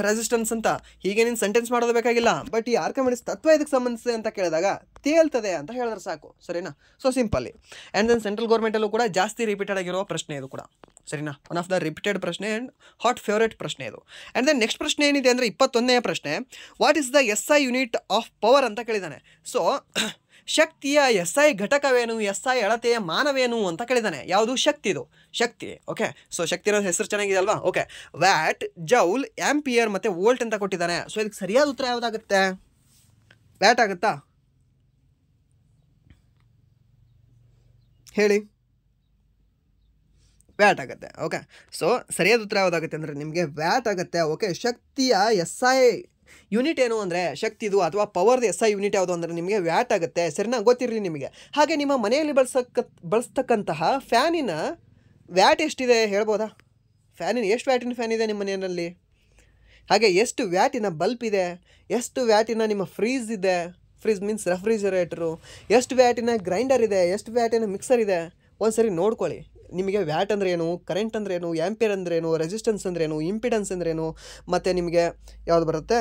resistance ಅಂತ ಹೀಗೆ ನೀನು ಸೆಂಟೆನ್ಸ್ ಮಾಡೋದು ಬೇಕಾಗಿಲ್ಲ. ಬಟ್ ಈ ಆರ್ಕಿಮಿಡೀಸ್ ತತ್ವ ಇದಕ್ಕೆ ಸಂಬಂಧಿಸಿದೆ ಅಂತ ಕೇಳಿದಾಗ ತೇಲ್ತದೆ ಅಂತ ಹೇಳಿದ್ರೆ ಸಾಕು, ಸರಿನಾ? ಸೊ ಸಿಂಪಲ್ಲಿ. ಆ್ಯಂಡ್ ದೆನ್ ಸೆಂಟ್ರಲ್ ಗೌರ್ಮೆಂಟಲ್ಲೂ ಕೂಡ ಜಾಸ್ತಿ ರಿಪೀಟೆಡ್ ಆಗಿರೋ ಪ್ರಶ್ನೆ ಇದು ಕೂಡ, ಸರಿನಾ? ಒನ್ ಆಫ್ ದ ರಿಪೀಟೆಡ್ ಪ್ರಶ್ನೆ ಆ್ಯಂಡ್ ಹಾಟ್ ಫೇವ್ರೇಟ್ ಪ್ರಶ್ನೆ ಇದು. ಆ್ಯಂಡ್ ದೆನ್ ನೆಕ್ಸ್ಟ್ ಪ್ರಶ್ನೆ ಏನಿದೆ ಅಂದರೆ 21ನೇ ಪ್ರಶ್ನೆ, what is the SI unit of power ಅಂತ ಕೇಳಿದ್ದಾನೆ. ಸೊ ಶಕ್ತಿಯ SI ಘಟಕವೇನು, SI ಅಳತೆಯ ಮಾನವೇನು ಅಂತ ಕೇಳಿದ್ದಾನೆ. ಯಾವುದು? ಶಕ್ತಿದು, ಶಕ್ತಿ. ಓಕೆ, ಸೊ ಶಕ್ತಿ ಅನ್ನೋ ಹೆಸರು ಚೆನ್ನಾಗಿದೆ ಅಲ್ವಾ? ಓಕೆ, ವ್ಯಾಟ್, ಜೌಲ್, ಆಂಪಿಯರ್ ಮತ್ತು ವೋಲ್ಟ್ ಅಂತ ಕೊಟ್ಟಿದ್ದಾನೆ. ಸೊ ಇದಕ್ಕೆ ಸರಿಯಾದ ಉತ್ತರ ಯಾವುದಾಗುತ್ತೆ? ವ್ಯಾಟ್ ಆಗುತ್ತಾ? ಹೇಳಿ. ವ್ಯಾಟ್ ಆಗುತ್ತೆ. ಓಕೆ, ಸೊ ಸರಿಯಾದ ಉತ್ತರ ಯಾವುದಾಗುತ್ತೆ ಅಂದರೆ ನಿಮಗೆ ವ್ಯಾಟ್ ಆಗುತ್ತೆ. ಓಕೆ, ಶಕ್ತಿಯ SI ಯೂನಿಟ್ ಏನು ಅಂದರೆ ಶಕ್ತಿದು ಅಥವಾ ಪವರ್ದು SI ಯೂನಿಟ್ ಯಾವುದು ಅಂದರೆ ನಿಮಗೆ ವ್ಯಾಟ್ ಆಗುತ್ತೆ, ಸರಿನಾ? ಗೊತ್ತಿರಲಿ ನಿಮಗೆ. ಹಾಗೆ ನಿಮ್ಮ ಮನೆಯಲ್ಲಿ ಬಳಸ್ತಕ್ಕಂತಹ ಫ್ಯಾನಿನ ವ್ಯಾಟ್ ಎಷ್ಟಿದೆ ಹೇಳ್ಬೋದಾ? ಎಷ್ಟು ವ್ಯಾಟಿನ ಫ್ಯಾನ್ ಇದೆ ನಿಮ್ಮ ಮನೆಯಲ್ಲಿ? ಹಾಗೆ ಎಷ್ಟು ವ್ಯಾಟಿನ ಬಲ್ಬ್ ಇದೆ? ಎಷ್ಟು ವ್ಯಾಟಿನ ನಿಮ್ಮ ಫ್ರೀಜ್ ಇದೆ? Fridge means refrigerator. ಎಷ್ಟು ವ್ಯಾಟಿನ ಗ್ರೈಂಡರ್ ಇದೆ? ಎಷ್ಟು ವ್ಯಾಟಿನ ಮಿಕ್ಸರ್ ಇದೆ? ಒಂದು ಸರಿ ನೋಡ್ಕೊಳ್ಳಿ. ನಿಮಗೆ ವ್ಯಾಟ್ ಅಂದ್ರೇನು, ಕರೆಂಟ್ ಅಂದ್ರೇನು, ಆ್ಯಂಪಿಯರ್ ಅಂದ್ರೇನು, ರೆಸಿಸ್ಟೆನ್ಸ್ ಅಂದ್ರೇನು, ಇಂಪಿಡೆನ್ಸ್ ಅಂದ್ರೇನು, ಮತ್ತು ನಿಮಗೆ ಯಾವುದು ಬರುತ್ತೆ?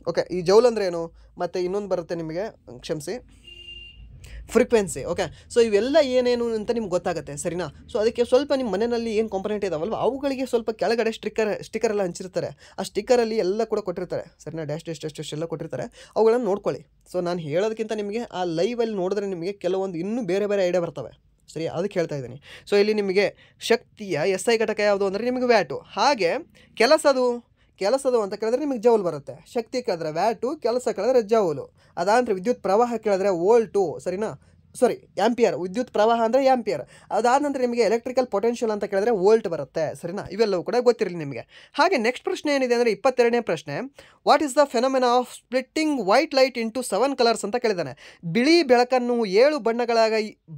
ಓಕೆ, ಈ ಜೌಲ್ ಅಂದ್ರೇನು, ಮತ್ತು ಇನ್ನೊಂದು ಬರುತ್ತೆ ನಿಮಗೆ, ಕ್ಷಮಿಸಿ, ಫ್ರೀಕ್ವೆನ್ಸಿ. ಓಕೆ, ಸೊ ಇವೆಲ್ಲ ಏನೇನು ಅಂತ ನಿಮ್ಗೆ ಗೊತ್ತಾಗುತ್ತೆ, ಸರಿನಾ? ಸೊ ಅದಕ್ಕೆ ಸ್ವಲ್ಪ ನಿಮ್ಮ ಮನೆಯಲ್ಲಿ ಏನು ಕಾಂಪೊನೆಂಟ್ ಇದಾವಲ್ವ ಅವುಗಳಿಗೆ ಸ್ವಲ್ಪ ಕೆಳಗಡೆ ಸ್ಟಿಕ್ಕರ್ ಎಲ್ಲ ಹಂಚಿರ್ತಾರೆ. ಆ ಸ್ಟಿಕ್ಕರಲ್ಲಿ ಎಲ್ಲ ಕೂಡ ಕೊಟ್ಟಿರ್ತಾರೆ, ಸರಿನಾ? ಡ್ಯಾಶ್ ಎಲ್ಲ ಕೊಟ್ಟಿರ್ತಾರೆ, ಅವುಗಳನ್ನು ನೋಡ್ಕೊಳ್ಳಿ. ಸೊ ನಾನು ಹೇಳೋದಕ್ಕಿಂತ ನಿಮಗೆ ಆ ಲೈವಲ್ಲಿ ನೋಡಿದ್ರೆ ನಿಮಗೆ ಕೆಲವೊಂದು ಇನ್ನೂ ಬೇರೆ ಐಡಿಯಾ ಬರ್ತವೆ, ಸರಿ? ಅದಕ್ಕೆ ಹೇಳ್ತಾ ಇದ್ದೀನಿ. ಸೊ ಇಲ್ಲಿ ನಿಮಗೆ ಶಕ್ತಿಯ SI ಘಟಕ ಯಾವುದು ಅಂದರೆ ನಿಮಗೆ ವ್ಯಾಟು. ಹಾಗೆ ಕೆಲಸದು ಅಂತ ಕೇಳಿದ್ರೆ ನಿಮಗೆ ಜೌಲ್ ಬರುತ್ತೆ. ಶಕ್ತಿ ಕೇಳಿದ್ರೆ ವ್ಯಾಟು, ಕೆಲಸ ಕೇಳಿದ್ರೆ ಜೌಲು. ಅದಾಂತರ ವಿದ್ಯುತ್ ಪ್ರವಾಹ ಕೇಳಿದ್ರೆ ವೋಲ್ಟು, ಸರಿನಾ? ಆಂಪಿಯರ್. ವಿದ್ಯುತ್ ಪ್ರವಾಹ ಅಂದರೆ ಆಂಪಿಯರ್. ಅದಾದ ನಂತರ ನಿಮಗೆ ಎಲೆಕ್ಟ್ರಿಕಲ್ ಪೊಟೆನ್ಷಿಯಲ್ ಅಂತ ಕೇಳಿದ್ರೆ ವೋಲ್ಟ್ ಬರುತ್ತೆ, ಸರಿನಾ? ಇವೆಲ್ಲವೂ ಕೂಡ ಗೊತ್ತಿರಲಿ ನಿಮಗೆ. ಹಾಗೆ ನೆಕ್ಸ್ಟ್ ಪ್ರಶ್ನೆ ಏನಿದೆ ಅಂದರೆ 22ನೇ ಪ್ರಶ್ನೆ, what is the phenomena of splitting white light into 7 colours ಅಂತ ಕೇಳಿದ್ದಾನೆ. ಬಿಳಿ ಬೆಳಕನ್ನು 7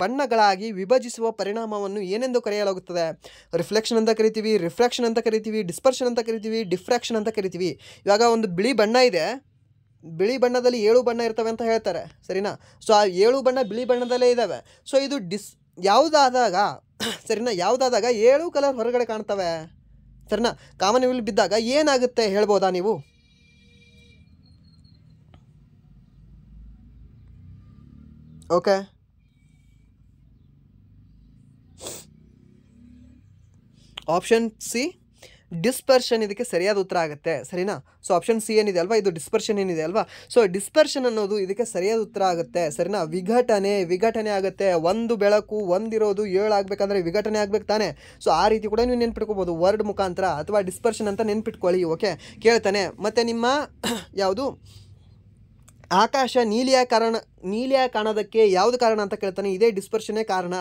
ಬಣ್ಣಗಳಾಗಿ ವಿಭಜಿಸುವ ಪರಿಣಾಮವನ್ನು ಏನೆಂದು ಕರೆಯಲಾಗುತ್ತದೆ? ರಿಫ್ಲೆಕ್ಷನ್ ಅಂತ ಕರಿತೀವಿ, ರಿಫ್ರಾಕ್ಷನ್ ಅಂತ ಕರಿತೀವಿ, ಡಿಸ್ಪರ್ಷನ್ ಅಂತ ಕರಿತೀವಿ, ಡಿಫ್ರಾಕ್ಷನ್ ಅಂತ ಕರಿತೀವಿ. ಇವಾಗ ಒಂದು ಬಿಳಿ ಬಣ್ಣ ಇದೆ, ಬಿಳಿ ಬಣ್ಣದಲ್ಲಿ 7 ಬಣ್ಣ ಇರ್ತವೆ ಅಂತ ಹೇಳ್ತಾರೆ, ಸರಿನಾ. ಸೊ ಆ 7 ಬಣ್ಣ ಬಿಳಿ ಬಣ್ಣದಲ್ಲೇ ಇದ್ದಾವೆ. ಸೊ ಇದು ಯಾವುದಾದಾಗ ಸರಿನಾ, ಯಾವುದಾದಾಗ 7 ಕಲರ್ ಹೊರಗಡೆ ಕಾಣ್ತವೆ, ಸರಿನಾ. ಕಾಮನಬಿಲ್ಲು ಬಿದ್ದಾಗ ಏನಾಗುತ್ತೆ ಹೇಳ್ಬೋದಾ ನೀವು? ಓಕೆ, ಆಪ್ಷನ್ ಸಿ ಡಿಸ್ಪರ್ಷನ್ ಇದಕ್ಕೆ ಸರಿಯಾದ ಉತ್ತರ ಆಗುತ್ತೆ, ಸರಿನಾ. ಸೊ ಆಪ್ಷನ್ ಸಿ ಏನಿದೆ ಅಲ್ವಾ, ಇದು ಡಿಸ್ಪರ್ಷನ್ ಏನಿದೆ ಅಲ್ವಾ, ಸೊ ಡಿಸ್ಪರ್ಷನ್ ಅನ್ನೋದು ಇದಕ್ಕೆ ಸರಿಯಾದ ಉತ್ತರ ಆಗುತ್ತೆ, ಸರಿನಾ. ವಿಘಟನೆ ಆಗುತ್ತೆ. ಒಂದು ಬೆಳಕು ಒಂದಿರೋದು 7 ಆಗಬೇಕಂದ್ರೆ ವಿಘಟನೆ ಆಗ್ಬೇಕು ತಾನೆ. ಸೊ ಆ ರೀತಿ ಕೂಡ ನೀವು ನೆನ್ಪಿಟ್ಕೋಬೋದು ವರ್ಡ್ ಮುಖಾಂತರ, ಅಥವಾ ಡಿಸ್ಪರ್ಷನ್ ಅಂತ ನೆನ್ಪಿಟ್ಕೊಳ್ಳಿ. ಓಕೆ, ಕೇಳ್ತಾನೆ. ಮತ್ತು ನಿಮ್ಮ ಯಾವುದು ಆಕಾಶ ನೀಲಿಯ ಕಾಣೋದಕ್ಕೆ ಯಾವುದು ಕಾರಣ ಅಂತ ಕೇಳ್ತಾನೆ, ಇದೇ ಡಿಸ್ಪರ್ಷನ್ನೇ ಕಾರಣ.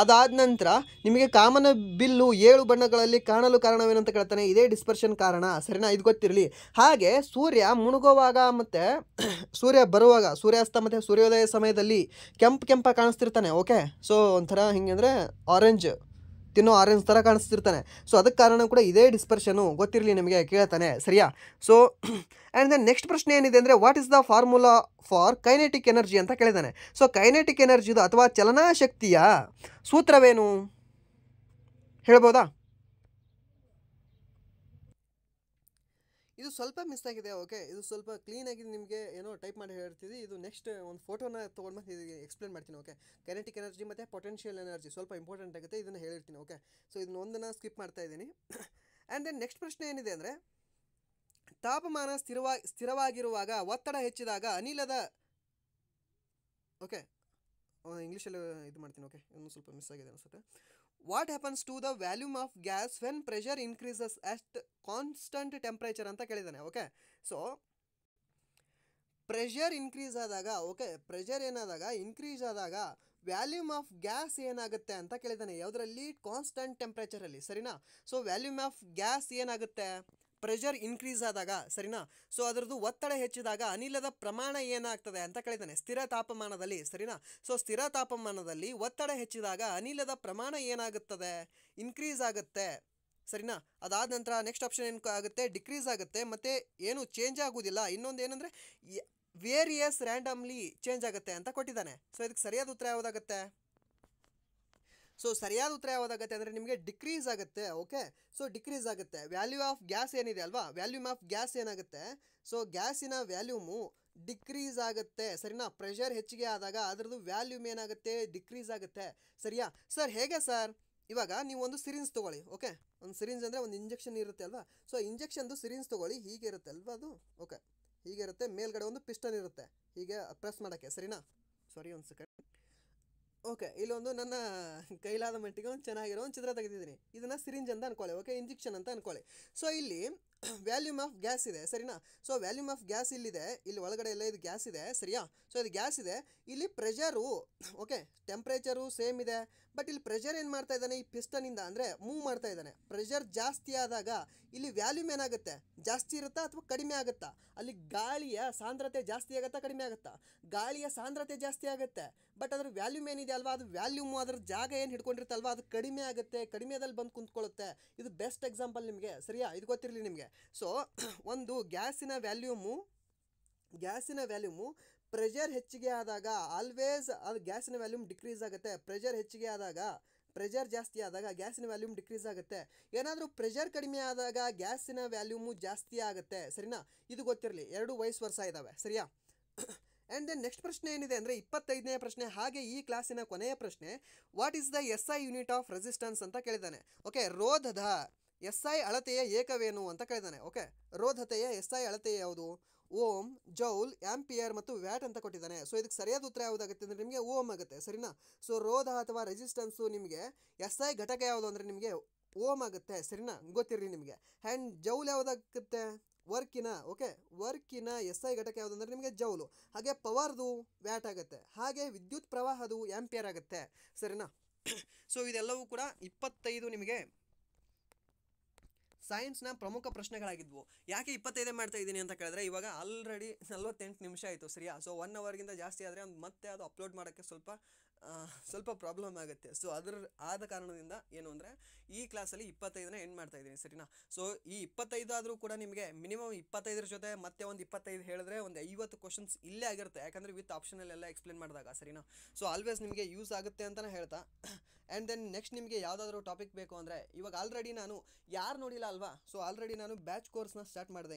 ಅದಾದ ನಂತರ ನಿಮಗೆ ಕಾಮನ ಬಿಲ್ಲು 7 ಬಣ್ಣಗಳಲ್ಲಿ ಕಾಣಲು ಕಾರಣವೇನು ಅಂತ ಕೇಳ್ತಾನೆ, ಇದೇ ಡಿಸ್ಪರ್ಷನ್ ಕಾರಣ, ಸರಿನಾ. ಇದು ಗೊತ್ತಿರಲಿ. ಹಾಗೆ ಸೂರ್ಯ ಮುಳುಗುವಾಗ ಮತ್ತು ಸೂರ್ಯ ಬರುವಾಗ, ಸೂರ್ಯಾಸ್ತ ಮತ್ತು ಸೂರ್ಯೋದಯ ಸಮಯದಲ್ಲಿ ಕೆಂಪ ಕಾಣಿಸ್ತಿರ್ತಾನೆ. ಓಕೆ, ಸೊ ಒಂಥರ ಹಿಂಗೆ ಅಂದರೆ ತಿನ್ನೋ ಆರೆಂಜ್ ಥರ ಕಾಣಿಸ್ತಿರ್ತಾನೆ. ಸೊ ಅದಕ್ಕೆ ಕಾರಣ ಕೂಡ ಇದೇ ಡಿಸ್ಪರ್ಷನು, ಗೊತ್ತಿರಲಿ ನಿಮಗೆ, ಕೇಳ್ತಾನೆ, ಸರಿಯಾ. ಸೊ ಆ್ಯಂಡ್ ದೆನ್ ನೆಕ್ಸ್ಟ್ ಪ್ರಶ್ನೆ ಏನಿದೆ ಅಂದರೆ, what is the formula for kinetic energy ಅಂತ ಕೇಳಿದ್ದಾನೆ. ಸೊ ಕೈನೆಟಿಕ್ ಎನರ್ಜಿದು ಅಥವಾ ಚಲನಾಶಕ್ತಿಯ ಸೂತ್ರವೇನು ಹೇಳ್ಬೋದಾ? ಇದು ಸ್ವಲ್ಪ ಮಿಸ್ ಆಗಿದೆ. ಓಕೆ, ಇದು ಸ್ವಲ್ಪ ಕ್ಲೀನಾಗಿ ನಿಮಗೆ ಏನೋ ಟೈಪ್ ಮಾಡಿ ಹೇಳ್ತಿದ್ವಿ. ಇದು ನೆಕ್ಸ್ಟ್ ಒಂದು ಫೋಟೋನ ತೊಗೊಂಡು ಮತ್ತೆ ಇದು ಎಕ್ಸ್ಪ್ಲೇನ್ ಮಾಡ್ತೀನಿ. ಓಕೆ, ಕೈನೆಟಿಕ್ ಎನರ್ಜಿ ಮತ್ತು ಪೊಟೆನ್ಷಿಯಲ್ ಎನರ್ಜಿ ಸ್ವಲ್ಪ ಇಂಪಾರ್ಟೆಂಟ್ ಆಗುತ್ತೆ, ಇದನ್ನು ಹೇಳಿರ್ತೀನಿ. ಓಕೆ, ಸೊ ಇದನ್ನ ಒಂದನ್ನು ಸ್ಕಿಪ್ ಮಾಡ್ತಾ ಇದ್ದೀನಿ. ಆ್ಯಂಡ್ ದೆನ್ ನೆಕ್ಸ್ಟ್ ಪ್ರಶ್ನೆ ಏನಿದೆ ಅಂದರೆ, ತಾಪಮಾನ ಸ್ಥಿರವಾಗಿರುವಾಗ ಒತ್ತಡ ಹೆಚ್ಚಿದಾಗ ಅನಿಲದ ಓಕೆ ಇಂಗ್ಲೀಷಲ್ಲಿ ಇದು ಮಾಡ್ತೀನಿ. ಓಕೆ, ಇನ್ನೂ ಸ್ವಲ್ಪ ಮಿಸ್ ಆಗಿದೆ ಅನಿಸುತ್ತೆ. What happens to the volume of gas when pressure increases at constant temperature ಅಂತ ಕೇಳಿದ್ದಾನೆ. ಓಕೆ, ಸೊ ಪ್ರೆಷರ್ ಇನ್ಕ್ರೀಸ್ ಆದಾಗ, ಓಕೆ, ಪ್ರೆಷರ್ ಏನಾದಾಗ ಇನ್ಕ್ರೀಸ್ ಆದಾಗ ವ್ಯಾಲ್ಯೂಮ್ ಆಫ್ ಗ್ಯಾಸ್ ಏನಾಗುತ್ತೆ ಅಂತ ಕೇಳಿದ್ದಾನೆ. ಯಾವುದರಲ್ಲಿ? ಕಾನ್ಸ್ಟಂಟ್ ಟೆಂಪ್ರೇಚರಲ್ಲಿ, ಸರಿನಾ. ಸೊ ವ್ಯಾಲ್ಯೂಮ್ ಆಫ್ ಗ್ಯಾಸ್ ಏನಾಗುತ್ತೆ ಪ್ರೆಷರ್ ಇನ್ಕ್ರೀಸ್ ಆದಾಗ, ಸರಿನಾ. ಸೊ ಅದರದ್ದು ಒತ್ತಡ ಹೆಚ್ಚಿದಾಗ ಅನಿಲದ ಪ್ರಮಾಣ ಏನಾಗ್ತದೆ ಅಂತ ಕೇಳಿದ್ದಾನೆ, ಸ್ಥಿರ ತಾಪಮಾನದಲ್ಲಿ, ಸರಿನಾ. ಸೊ ಸ್ಥಿರ ತಾಪಮಾನದಲ್ಲಿ ಒತ್ತಡ ಹೆಚ್ಚಿದಾಗ ಅನಿಲದ ಪ್ರಮಾಣ ಏನಾಗುತ್ತದೆ? ಇನ್ಕ್ರೀಸ್ ಆಗುತ್ತೆ, ಸರಿನಾ. ಅದಾದ ನಂತರ ನೆಕ್ಸ್ಟ್ ಆಪ್ಷನ್ ಏನು ಆಗುತ್ತೆ? ಡಿಕ್ರೀಸ್ ಆಗುತ್ತೆ. ಮತ್ತು ಏನು ಚೇಂಜ್ ಆಗೋದಿಲ್ಲ. ಇನ್ನೊಂದು ಏನಂದರೆ ವೇರಿಯಸ್ ರ್ಯಾಂಡಮ್ಲಿ ಚೇಂಜ್ ಆಗುತ್ತೆ ಅಂತ ಕೊಟ್ಟಿದ್ದಾನೆ. ಸೊ ಇದಕ್ಕೆ ಸರಿಯಾದ ಉತ್ತರ ಯಾವುದಾಗುತ್ತೆ? ಸೊ ಸರಿಯಾದ ಉತ್ತರ ಯಾವುದಾಗುತ್ತೆ ಅಂದರೆ ನಿಮಗೆ ಡಿಕ್ರೀಸ್ ಆಗುತ್ತೆ. ಓಕೆ, ಸೊ ಡಿಕ್ರೀಸ್ ಆಗುತ್ತೆ. ವ್ಯಾಲ್ಯೂ ಆಫ್ ಗ್ಯಾಸ್ ಏನಿದೆ ಅಲ್ವಾ, ವ್ಯಾಲ್ಯೂಮ್ ಆಫ್ ಗ್ಯಾಸ್ ಏನಾಗುತ್ತೆ? ಸೊ ಗ್ಯಾಸಿನ ವ್ಯಾಲ್ಯೂಮು ಡಿಕ್ರೀಸ್ ಆಗುತ್ತೆ, ಸರಿನಾ. ಪ್ರೆಷರ್ ಹೆಚ್ಚಿಗೆ ಆದಾಗ ಅದರದ್ದು ವ್ಯಾಲ್ಯೂಮ್ ಏನಾಗುತ್ತೆ? ಡಿಕ್ರೀಸ್ ಆಗುತ್ತೆ, ಸರಿಯಾ. ಸರ್ ಹೇಗೆ ಸರ್? ಇವಾಗ ನೀವು ಒಂದು ಸಿರಿಂಜ್ ತೊಗೊಳ್ಳಿ. ಓಕೆ, ಒಂದು ಸಿರಿಂಜ್ ಅಂದರೆ ಒಂದು ಇಂಜೆಕ್ಷನ್ ಇರುತ್ತೆ ಅಲ್ವಾ. ಸೊ ಇಂಜೆಕ್ಷನ್ದು ಸಿರಿಂಜ್ ತೊಗೊಳ್ಳಿ, ಹೀಗೆ ಇರುತ್ತೆ ಅಲ್ವಾ ಅದು. ಓಕೆ, ಹೀಗೆ ಇರುತ್ತೆ. ಮೇಲ್ಗಡೆ ಒಂದು ಪಿಸ್ಟನ್ ಇರುತ್ತೆ ಹೀಗೆ ಪ್ರೆಸ್ ಮಾಡೋಕ್ಕೆ, ಸರಿನಾ. ಸಾರಿ, ಒಂದು ಸೆಕೆಂಡ್. ಓಕೆ, ಇಲ್ಲೊಂದು ನನ್ನ ಕೈಲಾದ ಮಟ್ಟಿಗೆ ಒಂದು ಚೆನ್ನಾಗಿರೋ ಒಂದು ಚಿತ್ರ ತೆಗೆದಿದ್ದೀನಿ. ಇದನ್ನು ಸಿರಿಂಜ್ ಅಂತ ಅನ್ಕೊಳ್ಳಿ. ಓಕೆ, ಇಂಜೆಕ್ಷನ್ ಅಂತ ಅನ್ಕೊಳ್ಳಿ. ಸೊ ಇಲ್ಲಿ ವ್ಯಾಲ್ಯೂಮ್ ಆಫ್ ಗ್ಯಾಸ್ ಇದೆ, ಸರಿನಾ. ಸೊ ವ್ಯಾಲ್ಯೂಮ್ ಆಫ್ ಗ್ಯಾಸ್ ಇಲ್ಲಿದೆ, ಇಲ್ಲಿ ಒಳಗಡೆ ಎಲ್ಲ ಇದು ಗ್ಯಾಸ್ ಇದೆ, ಸರಿಯಾ. ಸೊ ಇದು ಗ್ಯಾಸ್ ಇದೆ. ಇಲ್ಲಿ ಪ್ರೆಷರು, ಓಕೆ, ಟೆಂಪ್ರೇಚರು ಸೇಮ್ ಇದೆ. ಬಟ್ ಇಲ್ಲಿ ಪ್ರೆಷರ್ ಏನು ಮಾಡ್ತಾ ಇದ್ದಾನೆ? ಈ ಪಿಸ್ಟನಿಂದ ಅಂದರೆ ಮೂವ್ ಮಾಡ್ತಾ ಇದ್ದಾನೆ. ಪ್ರೆಷರ್ ಜಾಸ್ತಿ ಆದಾಗ ಇಲ್ಲಿ ವ್ಯಾಲ್ಯೂಮ್ ಏನಾಗುತ್ತೆ? ಜಾಸ್ತಿ ಇರುತ್ತಾ ಅಥವಾ ಕಡಿಮೆ ಆಗುತ್ತಾ? ಅಲ್ಲಿ ಗಾಳಿಯ ಸಾಂದ್ರತೆ ಜಾಸ್ತಿ ಆಗುತ್ತಾ ಕಡಿಮೆ ಆಗುತ್ತಾ? ಗಾಳಿಯ ಸಾಂದ್ರತೆ ಜಾಸ್ತಿ ಆಗುತ್ತೆ. ಬಟ್ ಅದ್ರ ವ್ಯಾಲ್ಯೂಮ್ ಏನಿದೆ ಅಲ್ವಾ, ಅದು ವ್ಯಾಲ್ಯೂಮು ಅದರ ಜಾಗ ಏನು ಹಿಡ್ಕೊಂಡಿರುತ್ತಲ್ವಾ ಅದು ಕಡಿಮೆ ಆಗುತ್ತೆ, ಕಡಿಮೆದಲ್ಲಿ ಬಂದು ಕುಂತ್ಕೊಳ್ಳುತ್ತೆ. ಇದು ಬೆಸ್ಟ್ ಎಕ್ಸಾಂಪಲ್ ನಿಮಗೆ, ಸರಿಯಾ. ಇದು ಗೊತ್ತಿರಲಿ ನಿಮಗೆ. ಸೊ ಒಂದು ಗ್ಯಾಸಿನ ವ್ಯಾಲ್ಯೂಮು ಪ್ರೆಷರ್ ಹೆಚ್ಚಿಗೆ ಆದಾಗ ಆಲ್ವೇಸ್ ಅದು ಗ್ಯಾಸಿನ ವ್ಯಾಲ್ಯೂಮ್ ಡಿಕ್ರೀಸ್ ಆಗುತ್ತೆ. ಪ್ರೆಷರ್ ಹೆಚ್ಚಿಗೆ ಆದಾಗ, ಪ್ರೆಷರ್ ಜಾಸ್ತಿ ಆದಾಗ ಗ್ಯಾಸಿನ ವ್ಯಾಲ್ಯೂಮ್ ಡಿಕ್ರೀಸ್ ಆಗುತ್ತೆ. ಏನಾದರೂ ಪ್ರೆಷರ್ ಕಡಿಮೆ ಆದಾಗ ಗ್ಯಾಸಿನ ವ್ಯಾಲ್ಯೂಮು ಜಾಸ್ತಿ ಆಗುತ್ತೆ, ಸರಿನಾ. ಇದು ಗೊತ್ತಿರಲಿ. ಎರಡು ವೈಸ್ ವರ್ಷ ಇದ್ದಾವೆ, ಸರಿಯಾ. ಆ್ಯಂಡ್ ದೆನ್ ನೆಕ್ಸ್ಟ್ ಪ್ರಶ್ನೆ ಏನಿದೆ ಅಂದರೆ 25ನೇ ಪ್ರಶ್ನೆ, ಹಾಗೆ ಈ ಕ್ಲಾಸಿನ ಕೊನೆಯ ಪ್ರಶ್ನೆ. What is the SI unit of resistance ಅಂತ ಕೇಳಿದ್ದಾನೆ. ಓಕೆ, ರೋಧದ SI ಅಳತೆಯ ಏಕವೇನು ಅಂತ ಕೇಳಿದ್ದಾನೆ. ಓಕೆ, ರೋಧತೆಯ SI ಅಳತೆಯ ಯಾವುದು? ಓಮ್, ಜೌಲ್, ಆಂಪಿಯರ್ ಮತ್ತು ವ್ಯಾಟ್ ಅಂತ ಕೊಟ್ಟಿದ್ದಾನೆ. ಸೊ ಇದಕ್ಕೆ ಸರಿಯಾದ ಉತ್ತರ ಯಾವುದಾಗುತ್ತೆ ಅಂದರೆ ನಿಮಗೆ ಓಮ್ ಆಗುತ್ತೆ, ಸರಿನಾ. ಸೊ ರೋಧ ಅಥವಾ ರೆಸಿಸ್ಟೆನ್ಸು ನಿಮಗೆ SI ಘಟಕ ಯಾವುದು ಅಂದರೆ ನಿಮಗೆ ಓಮ್ ಆಗುತ್ತೆ, ಸರಿನಾ. ಗೊತ್ತಿರಲಿ ನಿಮಗೆ. ಆ್ಯಂಡ್ ಜೌಲ್ ಯಾವುದಾಗುತ್ತೆ? ವರ್ಕಿನ, ಓಕೆ, ವರ್ಕಿನ SI ಘಟಕ ಯಾವುದು ಅಂದರೆ ನಿಮಗೆ ಜೌಲು. ಹಾಗೆ ಪವರ್ದು ವ್ಯಾಟ್ ಆಗುತ್ತೆ. ಹಾಗೆ ವಿದ್ಯುತ್ ಪ್ರವಾಹದು ಆಂಪಿಯರ್ ಆಗುತ್ತೆ, ಸರಿನಾ. ಸೊ ಇದೆಲ್ಲವೂ ಕೂಡ 25 ನಿಮಗೆ ಸೈನ್ಸ್ನ ಪ್ರಮುಖ ಪ್ರಶ್ನೆಗಳಾಗಿದ್ವು. ಯಾಕೆ 25 ಮಾಡ್ತಾ ಇದ್ದೀನಿ ಅಂತ ಕೇಳಿದ್ರೆ, ಇವಾಗ ಆಲ್ರೆಡಿ 48 ನಿಮಿಷ ಆಯಿತು, ಸರಿಯಾ. ಸೊ 1 ಅವರ್ಗಿಂತ ಜಾಸ್ತಿ ಆದರೆ ಮತ್ತೆ ಅದು ಅಪ್ಲೋಡ್ ಮಾಡೋಕ್ಕೆ ಸ್ವಲ್ಪ ಸ್ವಲ್ಪ ಪ್ರಾಬ್ಲಮ್ ಆಗುತ್ತೆ. ಸೊ ಆದ ಕಾರಣದಿಂದ ಏನು ಅಂದರೆ ಈ ಕ್ಲಾಸಲ್ಲಿ 25ನೇ ಎಂಡ್ ಮಾಡ್ತಾ ಇದ್ದೀನಿ, ಸರಿನಾ. ಸೊ ಈ 25 ಆದರೂ ಕೂಡ ನಿಮಗೆ ಮಿನಿಮಮ್ 25 ಜೊತೆ ಮತ್ತೆ ಒಂದು 25 ಹೇಳಿದ್ರೆ ಒಂದು 50 ಕ್ವಶನ್ಸ್ ಇಲ್ಲೇ ಆಗಿರುತ್ತೆ, ಯಾಕಂದರೆ ವಿತ್ ಆಪ್ಷನಲ್ಲೆಲ್ಲ ಎಕ್ಸ್ಪ್ಲೇನ್ ಮಾಡಿದಾಗ, ಸರಿನಾ. ಸೊ ಆಲ್ವೇಸ್ ನಿಮಗೆ ಯೂಸ್ ಆಗುತ್ತೆ ಅಂತಲೇ ಹೇಳ್ತಾ, ಆ್ಯಂಡ್ ದೆನ್ ನೆಕ್ಸ್ಟ್ ನಿಮಗೆ ಯಾವುದಾದ್ರೂ ಟಾಪಿಕ್ ಬೇಕು ಅಂದರೆ ಇವಾಗ ಆಲ್ರೆಡಿ ನಾನು ಯಾರು ನೋಡಿಲ್ಲ ಅಲ್ವಾ, ಸೊ ಆಲ್ರೆಡಿ ನಾನು ಬ್ಯಾಚ್ ಕೋರ್ಸ್ನ ಸ್ಟಾರ್ಟ್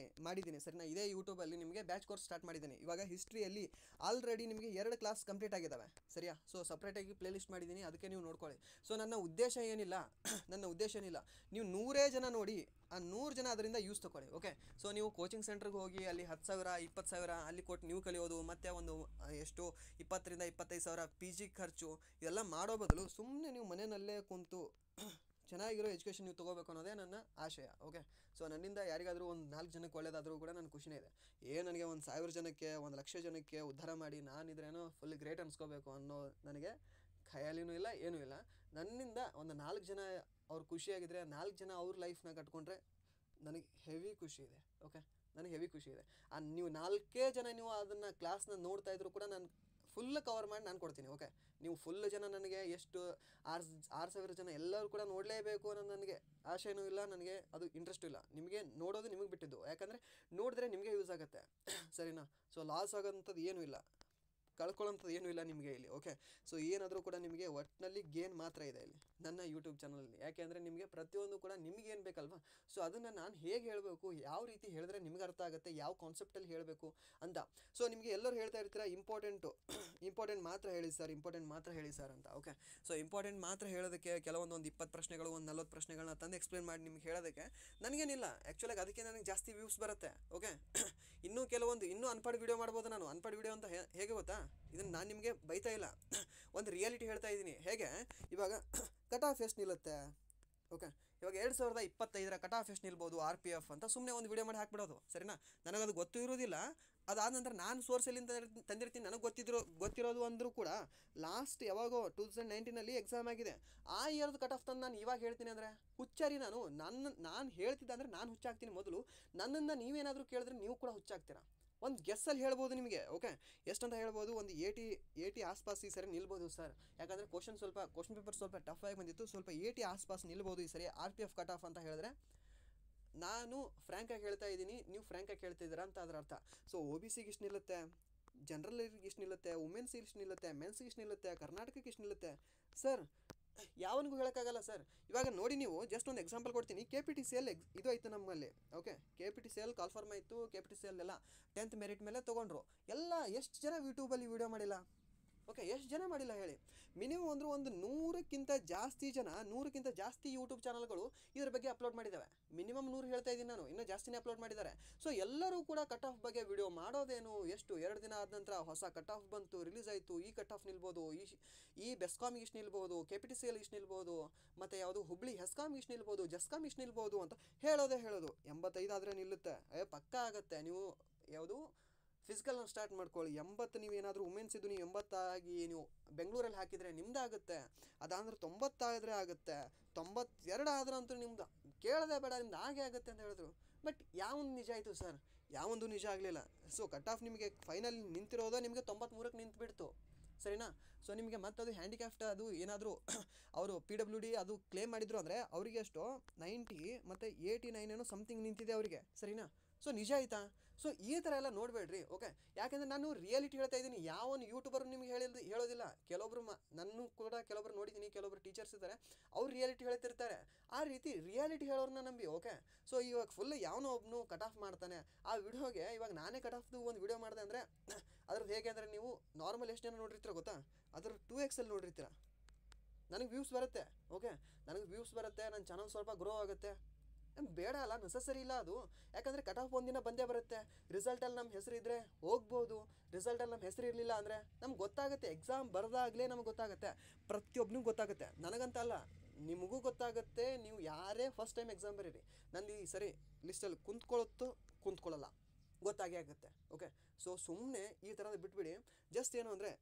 ಮಾಡಿದ್ದೀನಿ, ಸರಿನಾ. ಇದೇ ಯೂಟ್ಯೂಬಲ್ಲಿ ನಿಮಗೆ ಬ್ಯಾಚ್ ಕೋರ್ಸ್ ಸ್ಟಾರ್ಟ್ ಮಾಡಿದ್ದೀನಿ. ಇವಾಗ ಹಿಸ್ಟ್ರಿಯಲ್ಲಿ ಆಲ್ರೆಡಿ ನಿಮಗೆ 2 ಕ್ಲಾಸ್ ಕಂಪ್ಲೀಟ್ ಆಗಿದ್ದಾವೆ, ಸರಿಯಾ. ಸೊ ಸಪ್ರೇಟಾಗಿ ಪ್ಲೇ ಲಿಸ್ಟ್ ಮಾಡಿದ್ದೀನಿ, ಅದಕ್ಕೆ ನೀವು ನೋಡ್ಕೊಳ್ಳಿ. ಸೊ ನನ್ನ ಉದ್ದೇಶ ಏನಿಲ್ಲ ನೀವು 100 ಜನ ನೋಡಿ ಆ 100 ಜನ ಅದರಿಂದ ಯೂಸ್ ತೊಗೊಳ್ಳಿ, ಓಕೆ. ಸೊ ನೀವು ಕೋಚಿಂಗ್ ಸೆಂಟ್ರಿಗೆ ಹೋಗಿ ಅಲ್ಲಿ 10,000 20,000 ಅಲ್ಲಿ ಕೊಟ್ಟು ನೀವು ಕಲಿಯೋದು, ಮತ್ತು ಒಂದು ಎಷ್ಟು 20,000 to 25,000 PG ಖರ್ಚು ಇದೆಲ್ಲ ಮಾಡೋ ಬದಲು ಸುಮ್ಮನೆ ನೀವು ಮನೆಯಲ್ಲೇ ಕುಂತು ಚೆನ್ನಾಗಿರೋ ಎಜುಕೇಷನ್ ನೀವು ತೊಗೋಬೇಕು ಅನ್ನೋದೇ ನನ್ನ ಆಶಯ, ಓಕೆ. ಸೊ ನನ್ನಿಂದ ಯಾರಿಗಾದರೂ ಒಂದು 4 ಜನಕ್ಕೆ ಒಳ್ಳೇದಾದರೂ ಕೂಡ ನನಗೆ ಖುಷಿನೇ ಇದೆ. ನನಗೆ 1,000 ಜನಕ್ಕೆ 1,00,000 ಜನಕ್ಕೆ ಉದ್ಧಾರ ಮಾಡಿ ನಾನಿದ್ರೇನೋ ಫುಲ್ ಗ್ರೇಟ್ ಅನ್ಸ್ಕೋಬೇಕು ಅನ್ನೋ ನನಗೆ ಖಯಾಲಿನೂ ಇಲ್ಲ, ಏನೂ ಇಲ್ಲ. ನನ್ನಿಂದ ಒಂದು 4 ಜನ ಅವ್ರು ಖುಷಿಯಾಗಿದ್ದರೆ, 4 ಜನ ಅವ್ರ ಲೈಫ್ನ ಕಟ್ಕೊಂಡ್ರೆ ನನಗೆ ಹೆವಿ ಖುಷಿ ಇದೆ, ಓಕೆ. ನನಗೆ ಹೆವಿ ಖುಷಿ ಇದೆ. ನೀವು 4 ಜನ ನೀವು ಅದನ್ನು ಕ್ಲಾಸ್ನ ನೋಡ್ತಾ ಇದ್ರು ಕೂಡ ನಾನು ಫುಲ್ ಕವರ್ ಮಾಡಿ ನಾನು ಕೊಡ್ತೀನಿ, ಓಕೆ. ನೀವು ಫುಲ್ ಜನ ನನಗೆ ಎಷ್ಟು 6,000 ಜನ ಎಲ್ಲರೂ ಕೂಡ ನೋಡಲೇಬೇಕು ಅನ್ನೋ ನನಗೆ ಆಶೆನೂ ಇಲ್ಲ, ನನಗೆ ಅದು ಇಂಟ್ರೆಸ್ಟು ಇಲ್ಲ. ನಿಮಗೆ ನೋಡೋದು ನಿಮಗೆ ಬಿಟ್ಟಿದ್ದು, ಯಾಕಂದರೆ ನೋಡಿದ್ರೆ ನಿಮಗೆ ಯೂಸ್ ಆಗುತ್ತೆ, ಸರಿನಾ. ಸೊ ಲಾಸ್ ಆಗೋಂಥದ್ದು ಏನೂ ಇಲ್ಲ, ಕಳ್ಕೊಳ್ಳೋಂಥದ್ದು ಏನೂ ಇಲ್ಲ ನಿಮಗೆ ಇಲ್ಲಿ, ಓಕೆ. ಸೊ ಏನಾದರೂ ಕೂಡ ನಿಮಗೆ ಒಟ್ಟಿನಲ್ಲಿ ಗೇನ್ ಮಾತ್ರ ಇದೆ ಇಲ್ಲಿ ನನ್ನ ಯೂಟ್ಯೂಬ್ ಚಾನಲಲ್ಲಿ. ಯಾಕೆ ಅಂದರೆ ನಿಮಗೆ ಪ್ರತಿಯೊಂದು ಕೂಡ ನಿಮಗೇನು ಬೇಕಲ್ವಾ, ಸೊ ಅದನ್ನು ನಾನು ಹೇಗೆ ಹೇಳಬೇಕು, ಯಾವ ರೀತಿ ಹೇಳಿದ್ರೆ ನಿಮ್ಗೆ ಅರ್ಥ ಆಗುತ್ತೆ, ಯಾವ ಕಾನ್ಸೆಪ್ಟಲ್ಲಿ ಹೇಳಬೇಕು ಅಂತ. ಸೊ ನಿಮಗೆ ಎಲ್ಲರೂ ಹೇಳ್ತಾ ಇರ್ತೀರ ಇಂಪಾರ್ಟೆಂಟ್ ಮಾತ್ರ ಹೇಳಿ ಸರ್ ಅಂತ, ಓಕೆ. ಸೊ ಇಂಪಾರ್ಟೆಂಟ್ ಮಾತ್ರ ಹೇಳೋದಕ್ಕೆ ಕೆಲವೊಂದು 20 ಪ್ರಶ್ನೆಗಳು, ಒಂದು 40 ಪ್ರಶ್ನೆಗಳನ್ನ ತಂದು ಎಕ್ಸ್ಪ್ಲೇನ್ ಮಾಡಿ ನಿಮ್ಗೆ ಹೇಳೋದಕ್ಕೆ ನನಗೇನಿಲ್ಲ. ಆ್ಯಕ್ಚುಲಾಗಿ ಅದಕ್ಕೆ ನನಗೆ ಜಾಸ್ತಿ ವ್ಯೂಸ್ ಬರುತ್ತೆ, ಓಕೆ. ಇನ್ನೂ ಅನ್ಪಡ್ ವೀಡಿಯೋ ಮಾಡ್ಬೋದು ನಾನು. ಅನ್ಪಡ್ ವೀಡಿಯೋ ಅಂತ ಹೇಗೆ ಗೊತ್ತಾ, ಇದನ್ನು ನಾನು ನಿಮಗೆ ಬೈತಾ ಇಲ್ಲ, ಒಂದು ರಿಯಾಲಿಟಿ ಹೇಳ್ತಾ ಇದ್ದೀನಿ. ಹೇಗೆ ಇವಾಗ ಕಟ್ ಆಫ್ ಎಷ್ಟು ನಿಲ್ಲುತ್ತೆ, ಓಕೆ. ಇವಾಗ 2025 ಕಟ್ ಆಫ್ ಎಷ್ಟು ನಿಲ್ಬೋದು RPF ಅಂತ ಸುಮ್ಮನೆ ಒಂದು ವೀಡಿಯೋ ಮಾಡಿ ಹಾಕ್ಬಿಡೋದು, ಸರಿನಾ. ನನಗದು ಗೊತ್ತೂ ಇರೋದಿಲ್ಲ. ಅದಾದ ನಂತರ ನಾನು ಸೋರ್ಸಲ್ಲಿ ತಂದಿರ್ತೀನಿ, ನನಗೆ ಗೊತ್ತಿರೋದು ಅಂದರೂ ಕೂಡ ಲಾಸ್ಟ್ ಯಾವಾಗೋ 2019ನಲ್ಲಿ ಎಕ್ಸಾಮ್ ಆಗಿದೆ. ಆ ಇಯರ್ದು ಕಟ್ ಆಫ್ ತಂದು ನಾನು ಇವಾಗ ಹೇಳ್ತೀನಿ ಅಂದರೆ ಹುಚ್ಚಾರಿ. ನಾನು ಹೇಳ್ತಿದ್ದೆ ಅಂದರೆ ನಾನು ಹುಚ್ಚಾಗ್ತೀನಿ ಮೊದಲು. ನನ್ನಿಂದ ನೀವೇನಾದರೂ ಕೇಳಿದ್ರೆ ನೀವು ಕೂಡ ಹುಚ್ಚಾಗ್ತೀರಾ. ಒಂದು ಗೆಸ್ಸಲ್ಲಿ ಹೇಳ್ಬೋದು ನಿಮಗೆ, ಓಕೆ. ಎಷ್ಟಂತ ಹೇಳ್ಬೋದು, ಒಂದು 80 ಆಸ್ಪಾಸ್ ಈ ಸರಿ ನಿಲ್ಬೋದು ಸರ್, ಯಾಕಂದರೆ ಕ್ವಶನ್ ಪೇಪರ್ ಸ್ವಲ್ಪ ಟಫ್ ಆಗಿ ಬಂದಿತ್ತು, ಸ್ವಲ್ಪ 80 ಆಸ್ಪಾಸ್ ನಿಲ್ಬೋದು ಈ ಸರಿ RPF ಕಟ್ ಆಫ್ ಅಂತ ಹೇಳಿದ್ರೆ ನಾನು ಫ್ರ್ಯಾಂಕಾಗಿ ಹೇಳ್ತಾ ಇದ್ದೀನಿ, ನೀವು ಫ್ರ್ಯಾಂಕಾಗಿ ಹೇಳ್ತಿದ್ದೀರಾ ಅಂತ ಅದರ ಅರ್ಥ. ಸೊ OBCಗೆ ಇಷ್ಟು ನಿಲ್ಲುತ್ತೆ, ಜನರಲ್ಗೆ ಇಷ್ಟು ನಿಲ್ಲುತ್ತೆ, ವುಮೆನ್ಸ್ಗೆ ಇಷ್ಟು ನಿಲ್ಲುತ್ತೆ, ಮೆನ್ಸ್ಗೆ ಇಷ್ಟು ನಿಲ್ಲುತ್ತೆ, ಕರ್ನಾಟಕಕ್ಕೆ ಇಷ್ಟು ನಿಲ್ಲುತ್ತೆ ಸರ್. ಯಾವನಿಗೂ ಹೇಳೋಕ್ಕಾಗಲ್ಲ ಸರ್. ಇವಾಗ ನೋಡಿ, ನೀವು ಜಸ್ಟ್ ಒಂದು ಎಕ್ಸಾಂಪಲ್ ಕೊಡ್ತೀನಿ. KPTCL ಇದು ಆಯಿತು ನಮ್ಮಲ್ಲಿ, ಓಕೆ. KPTCL ಕಾಲ್ಫಾರ್ಮ್ ಆಯಿತು. KPTCL ಎಲ್ಲ 10th ಮೆರಿಟ್ ಮೇಲೆ ತೊಗೊಂಡ್ರು. ಎಲ್ಲ ಎಷ್ಟು ಜನ ಯೂಟ್ಯೂಬಲ್ಲಿ ವೀಡಿಯೋ ಮಾಡಿಲ್ಲ, ಓಕೆ. ಎಷ್ಟು ಜನ ಮಾಡಿಲ್ಲ ಹೇಳಿ. ಮಿನಿಮಮ್ ಅಂದರೂ ಒಂದು 100ಕ್ಕಿಂತ ಜಾಸ್ತಿ ಯೂಟ್ಯೂಬ್ ಚಾನಲ್ಗಳು ಇದ್ರ ಬಗ್ಗೆ ಅಪ್ಲೋಡ್ ಮಾಡಿದ್ದಾವೆ. ಮಿನಿಮಮ್ 100 ಹೇಳ್ತಾ ಇದ್ದೀನಿ ನಾನು, ಇನ್ನೂ ಜಾಸ್ತಿನೇ ಅಪ್ಲೋಡ್ ಮಾಡಿದ್ದಾರೆ. ಸೊ ಎಲ್ಲರೂ ಕೂಡ ಕಟ್ ಆಫ್ ಬಗ್ಗೆ ವಿಡಿಯೋ ಮಾಡೋದೇನು, ಎಷ್ಟು 2 ದಿನ ಆದ ನಂತರ ಹೊಸ ಕಟ್ ಆಫ್ ಬಂತು, ರಿಲೀಸ್ ಆಯಿತು, ಈ ಕಟ್ ಆಫ್ ನಿಲ್ಬೋದು, ಈ ಬೆಸ್ಕಾಮಿಗೆ ಇಷ್ಟು ನಿಲ್ಬೋದು, KPTCL ಇಷ್ಟು ನಿಲ್ಬೋದು, ಮತ್ತು ಯಾವುದು ಹುಬ್ಳಿ ಹೆಸ್ಕಾಮಿಗೆ ಇಷ್ಟು ನಿಲ್ಬೋದು, ಜಸ್ಕಾಮ್ ಇಷ್ಟು ನಿಲ್ಬೋದು ಅಂತ ಹೇಳೋದು. 85 ಆದರೆ ನಿಲ್ಲುತ್ತೆ, ಪಕ್ಕಾ ಆಗುತ್ತೆ. ನೀವು ಯಾವುದು ಫಿಸಿಕಲ್ನ ಸ್ಟಾರ್ಟ್ ಮಾಡ್ಕೊಳ್ಳಿ. 80 ನೀವೇನಾದರೂ ವುಮೆನ್ಸ್ ಇದ್ದು ನೀವು 80 ಆಗಿ ನೀವು ಬೆಂಗಳೂರಲ್ಲಿ ಹಾಕಿದರೆ ನಿಮ್ದಾಗುತ್ತೆ. ಅದಾಂದ್ರೆ 90 ಆದರೆ ಆಗುತ್ತೆ, 92 ಆದ್ರೆ ಅಂತೂ ನಿಮ್ದು ಕೇಳೋದೇ ಬೇಡ, ನಿಮ್ದು ಹಾಗೆ ಆಗುತ್ತೆ ಅಂತ ಹೇಳಿದ್ರು. ಬಟ್ ಯಾವೊಂದು ನಿಜ ಆಯಿತು ಸರ್, ಯಾವೊಂದು ನಿಜ ಆಗಲಿಲ್ಲ. ಸೊ ಕಟ್ ಆಫ್ ನಿಮಗೆ ಫೈನಲ್ ನಿಂತಿರೋದು ನಿಮಗೆ 93ಕ್ಕೆ ನಿಂತುಬಿಡ್ತು, ಸರಿನಾ. ಸೊ ನಿಮಗೆ ಮತ್ತದು ಹ್ಯಾಂಡಿಕ್ಯಾಫ್ಟ್ ಅದು ಏನಾದರೂ ಅವರು PWD ಅದು ಕ್ಲೇಮ್ ಮಾಡಿದ್ರು ಅಂದರೆ ಅವರಿಗೆ ಎಷ್ಟು 90 ಮತ್ತು 89 ಏನೋ ಸಮಥಿಂಗ್ ನಿಂತಿದೆ ಅವರಿಗೆ, ಸರಿನಾ. ಸೊ ನಿಜ ಆಯಿತಾ. ಸೊ ಈ ಥರ ಎಲ್ಲ ನೋಡಬೇಡ್ರಿ, ಓಕೆ. ಯಾಕೆಂದರೆ ನಾನು ರಿಯಾಲಿಟಿ ಹೇಳ್ತಾ ಇದ್ದೀನಿ, ಯಾವನು ಯೂಟ್ಯೂಬರ್ ನಿಮಗೆ ಹೇಳೋದಿಲ್ಲ. ಕೆಲವೊಬ್ರು ನನ್ನ ಕೂಡ ಕೆಲವೊಬ್ರು ನೋಡಿದ್ದೀನಿ, ಕೆಲವೊಬ್ರು ಟೀಚರ್ಸ್ ಇದ್ದಾರೆ, ಅವ್ರು ರಿಯಾಲಿಟಿ ಹೇಳ್ತಿರ್ತಾರೆ. ಆ ರೀತಿ ರಿಯಾಲಿಟಿ ಹೇಳೋರನ್ನ ನಂಬಿ, ಓಕೆ. ಸೊ ಇವಾಗ ಫುಲ್ ಯಾವನೋ ಒಬ್ಬನು ಕಟ್ ಆಫ್ ಮಾಡ್ತಾನೆ. ಆ ವಿಡಿಯೋಗೆ ಇವಾಗ ನಾನೇ ಕಟ್ ಆಫ್ದು ಒಂದು ವಿಡಿಯೋ ಮಾಡಿದೆ ಅಂದರೆ ಅದ್ರದ್ದು ಹೇಗೆ ಅಂದರೆ, ನೀವು ನಾರ್ಮಲ್ ಎಷ್ಟು ಜನ ನೋಡಿರ್ತೀರ ಗೊತ್ತಾ, ಅದ್ರ 2x ನೋಡಿರ್ತೀರ. ನನಗೆ ವ್ಯೂಸ್ ಬರುತ್ತೆ, ಓಕೆ. ನನಗೆ ವ್ಯೂಸ್ ಬರುತ್ತೆ, ನನ್ನ ಚಾನಲ್ ಸ್ವಲ್ಪ ಗ್ರೋ ಆಗುತ್ತೆ. ಬೇಡ ಅಲ್ಲ, ನೆಸಸರಿ ಇಲ್ಲ ಅದು. ಯಾಕಂದರೆ ಕಟ್ ಆಫ್ ಒಂದಿನ ಬಂದೇ ಬರುತ್ತೆ. ರಿಸಲ್ಟಲ್ಲಿ ನಮ್ಮ ಹೆಸರು ಇದ್ದರೆ ಹೋಗ್ಬೋದು, ರಿಸಲ್ಟಲ್ಲಿ ನಮ್ಮ ಹೆಸರು ಇರಲಿಲ್ಲ ಅಂದರೆ ನಮ್ಗೆ ಗೊತ್ತಾಗುತ್ತೆ. ಎಕ್ಸಾಮ್ ಬರೆದಾಗಲೇ ನಮ್ಗೆ ಗೊತ್ತಾಗುತ್ತೆ, ಪ್ರತಿಯೊಬ್ಬನಿಗೂ ಗೊತ್ತಾಗುತ್ತೆ. ನನಗಂತ ಅಲ್ಲ, ನಿಮಗೂ ಗೊತ್ತಾಗುತ್ತೆ. ನೀವು ಯಾರೇ ಫಸ್ಟ್ ಟೈಮ್ ಎಕ್ಸಾಮ್ ಬರೀರಿ, ನಂದು ಈ ಸರಿ ಲಿಸ್ಟಲ್ಲಿ ಕುಂತ್ಕೊಳ್ಳಲ್ಲ, ಗೊತ್ತಾಗೇ ಆಗುತ್ತೆ, ಓಕೆ. ಸೊ ಸುಮ್ಮನೆ ಈ ಥರದ್ದು ಬಿಟ್ಬಿಡಿ. ಜಸ್ಟ್ ಏನು ಅಂದರೆ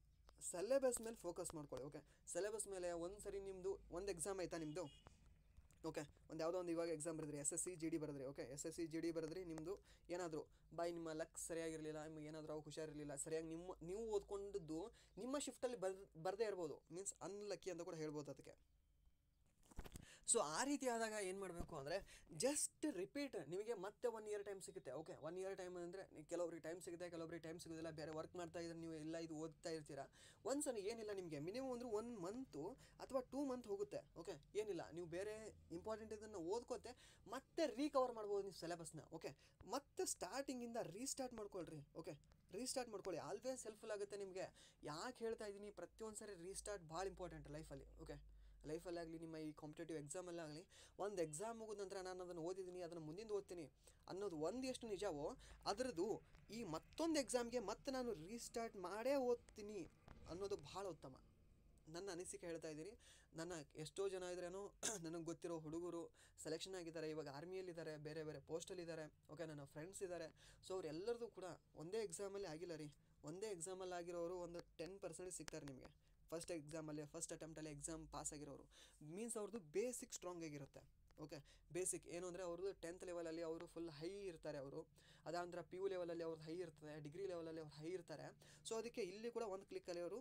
ಸಿಲೆಬಸ್ ಮೇಲೆ ಫೋಕಸ್ ಮಾಡ್ಕೊಳ್ಳಿ, ಓಕೆ. ಸಿಲೆಬಸ್ ಮೇಲೆ ಒಂದು ಸರಿ ನಿಮ್ಮದು ಒಂದು ಎಕ್ಸಾಮ್ ಆಯಿತಾ ನಿಮ್ಮದು, ಓಕೆ. ಒಂದು ಯಾವುದೋ ಒಂದು ಇವಾಗ ಎಕ್ಸಾಮ್ ಬರೆದ್ರಿ, SSC GD ಬರೆದ್ರಿ, ಓಕೆ. SSC GD ಬರೆದ್ರಿ, ನಿಮ್ಮದು ಏನಾದರೂ ನಿಮ್ಮ ಲಕ್ ಸರಿಯಾಗಿರಲಿಲ್ಲ, ನಿಮಗೆ ಏನಾದರೂ ಅವು ಹುಷಾರಿರಲಿಲ್ಲ, ಸರಿಯಾಗಿ ನೀವು ಓದ್ಕೊಂಡದ್ದು ನಿಮ್ಮ ನಿಮ್ಮ ಶಿಫ್ಟಲ್ಲಿ ಬರದೇ ಇರ್ಬೋದು, ಮೀನ್ಸ್ ಅನ್ಲಕ್ಕಿ ಅಂತ ಕೂಡ ಹೇಳ್ಬೋದು ಅದಕ್ಕೆ. ಸೊ ಆ ರೀತಿ ಆದಾಗ ಏನು ಮಾಡಬೇಕು ಅಂದರೆ ಜಸ್ಟ್ ರಿಪೀಟ್. ನಿಮಗೆ ಮತ್ತೆ 1 ಇಯರ್ ಟೈಮ್ ಸಿಗುತ್ತೆ. ಓಕೆ, 1 ಇಯರ್ ಟೈಮ್ ಅಂದರೆ ಕೆಲವರಿಗೆ ಟೈಮ್ ಸಿಗುತ್ತೆ, ಕೆಲವರಿಗೆ ಟೈಮ್ ಸಿಗೋದಿಲ್ಲ, ಬೇರೆ ವರ್ಕ್ ಮಾಡ್ತಾ ಇದ್ರೆ ನೀವು ಇಲ್ಲ ಇದು ಓದ್ತಾ ಇರ್ತೀರಾ. ಒಂದ್ಸಲ ಏನಿಲ್ಲ, ನಿಮಗೆ ಮಿನಿಮಮ್ ಅಂದ್ರೆ 1 ಮಂತು ಅಥವಾ 2 ಮಂತ್ ಹೋಗುತ್ತೆ. ಓಕೆ, ಏನಿಲ್ಲ, ನೀವು ಬೇರೆ ಇಂಪಾರ್ಟೆಂಟ್ ಇದನ್ನು ಓದ್ಕೋತೆ ಮತ್ತೆ ರೀಕವರ್ ಮಾಡ್ಬೋದು ನೀವು ಸಿಲೆಬಸ್ನ. ಓಕೆ, ಮತ್ತೆ ಸ್ಟಾರ್ಟಿಂಗಿಂದ ರೀಸ್ಟಾರ್ಟ್ ಮಾಡ್ಕೊಳ್ರಿ. ಓಕೆ, ರೀಸ್ಟಾರ್ಟ್ ಮಾಡ್ಕೊಳ್ಳಿ, ಆಲ್ವೇಸ್ ಹೆಲ್ಪ್ಫುಲ್ ಆಗುತ್ತೆ ನಿಮಗೆ. ಯಾಕೆ ಹೇಳ್ತಾ ಇದ್ದೀನಿ, ಪ್ರತಿಯೊಂದು ಸರಿ ರೀಸ್ಟಾರ್ಟ್ ಭಾಳ ಇಂಪಾರ್ಟೆಂಟ್ ಲೈಫಲ್ಲಿ. ಓಕೆ, ಲೈಫಲ್ಲಾಗಲಿ ನಿಮ್ಮ ಈ ಕಾಂಪಿಟೇಟಿವ್ ಎಕ್ಸಾಮಲ್ಲಾಗಲಿ, ಒಂದು ಎಕ್ಸಾಮ್ ಮುಗಿದ ನಂತರ ನಾನು ಅದನ್ನು ಓದಿದ್ದೀನಿ, ಅದನ್ನು ಮುಂದಿಂದ ಓದ್ತೀನಿ ಅನ್ನೋದು ಎಷ್ಟು ನಿಜವೋ ಅದರದ್ದು ಈ ಮತ್ತೊಂದು ಎಕ್ಸಾಮ್ಗೆ ಮತ್ತೆ ನಾನು ರೀಸ್ಟಾರ್ಟ್ ಮಾಡೇ ಓದ್ತೀನಿ ಅನ್ನೋದು ಭಾಳ ಉತ್ತಮ. ನನ್ನ ಅನಿಸಿಕೆ ಹೇಳ್ತಾ ಇದ್ದೀನಿ. ನನ್ನ ಎಷ್ಟೋ ಜನ ಇದ್ರೇನೋ ನನಗೆ ಗೊತ್ತಿರೋ ಹುಡುಗರು ಸೆಲೆಕ್ಷನ್ ಆಗಿದ್ದಾರೆ, ಇವಾಗ ಆರ್ಮಿಯಲ್ಲಿದ್ದಾರೆ, ಬೇರೆ ಬೇರೆ ಪೋಸ್ಟಲ್ಲಿದ್ದಾರೆ. ಓಕೆ, ನನ್ನ ಫ್ರೆಂಡ್ಸ್ ಇದ್ದಾರೆ. ಸೊ ಅವರೆಲ್ಲರದು ಕೂಡ ಒಂದೇ ಎಕ್ಸಾಮಲ್ಲಿ ಆಗಿಲ್ಲ ರೀ. ಒಂದೇ ಎಕ್ಸಾಮಲ್ಲಿ ಆಗಿರೋರು ಒಂದು 10% ಸಿಗ್ತಾರೆ ನಿಮಗೆ. ಫಸ್ಟ್ ಎಕ್ಸಾಮಲ್ಲಿ, ಫಸ್ಟ್ ಅಟೆಂಪ್ಟಲ್ಲಿ ಎಕ್ಸಾಮ್ ಪಾಸ್ ಆಗಿರೋರು ಮೀನ್ಸ್ ಅವ್ರದ್ದು ಬೇಸಿಕ್ ಸ್ಟ್ರಾಂಗ್ ಆಗಿರುತ್ತೆ. ಓಕೆ, ಬೇಸಿಕ್ ಏನು ಅಂದರೆ ಅವ್ರದ್ದು 10th ಲೆವೆಲಲ್ಲಿ ಅವರು ಫುಲ್ ಹೈ ಇರ್ತಾರೆ. ಅವರು ಅದಾಂತರ PU ಲೆವೆಲಲ್ಲಿ ಅವ್ರದ್ದು ಹೈ ಇರ್ತದೆ, ಡಿಗ್ರಿ ಲೆವೆಲಲ್ಲಿ ಅವ್ರು ಹೈ ಇರ್ತಾರೆ. ಸೊ ಅದಕ್ಕೆ ಇಲ್ಲಿ ಕೂಡ ಒಂದು ಕ್ಲಿಕ್ಕಲ್ಲಿ ಅವರು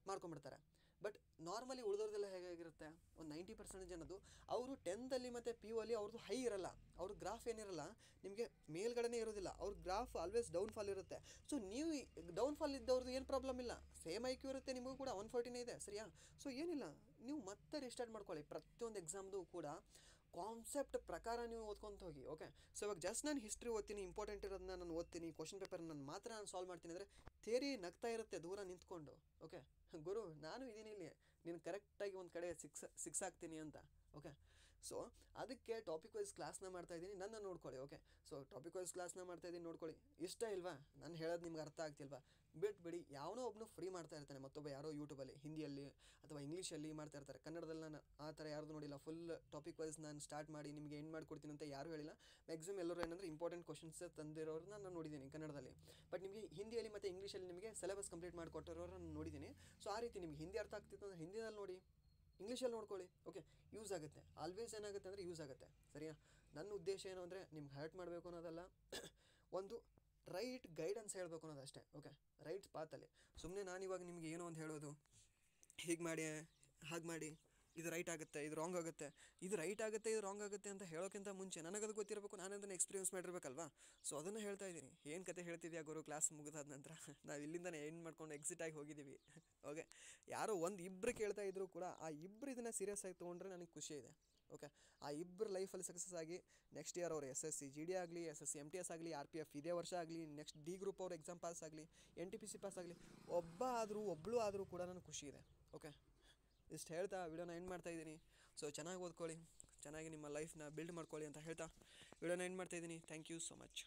ಮಾಡ್ಕೊಂಬಿಡ್ತಾರೆ. ಬಟ್ ನಾರ್ಮಲಿ ಉಳಿದವ್ರದೆಲ್ಲ ಹೇಗಾಗಿರುತ್ತೆ, ಒಂದು 90% ಜನದ್ದು ಅವರು 10th ಮತ್ತು PU ಅಲ್ಲಿ ಅವ್ರದ್ದು ಹೈ ಇರಲ್ಲ, ಅವ್ರ ಗ್ರಾಫ್ ಏನಿರಲ್ಲ ನಿಮಗೆ ಮೇಲ್ಗಡೆನೇ ಇರೋದಿಲ್ಲ, ಅವ್ರ ಗ್ರಾಫ್ ಆಲ್ವೇಸ್ ಡೌನ್ಫಾಲ್ ಇರುತ್ತೆ. ಸೊ ನೀವು ಡೌನ್ಫಾಲ್ ಇದ್ದವ್ರದ್ದು ಏನು ಪ್ರಾಬ್ಲಮ್ ಇಲ್ಲ, ಸೇಮ್ IQ ಇರುತ್ತೆ, ನಿಮಗೂ ಕೂಡ 140 ಇದೆ, ಸರಿಯಾ? ಸೊ ಏನಿಲ್ಲ, ನೀವು ಮತ್ತೆ ರಿಸ್ಟಾರ್ಟ್ ಮಾಡ್ಕೊಳ್ಳಿ. ಪ್ರತಿಯೊಂದು ಎಕ್ಸಾಮ್ದು ಕೂಡ ಕಾನ್ಸೆಪ್ಟ್ ಪ್ರಕಾರ ನೀವು ಓದ್ಕೊತ ಹೋಗಿ. ಓಕೆ, ಸೊ ಇವಾಗ ಜಸ್ಟ್ ನಾನು ಹಿಸ್ಟ್ರಿ ಓದ್ತೀನಿ, ಇಂಪಾರ್ಟೆಂಟ್ ಇರೋದನ್ನ ನಾನು ಓದ್ತೀನಿ, ಕ್ವಶನ್ ಪೇಪರ್ ನಾನು ಸಾಲ್ವ್ ಮಾಡ್ತೀನಿ ಅಂದರೆ ಥಿಯರಿ ನಗ್ತಾ ಇರುತ್ತೆ ದೂರ ನಿಂತ್ಕೊಂಡು. ಓಕೆ, ಗುರು ನಾನು ಇದ್ದೀನಿ ಇಲ್ಲಿ, ನೀನು ಕರೆಕ್ಟಾಗಿ ಒಂದು ಕಡೆ ಸಿಕ್ಸ್ ಆಗ್ತೀನಿ ಅಂತ. ಓಕೆ, ಸೊ ಅದಕ್ಕೆ ಟಾಪಿಕ್ ವೈಸ್ ಕ್ಲಾಸ್ನ ಮಾಡ್ತಾಯಿದ್ದೀನಿ, ನನ್ನ ನೋಡ್ಕೊಳ್ಳಿ. ಓಕೆ, ಸೊ ಟಾಪಿಕ್ ವೈಸ್ ಕ್ಲಾಸ್ನ ಮಾಡ್ತಾಯಿದ್ದೀನಿ, ನೋಡ್ಕೊಳ್ಳಿ. ಇಷ್ಟ ಇಲ್ವಾ ನಾನು ಹೇಳೋದು, ನಿಮ್ಗೆ ಅರ್ಥ ಆಗ್ತಿಲ್ವಾ, ಬಿಡಿ. ಯಾವನೋ ಒಬ್ಬನು ಫ್ರೀ ಮಾಡ್ತಾ ಇರ್ತಾನೆ, ಮತ್ತೊಬ್ಬ ಯಾರೋ ಯೂಟ್ಯೂಬಲ್ಲಿ ಹಿಂದಿಯಲ್ಲಿ ಅಥವಾ ಇಂಗ್ಲೀಷಲ್ಲಿ ಮಾಡ್ತಾ ಇರ್ತಾರೆ. ಕನ್ನಡದಲ್ಲಿ ನಾನು ಆ ಥರ ಯಾರ್ದು ನೋಡಿಲ್ಲ. ಫುಲ್ ಟಾಪಿಕ್ ವೈಸ್ ನಾನು ಸ್ಟಾರ್ಟ್ ಮಾಡಿ ನಿಮಗೆ ಎಂಡ್ ಮಾಡಿಕೊಡ್ತೀನಿ ಅಂತ ಯಾರೂ ಹೇಳಿಲ್ಲ. ಮ್ಯಾಕ್ಸಿಮಮ್ ಎಲ್ಲರೂ ಏನಂದರೆ ಇಂಪಾರ್ಟೆಂಟ್ ಕ್ವಶನ್ಸ್ ತಂದಿರೋರನ್ನ ನಾನು ನೋಡಿದ್ದೀನಿ ಕನ್ನಡದಲ್ಲಿ. ಬಟ್ ನಿಮಗೆ ಹಿಂದಿಯಲ್ಲಿ ಮತ್ತು ಇಂಗ್ಲೀಷಲ್ಲಿ ನಿಮಗೆ ಸಿಲೆಬಸ್ ಕಂಪ್ಲೀಟ್ ಮಾಡಿಕೊಟ್ಟಿರೋರು ನಾನು ನೋಡಿದ್ದೀನಿ. ಸೊ ಆ ರೀತಿ ನಿಮಗೆ ಹಿಂದಿ ಅರ್ಥ ಆಗ್ತಿತ್ತು ಅಂದರೆ ಹಿಂದಿನಲ್ಲಿ ನೋಡಿ, ಇಂಗ್ಲೀಷಲ್ಲಿ ನೋಡ್ಕೊಳ್ಳಿ. ಓಕೆ, ಯೂಸ್ ಆಗುತ್ತೆ. ಆಲ್ವೇಸ್ ಏನಾಗುತ್ತೆ ಅಂದರೆ ಯೂಸ್ ಆಗುತ್ತೆ, ಸರಿಯಾ? ನನ್ನ ಉದ್ದೇಶ ಏನು ಅಂದರೆ ನಿಮ್ಗೆ ಹರ್ಟ್ ಮಾಡಬೇಕು ಅನ್ನೋದಲ್ಲ, ಒಂದು ರೈಟ್ ಗೈಡೆನ್ಸ್ ಹೇಳಬೇಕು ಅನ್ನೋದಷ್ಟೇ. Okay, right ಪಾತಲ್ಲಿ. ಸುಮ್ಮನೆ ನಾನಿವಾಗ ನಿಮಗೆ ಏನೋ ಒಂದು ಹೇಳೋದು, ಹೀಗೆ ಮಾಡಿ ಹಾಗೆ ಮಾಡಿ, ಇದು ರೈಟ್ ಆಗುತ್ತೆ, ಇದು ರಾಂಗ್ ಆಗುತ್ತೆ, ಇದು ರೈಟ್ ಆಗುತ್ತೆ, ಇದು ರಾಂಗ್ ಆಗುತ್ತೆ ಅಂತ ಹೇಳೋಕ್ಕಿಂತ ಮುಂಚೆ ನನಗದು ಗೊತ್ತಿರಬೇಕು, ನಾನು ಅದನ್ನು ಎಕ್ಸ್ಪೀರಿಯನ್ಸ್ ಮಾಡಿರ್ಬೇಕಲ್ವಾ? ಸೊ ಅದನ್ನು ಹೇಳ್ತಾ ಇದ್ದೀನಿ. ಏನು ಕತೆ ಹೇಳ್ತಿದ್ಯಾ ಗುರು ಕ್ಲಾಸ್ ಮುಗಿದಾದ ನಂತರ? ನಾವು ಇಲ್ಲಿಂದನೇ ಎಂಡ್ ಮಾಡ್ಕೊಂಡು ಎಕ್ಸಿಟ್ ಆಗಿ ಹೋಗಿದ್ದೀವಿ. ಓಕೆ, ಯಾರೋ ಇಬ್ಬರು ಕೇಳ್ತಾ ಇದ್ದರೂ ಕೂಡ ಆ ಇಬ್ಬರು ಇದನ್ನು ಸೀರಿಯಸ್ ಆಗಿ ತೊಗೊಂಡ್ರೆ ನನಗೆ ಖುಷಿ ಇದೆ. ಓಕೆ, ಆ ಇಬ್ಬರು ಲೈಫಲ್ಲಿ ಸಕ್ಸಸ್ ಆಗಿ ನೆಕ್ಸ್ಟ್ ಇಯರ್ ಅವರು SSC GD ಆಗಲಿ, SSC MTS ಆಗಲಿ, RPF ಇದೇ ವರ್ಷ ಆಗಲಿ, ನೆಕ್ಸ್ಟ್ D ಗ್ರೂಪ್ ಅವ್ರ ಎಕ್ಸಾಮ್ ಪಾಸ್ ಆಗಲಿ, NTPC ಪಾಸ್ ಆಗಲಿ, ಒಬ್ಬಳು ಆದರೂ ಕೂಡ ನನಗೆ ಖುಷಿ ಇದೆ. ಓಕೆ, ಇಷ್ಟು ಹೇಳ್ತಾ ವಿಡಿಯೋನ ಎಂಡ್ ಮಾಡ್ತಾಯಿದ್ದೀನಿ. ಸೊ ಚೆನ್ನಾಗಿ ಓದ್ಕೊಳ್ಳಿ, ಚೆನ್ನಾಗಿ ನಿಮ್ಮ ಲೈಫ್ನ ಬಿಲ್ಡ್ ಮಾಡ್ಕೊಳ್ಳಿ ಅಂತ ಹೇಳ್ತಾ ವಿಡಿಯೋನ ಎಂಡ್ ಮಾಡ್ತಾಯಿದ್ದೀನಿ. Thank you so much.